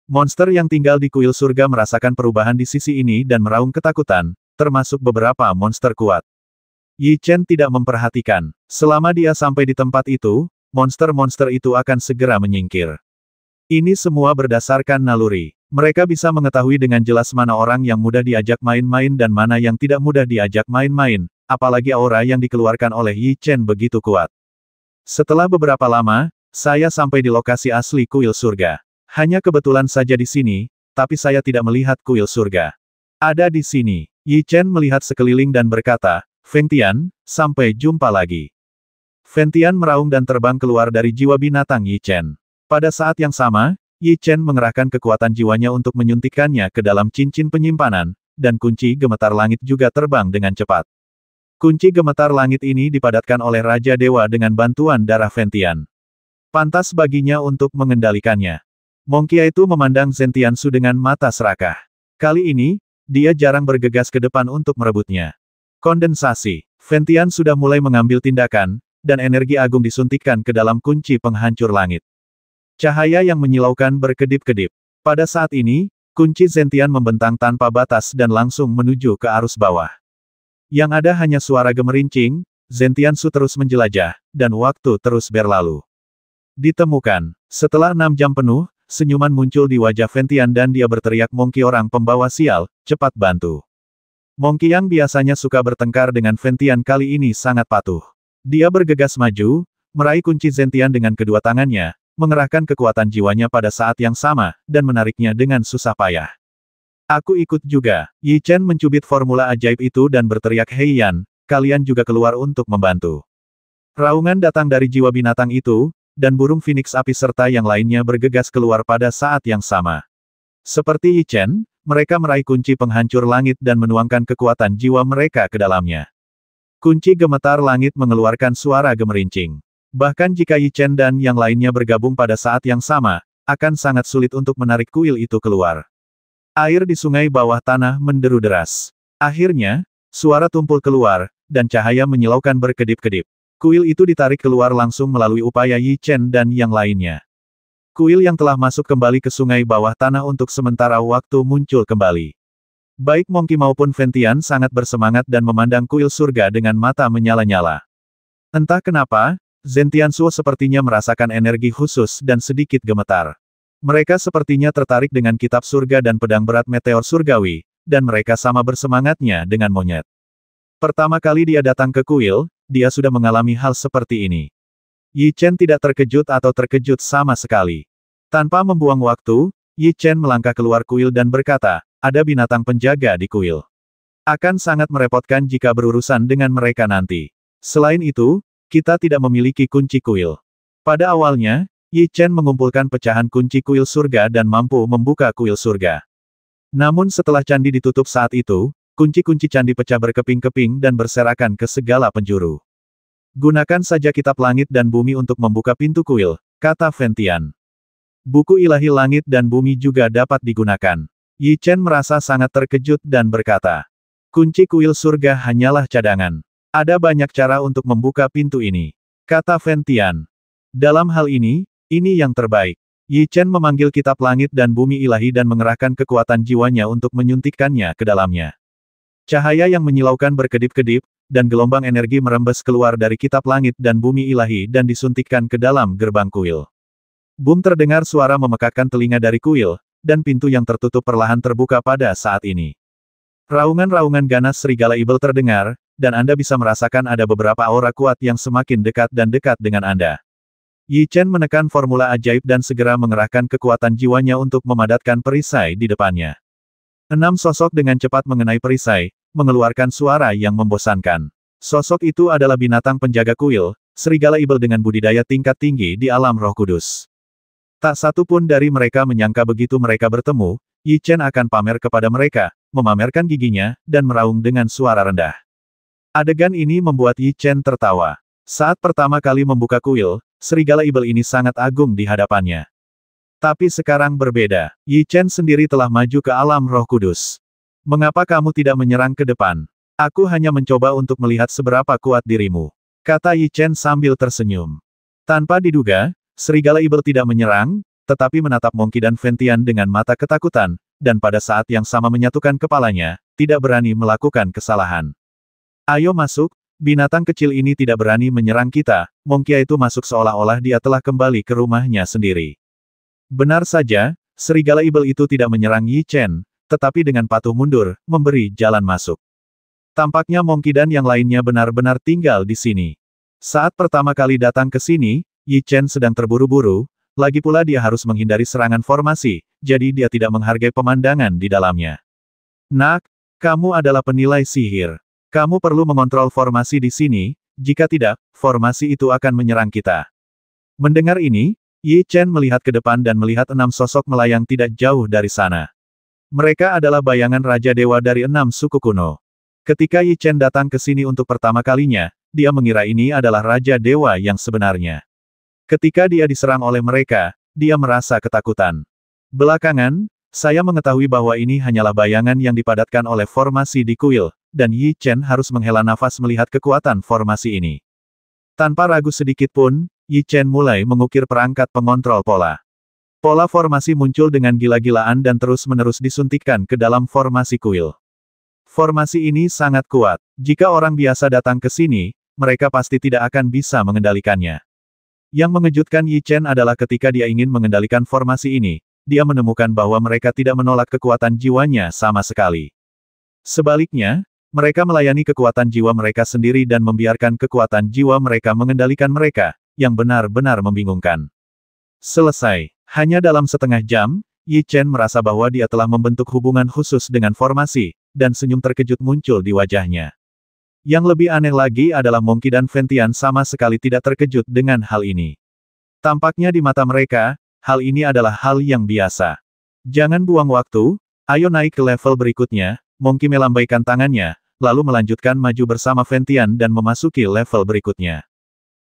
Monster yang tinggal di kuil surga merasakan perubahan di sisi ini dan meraung ketakutan, termasuk beberapa monster kuat. Yi Chen tidak memperhatikan. Selama dia sampai di tempat itu, monster-monster itu akan segera menyingkir. Ini semua berdasarkan naluri. Mereka bisa mengetahui dengan jelas mana orang yang mudah diajak main-main dan mana yang tidak mudah diajak main-main, apalagi aura yang dikeluarkan oleh Yi Chen begitu kuat. Setelah beberapa lama, saya sampai di lokasi asli kuil surga. Hanya kebetulan saja di sini, tapi saya tidak melihat kuil surga. Ada di sini. Yi Chen melihat sekeliling dan berkata, Feng Tian, sampai jumpa lagi. Feng Tian meraung dan terbang keluar dari jiwa binatang Yi Chen. Pada saat yang sama, Yi Chen mengerahkan kekuatan jiwanya untuk menyuntikkannya ke dalam cincin penyimpanan, dan kunci gemetar langit juga terbang dengan cepat. Kunci gemetar langit ini dipadatkan oleh Raja Dewa dengan bantuan darah Feng Tian. Pantas baginya untuk mengendalikannya. Monkey itu memandang Zhen Tianzu dengan mata serakah. Kali ini, dia jarang bergegas ke depan untuk merebutnya. Kondensasi. Feng Tian sudah mulai mengambil tindakan, dan energi agung disuntikkan ke dalam kunci penghancur langit. Cahaya yang menyilaukan berkedip-kedip. Pada saat ini, kunci Zhen Tian membentang tanpa batas dan langsung menuju ke arus bawah. Yang ada hanya suara gemerincing, Zhen Tianzu terus menjelajah, dan waktu terus berlalu. Ditemukan. Setelah 6 jam penuh, senyuman muncul di wajah Feng Tian dan dia berteriak, Monkey orang pembawa sial, cepat bantu. Monkey yang biasanya suka bertengkar dengan Feng Tian kali ini sangat patuh. Dia bergegas maju, meraih kunci Zhen Tian dengan kedua tangannya, mengerahkan kekuatan jiwanya pada saat yang sama, dan menariknya dengan susah payah. Aku ikut juga. Yi Chen mencubit formula ajaib itu dan berteriak, Hei Yan, kalian juga keluar untuk membantu. Raungan datang dari jiwa binatang itu, dan burung phoenix api serta yang lainnya bergegas keluar pada saat yang sama. Seperti Yi Chen, mereka meraih kunci penghancur langit dan menuangkan kekuatan jiwa mereka ke dalamnya. Kunci gemetar langit mengeluarkan suara gemerincing. Bahkan jika Yi Chen dan yang lainnya bergabung pada saat yang sama, akan sangat sulit untuk menarik kuil itu keluar. Air di sungai bawah tanah menderu deras. Akhirnya, suara tumpul keluar, dan cahaya menyilaukan berkedip-kedip. Kuil itu ditarik keluar langsung melalui upaya Yi Chen dan yang lainnya. Kuil yang telah masuk kembali ke sungai bawah tanah untuk sementara waktu muncul kembali. Baik Monkey maupun Feng Tian sangat bersemangat dan memandang kuil surga dengan mata menyala-nyala. Entah kenapa, Zhen Tianzu sepertinya merasakan energi khusus dan sedikit gemetar. Mereka sepertinya tertarik dengan kitab surga dan pedang berat meteor surgawi, dan mereka sama bersemangatnya dengan monyet. Pertama kali dia datang ke kuil, dia sudah mengalami hal seperti ini. Yi Chen tidak terkejut atau terkejut sama sekali. Tanpa membuang waktu, Yi Chen melangkah keluar kuil dan berkata, ada binatang penjaga di kuil. Akan sangat merepotkan jika berurusan dengan mereka nanti. Selain itu, kita tidak memiliki kunci kuil. Pada awalnya, Yi Chen mengumpulkan pecahan kunci kuil surga dan mampu membuka kuil surga. Namun setelah candi ditutup saat itu, kunci-kunci candi pecah berkeping-keping dan berserakan ke segala penjuru. Gunakan saja kitab langit dan bumi untuk membuka pintu kuil, kata Feng Tian. Buku ilahi langit dan bumi juga dapat digunakan. Yi Chen merasa sangat terkejut dan berkata, kunci kuil surga hanyalah cadangan. Ada banyak cara untuk membuka pintu ini, kata Feng Tian. Dalam hal ini yang terbaik. Yi Chen memanggil kitab langit dan bumi ilahi dan mengerahkan kekuatan jiwanya untuk menyuntikkannya ke dalamnya. Cahaya yang menyilaukan berkedip-kedip, dan gelombang energi merembes keluar dari kitab langit dan bumi ilahi dan disuntikkan ke dalam gerbang kuil. Boom, terdengar suara memekakkan telinga dari kuil, dan pintu yang tertutup perlahan terbuka pada saat ini. Raungan-raungan ganas serigala Ibel terdengar, dan Anda bisa merasakan ada beberapa aura kuat yang semakin dekat dan dekat dengan Anda. Yi Chen menekan formula ajaib dan segera mengerahkan kekuatan jiwanya untuk memadatkan perisai di depannya. 6 sosok dengan cepat mengenai perisai, mengeluarkan suara yang membosankan. Sosok itu adalah binatang penjaga kuil, serigala Ibel dengan budidaya tingkat tinggi di alam Roh Kudus. Tak satu pun dari mereka menyangka begitu mereka bertemu, Yi Chen akan pamer kepada mereka, memamerkan giginya, dan meraung dengan suara rendah. Adegan ini membuat Yi Chen tertawa. Saat pertama kali membuka kuil, serigala Ibel ini sangat agung di hadapannya. Tapi sekarang berbeda, Yi Chen sendiri telah maju ke alam Roh Kudus. Mengapa kamu tidak menyerang ke depan? Aku hanya mencoba untuk melihat seberapa kuat dirimu, kata Yi Chen sambil tersenyum. Tanpa diduga, serigala Ibel tidak menyerang, tetapi menatap Monkey dan Ventian dengan mata ketakutan, dan pada saat yang sama menyatukan kepalanya, tidak berani melakukan kesalahan. Ayo masuk, binatang kecil ini tidak berani menyerang kita. Monkey itu masuk seolah-olah dia telah kembali ke rumahnya sendiri. Benar saja, serigala Ibel itu tidak menyerang Yi Chen, tetapi dengan patuh mundur, memberi jalan masuk. Tampaknya Monkey dan yang lainnya benar-benar tinggal di sini. Saat pertama kali datang ke sini, Yi Chen sedang terburu-buru, lagi pula dia harus menghindari serangan formasi, jadi dia tidak menghargai pemandangan di dalamnya. Nak, kamu adalah penilai sihir. Kamu perlu mengontrol formasi di sini, jika tidak, formasi itu akan menyerang kita. Mendengar ini, Yi Chen melihat ke depan dan melihat 6 sosok melayang tidak jauh dari sana. Mereka adalah bayangan Raja Dewa dari 6 suku kuno. Ketika Yi Chen datang ke sini untuk pertama kalinya, dia mengira ini adalah Raja Dewa yang sebenarnya. Ketika dia diserang oleh mereka, dia merasa ketakutan. Belakangan, saya mengetahui bahwa ini hanyalah bayangan yang dipadatkan oleh formasi di kuil, dan Yi Chen harus menghela nafas melihat kekuatan formasi ini. Tanpa ragu sedikit pun, Yi Chen mulai mengukir perangkat pengontrol pola. Pola formasi muncul dengan gila-gilaan dan terus-menerus disuntikkan ke dalam formasi kuil. Formasi ini sangat kuat. Jika orang biasa datang ke sini, mereka pasti tidak akan bisa mengendalikannya. Yang mengejutkan Yi Chen adalah ketika dia ingin mengendalikan formasi ini, dia menemukan bahwa mereka tidak menolak kekuatan jiwanya sama sekali. Sebaliknya, mereka melayani kekuatan jiwa mereka sendiri dan membiarkan kekuatan jiwa mereka mengendalikan mereka, yang benar-benar membingungkan. Selesai. Hanya dalam setengah jam, Yi Chen merasa bahwa dia telah membentuk hubungan khusus dengan formasi, dan senyum terkejut muncul di wajahnya. Yang lebih aneh lagi adalah Monkey dan Ventian sama sekali tidak terkejut dengan hal ini. Tampaknya di mata mereka, hal ini adalah hal yang biasa. Jangan buang waktu, ayo naik ke level berikutnya. Monkey melambaikan tangannya, lalu melanjutkan maju bersama Ventian dan memasuki level berikutnya.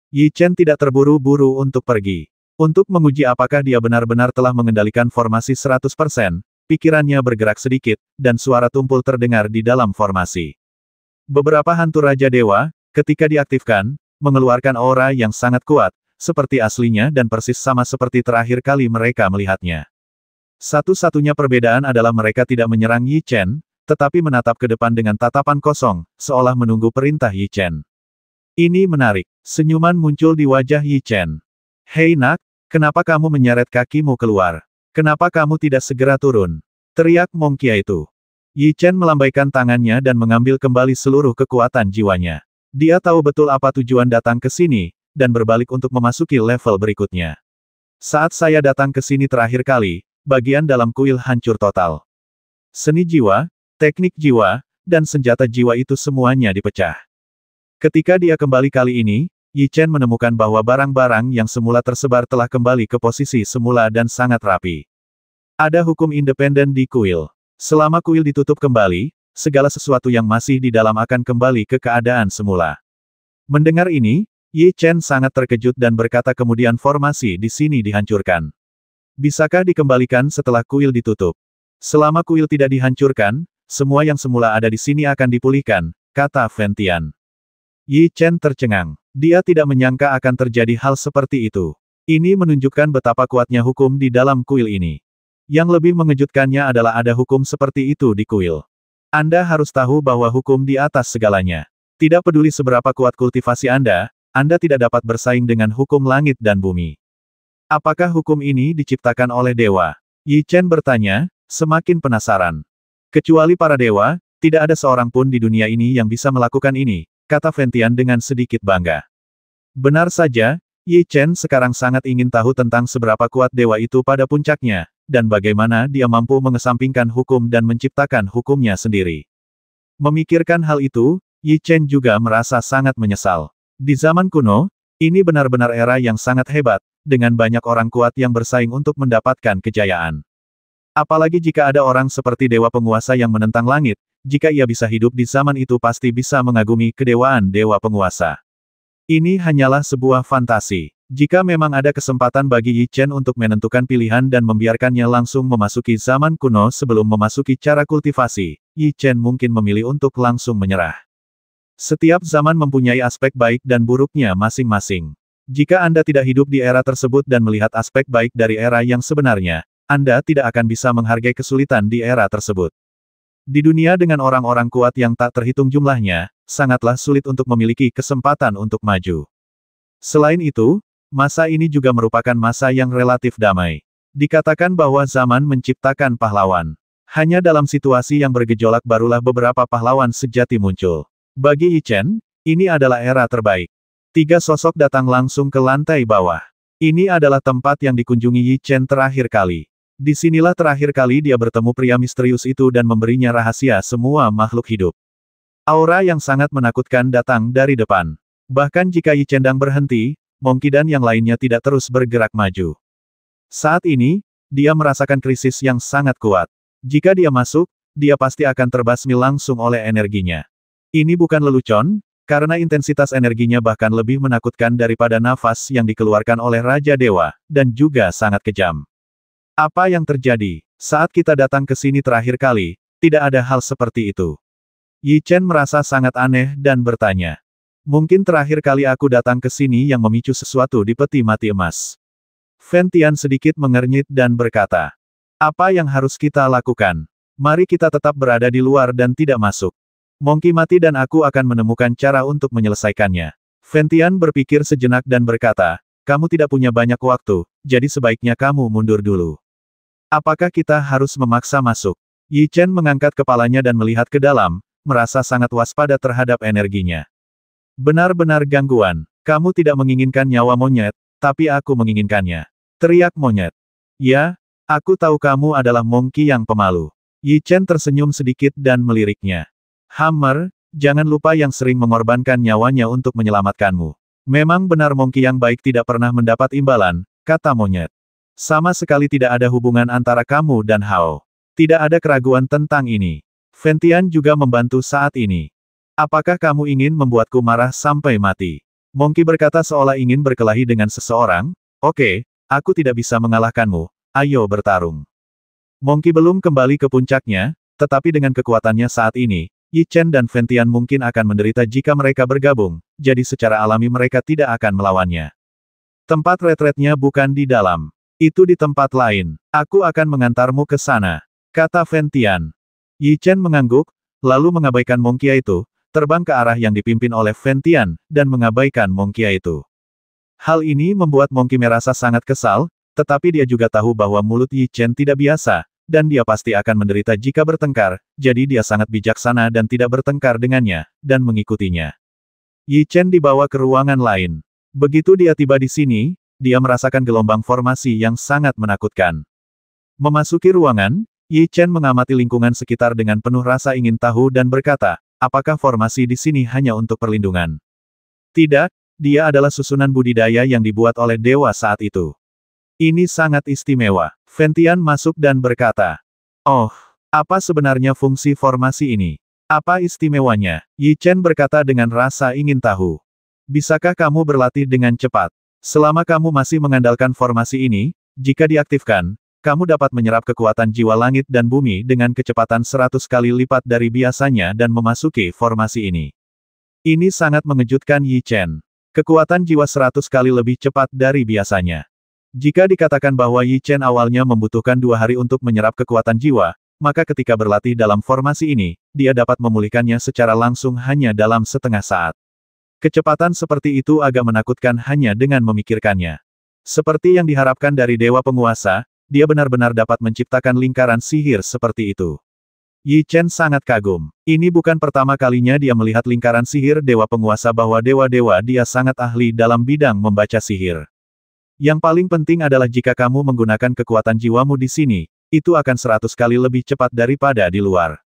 Yi Chen tidak terburu-buru untuk pergi. Untuk menguji apakah dia benar-benar telah mengendalikan formasi 100%, pikirannya bergerak sedikit, dan suara tumpul terdengar di dalam formasi. Beberapa hantu Raja Dewa, ketika diaktifkan, mengeluarkan aura yang sangat kuat, seperti aslinya dan persis sama seperti terakhir kali mereka melihatnya. Satu-satunya perbedaan adalah mereka tidak menyerang Yi Chen, tetapi menatap ke depan dengan tatapan kosong, seolah menunggu perintah Yi Chen. Ini menarik. Senyuman muncul di wajah Yi Chen. Hei nak, kenapa kamu menyeret kakimu keluar? Kenapa kamu tidak segera turun? Teriak Monkey itu. Yi Chen melambaikan tangannya dan mengambil kembali seluruh kekuatan jiwanya. Dia tahu betul apa tujuan datang ke sini, dan berbalik untuk memasuki level berikutnya. Saat saya datang ke sini terakhir kali, bagian dalam kuil hancur total. Seni jiwa, teknik jiwa, dan senjata jiwa itu semuanya dipecah. Ketika dia kembali kali ini, Yi Chen menemukan bahwa barang-barang yang semula tersebar telah kembali ke posisi semula dan sangat rapi. Ada hukum independen di kuil. Selama kuil ditutup kembali, segala sesuatu yang masih di dalam akan kembali ke keadaan semula. Mendengar ini, Yi Chen sangat terkejut dan berkata kemudian formasi di sini dihancurkan. Bisakah dikembalikan setelah kuil ditutup? Selama kuil tidak dihancurkan, semua yang semula ada di sini akan dipulihkan, kata Ventian. Yi Chen tercengang. Dia tidak menyangka akan terjadi hal seperti itu. Ini menunjukkan betapa kuatnya hukum di dalam kuil ini. Yang lebih mengejutkannya adalah ada hukum seperti itu di kuil. Anda harus tahu bahwa hukum di atas segalanya. Tidak peduli seberapa kuat kultivasi Anda tidak dapat bersaing dengan hukum langit dan bumi. Apakah hukum ini diciptakan oleh dewa? Yi Chen bertanya, semakin penasaran. Kecuali para dewa, tidak ada seorang pun di dunia ini yang bisa melakukan ini, kata Fentian dengan sedikit bangga. Benar saja, Yi Chen sekarang sangat ingin tahu tentang seberapa kuat dewa itu pada puncaknya, dan bagaimana dia mampu mengesampingkan hukum dan menciptakan hukumnya sendiri. Memikirkan hal itu, Yi Chen juga merasa sangat menyesal. Di zaman kuno, ini benar-benar era yang sangat hebat, dengan banyak orang kuat yang bersaing untuk mendapatkan kejayaan. Apalagi jika ada orang seperti dewa penguasa yang menentang langit, jika ia bisa hidup di zaman itu pasti bisa mengagumi kedewaan dewa penguasa. Ini hanyalah sebuah fantasi. Jika memang ada kesempatan bagi Yi Chen untuk menentukan pilihan dan membiarkannya langsung memasuki zaman kuno sebelum memasuki cara kultivasi, Yi Chen mungkin memilih untuk langsung menyerah. Setiap zaman mempunyai aspek baik dan buruknya masing-masing. Jika Anda tidak hidup di era tersebut dan melihat aspek baik dari era yang sebenarnya, Anda tidak akan bisa menghargai kesulitan di era tersebut. Di dunia dengan orang-orang kuat yang tak terhitung jumlahnya, sangatlah sulit untuk memiliki kesempatan untuk maju. Selain itu, masa ini juga merupakan masa yang relatif damai. Dikatakan bahwa zaman menciptakan pahlawan. Hanya dalam situasi yang bergejolak barulah beberapa pahlawan sejati muncul. Bagi Yi Chen, ini adalah era terbaik. 3 sosok datang langsung ke lantai bawah. Ini adalah tempat yang dikunjungi Yi Chen terakhir kali. Disinilah terakhir kali dia bertemu pria misterius itu dan memberinya rahasia semua makhluk hidup. Aura yang sangat menakutkan datang dari depan. Bahkan jika Yi Chen berhenti, Monkey dan yang lainnya tidak terus bergerak maju. Saat ini, dia merasakan krisis yang sangat kuat. Jika dia masuk, dia pasti akan terbasmi langsung oleh energinya. Ini bukan lelucon, karena intensitas energinya bahkan lebih menakutkan daripada nafas yang dikeluarkan oleh Raja Dewa, dan juga sangat kejam. Apa yang terjadi? Saat kita datang ke sini terakhir kali, tidak ada hal seperti itu. Yi Chen merasa sangat aneh dan bertanya. Mungkin terakhir kali aku datang ke sini yang memicu sesuatu di peti mati emas. Fentian sedikit mengernyit dan berkata. Apa yang harus kita lakukan? Mari kita tetap berada di luar dan tidak masuk. Monkey mati dan aku akan menemukan cara untuk menyelesaikannya. Fentian berpikir sejenak dan berkata, kamu tidak punya banyak waktu, jadi sebaiknya kamu mundur dulu. Apakah kita harus memaksa masuk? Yi Chen mengangkat kepalanya dan melihat ke dalam, merasa sangat waspada terhadap energinya. Benar-benar gangguan. Kamu tidak menginginkan nyawa monyet, tapi aku menginginkannya. Teriak monyet. Ya, aku tahu kamu adalah Monkey yang pemalu. Yi Chen tersenyum sedikit dan meliriknya. Hammer, jangan lupa yang sering mengorbankan nyawanya untuk menyelamatkanmu. Memang benar Monkey yang baik tidak pernah mendapat imbalan, kata monyet. Sama sekali tidak ada hubungan antara kamu dan Hao. Tidak ada keraguan tentang ini. Fentian juga membantu saat ini. Apakah kamu ingin membuatku marah sampai mati? Monkey berkata seolah ingin berkelahi dengan seseorang. Oke, aku tidak bisa mengalahkanmu, ayo bertarung. Monkey belum kembali ke puncaknya, tetapi dengan kekuatannya saat ini, Yi Chen dan Fentian mungkin akan menderita jika mereka bergabung, jadi secara alami mereka tidak akan melawannya. Tempat retretnya bukan di dalam. Itu di tempat lain. Aku akan mengantarmu ke sana, kata Fentian. Yi Chen mengangguk, lalu mengabaikan Monkey itu, terbang ke arah yang dipimpin oleh Fentian, dan mengabaikan Monkey itu. Hal ini membuat Monkey merasa sangat kesal, tetapi dia juga tahu bahwa mulut Yi Chen tidak biasa, dan dia pasti akan menderita jika bertengkar, jadi dia sangat bijaksana dan tidak bertengkar dengannya, dan mengikutinya. Yi Chen dibawa ke ruangan lain. Begitu dia tiba di sini, dia merasakan gelombang formasi yang sangat menakutkan. Memasuki ruangan, Yi Chen mengamati lingkungan sekitar dengan penuh rasa ingin tahu dan berkata, apakah formasi di sini hanya untuk perlindungan? Tidak, dia adalah susunan budidaya yang dibuat oleh dewa saat itu. Ini sangat istimewa. Fentian masuk dan berkata, oh, apa sebenarnya fungsi formasi ini? Apa istimewanya? Yi Chen berkata dengan rasa ingin tahu. Bisakah kamu berlatih dengan cepat? Selama kamu masih mengandalkan formasi ini, jika diaktifkan, kamu dapat menyerap kekuatan jiwa langit dan bumi dengan kecepatan 100 kali lipat dari biasanya dan memasuki formasi ini. Ini sangat mengejutkan Yi Chen. Kekuatan jiwa 100 kali lebih cepat dari biasanya. Jika dikatakan bahwa Yi Chen awalnya membutuhkan 2 hari untuk menyerap kekuatan jiwa, maka ketika berlatih dalam formasi ini, dia dapat memulihkannya secara langsung hanya dalam setengah saat. Kecepatan seperti itu agak menakutkan hanya dengan memikirkannya. Seperti yang diharapkan dari Dewa Penguasa, dia benar-benar dapat menciptakan lingkaran sihir seperti itu. Yi Chen sangat kagum. Ini bukan pertama kalinya dia melihat lingkaran sihir Dewa Penguasa bahwa dewa-dewa dia sangat ahli dalam bidang membaca sihir. Yang paling penting adalah jika kamu menggunakan kekuatan jiwamu di sini, itu akan 100 kali lebih cepat daripada di luar.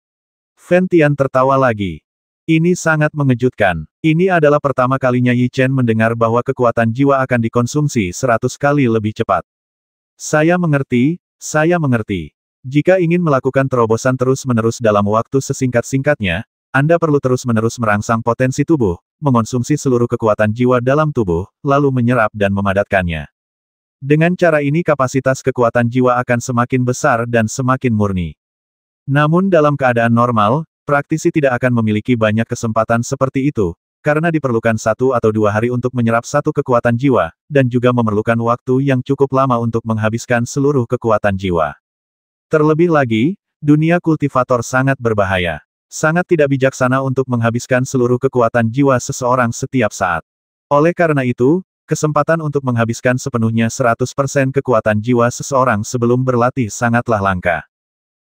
Fen Tian tertawa lagi. Ini sangat mengejutkan. Ini adalah pertama kalinya Yi Chen mendengar bahwa kekuatan jiwa akan dikonsumsi 100 kali lebih cepat. Saya mengerti, saya mengerti. Jika ingin melakukan terobosan terus-menerus dalam waktu sesingkat-singkatnya, Anda perlu terus-menerus merangsang potensi tubuh, mengonsumsi seluruh kekuatan jiwa dalam tubuh, lalu menyerap dan memadatkannya. Dengan cara ini kapasitas kekuatan jiwa akan semakin besar dan semakin murni. Namun dalam keadaan normal, praktisi tidak akan memiliki banyak kesempatan seperti itu, karena diperlukan 1 atau 2 hari untuk menyerap satu kekuatan jiwa, dan juga memerlukan waktu yang cukup lama untuk menghabiskan seluruh kekuatan jiwa. Terlebih lagi, dunia kultivator sangat berbahaya. Sangat tidak bijaksana untuk menghabiskan seluruh kekuatan jiwa seseorang setiap saat. Oleh karena itu, kesempatan untuk menghabiskan sepenuhnya 100% kekuatan jiwa seseorang sebelum berlatih sangatlah langka.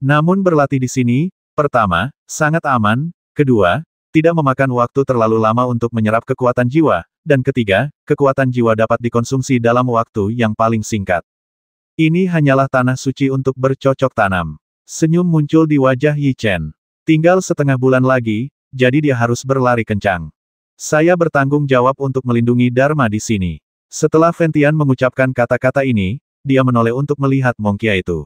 Namun berlatih di sini, pertama, sangat aman, kedua, tidak memakan waktu terlalu lama untuk menyerap kekuatan jiwa, dan ketiga, kekuatan jiwa dapat dikonsumsi dalam waktu yang paling singkat. Ini hanyalah tanah suci untuk bercocok tanam. Senyum muncul di wajah Yi Chen. Tinggal setengah bulan lagi, jadi dia harus berlari kencang. Saya bertanggung jawab untuk melindungi Dharma di sini. Setelah Fen Tian mengucapkan kata-kata ini, dia menoleh untuk melihat Mongkia itu.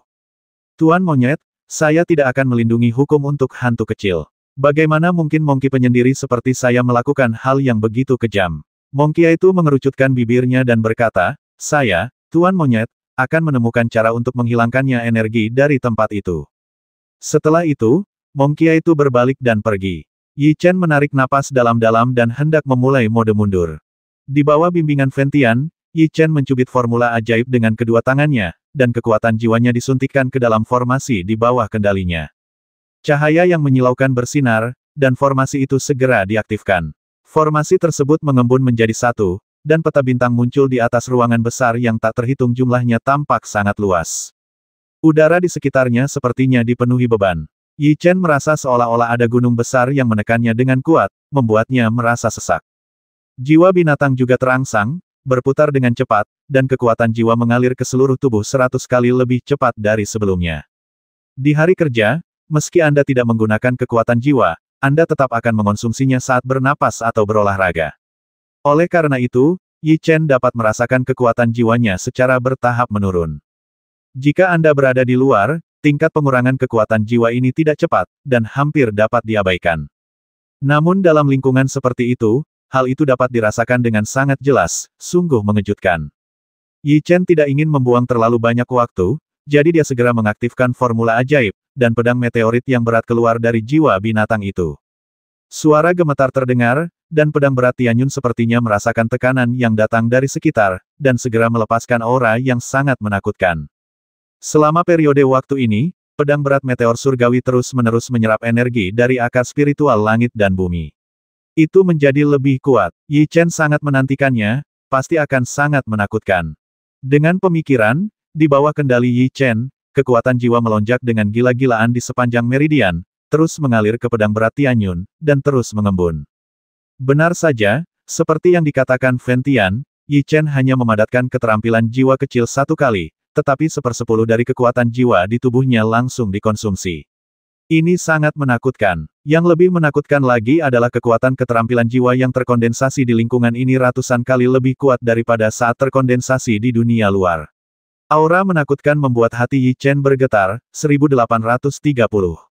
Tuan Monyet, saya tidak akan melindungi hukum untuk hantu kecil. Bagaimana mungkin Mongki penyendiri seperti saya melakukan hal yang begitu kejam? Mongkia itu mengerucutkan bibirnya dan berkata, saya, Tuan Monyet, akan menemukan cara untuk menghilangkannya energi dari tempat itu. Setelah itu, Mongkia itu berbalik dan pergi. Yi Chen menarik napas dalam-dalam dan hendak memulai mode mundur. Di bawah bimbingan Fen Tian, Yi Chen mencubit formula ajaib dengan kedua tangannya, dan kekuatan jiwanya disuntikkan ke dalam formasi di bawah kendalinya. Cahaya yang menyilaukan bersinar, dan formasi itu segera diaktifkan. Formasi tersebut mengembun menjadi satu, dan peta bintang muncul di atas ruangan besar yang tak terhitung jumlahnya tampak sangat luas. Udara di sekitarnya sepertinya dipenuhi beban. Yi Chen merasa seolah-olah ada gunung besar yang menekannya dengan kuat, membuatnya merasa sesak. Jiwa binatang juga terangsang, berputar dengan cepat, dan kekuatan jiwa mengalir ke seluruh tubuh 100 kali lebih cepat dari sebelumnya. Di hari kerja, meski Anda tidak menggunakan kekuatan jiwa, Anda tetap akan mengonsumsinya saat bernapas atau berolahraga. Oleh karena itu, Yi Chen dapat merasakan kekuatan jiwanya secara bertahap menurun. Jika Anda berada di luar, tingkat pengurangan kekuatan jiwa ini tidak cepat, dan hampir dapat diabaikan. Namun dalam lingkungan seperti itu, hal itu dapat dirasakan dengan sangat jelas, sungguh mengejutkan. Yi Chen tidak ingin membuang terlalu banyak waktu, jadi dia segera mengaktifkan formula ajaib, dan pedang meteorit yang berat keluar dari jiwa binatang itu. Suara gemetar terdengar, dan pedang berat Tianyun sepertinya merasakan tekanan yang datang dari sekitar, dan segera melepaskan aura yang sangat menakutkan. Selama periode waktu ini, pedang berat meteor surgawi terus-menerus menyerap energi dari akar spiritual langit dan bumi. Itu menjadi lebih kuat. Yi Chen sangat menantikannya, pasti akan sangat menakutkan. Dengan pemikiran, di bawah kendali Yi Chen, kekuatan jiwa melonjak dengan gila-gilaan di sepanjang meridian, terus mengalir ke pedang berat Tianyun, dan terus mengembun. Benar saja, seperti yang dikatakan Fen Tian, Yi Chen hanya memadatkan keterampilan jiwa kecil 1 kali, tetapi 1/10 dari kekuatan jiwa di tubuhnya langsung dikonsumsi. Ini sangat menakutkan. Yang lebih menakutkan lagi adalah kekuatan keterampilan jiwa yang terkondensasi di lingkungan ini ratusan kali lebih kuat daripada saat terkondensasi di dunia luar. Aura menakutkan membuat hati Yi Chen bergetar, 1830.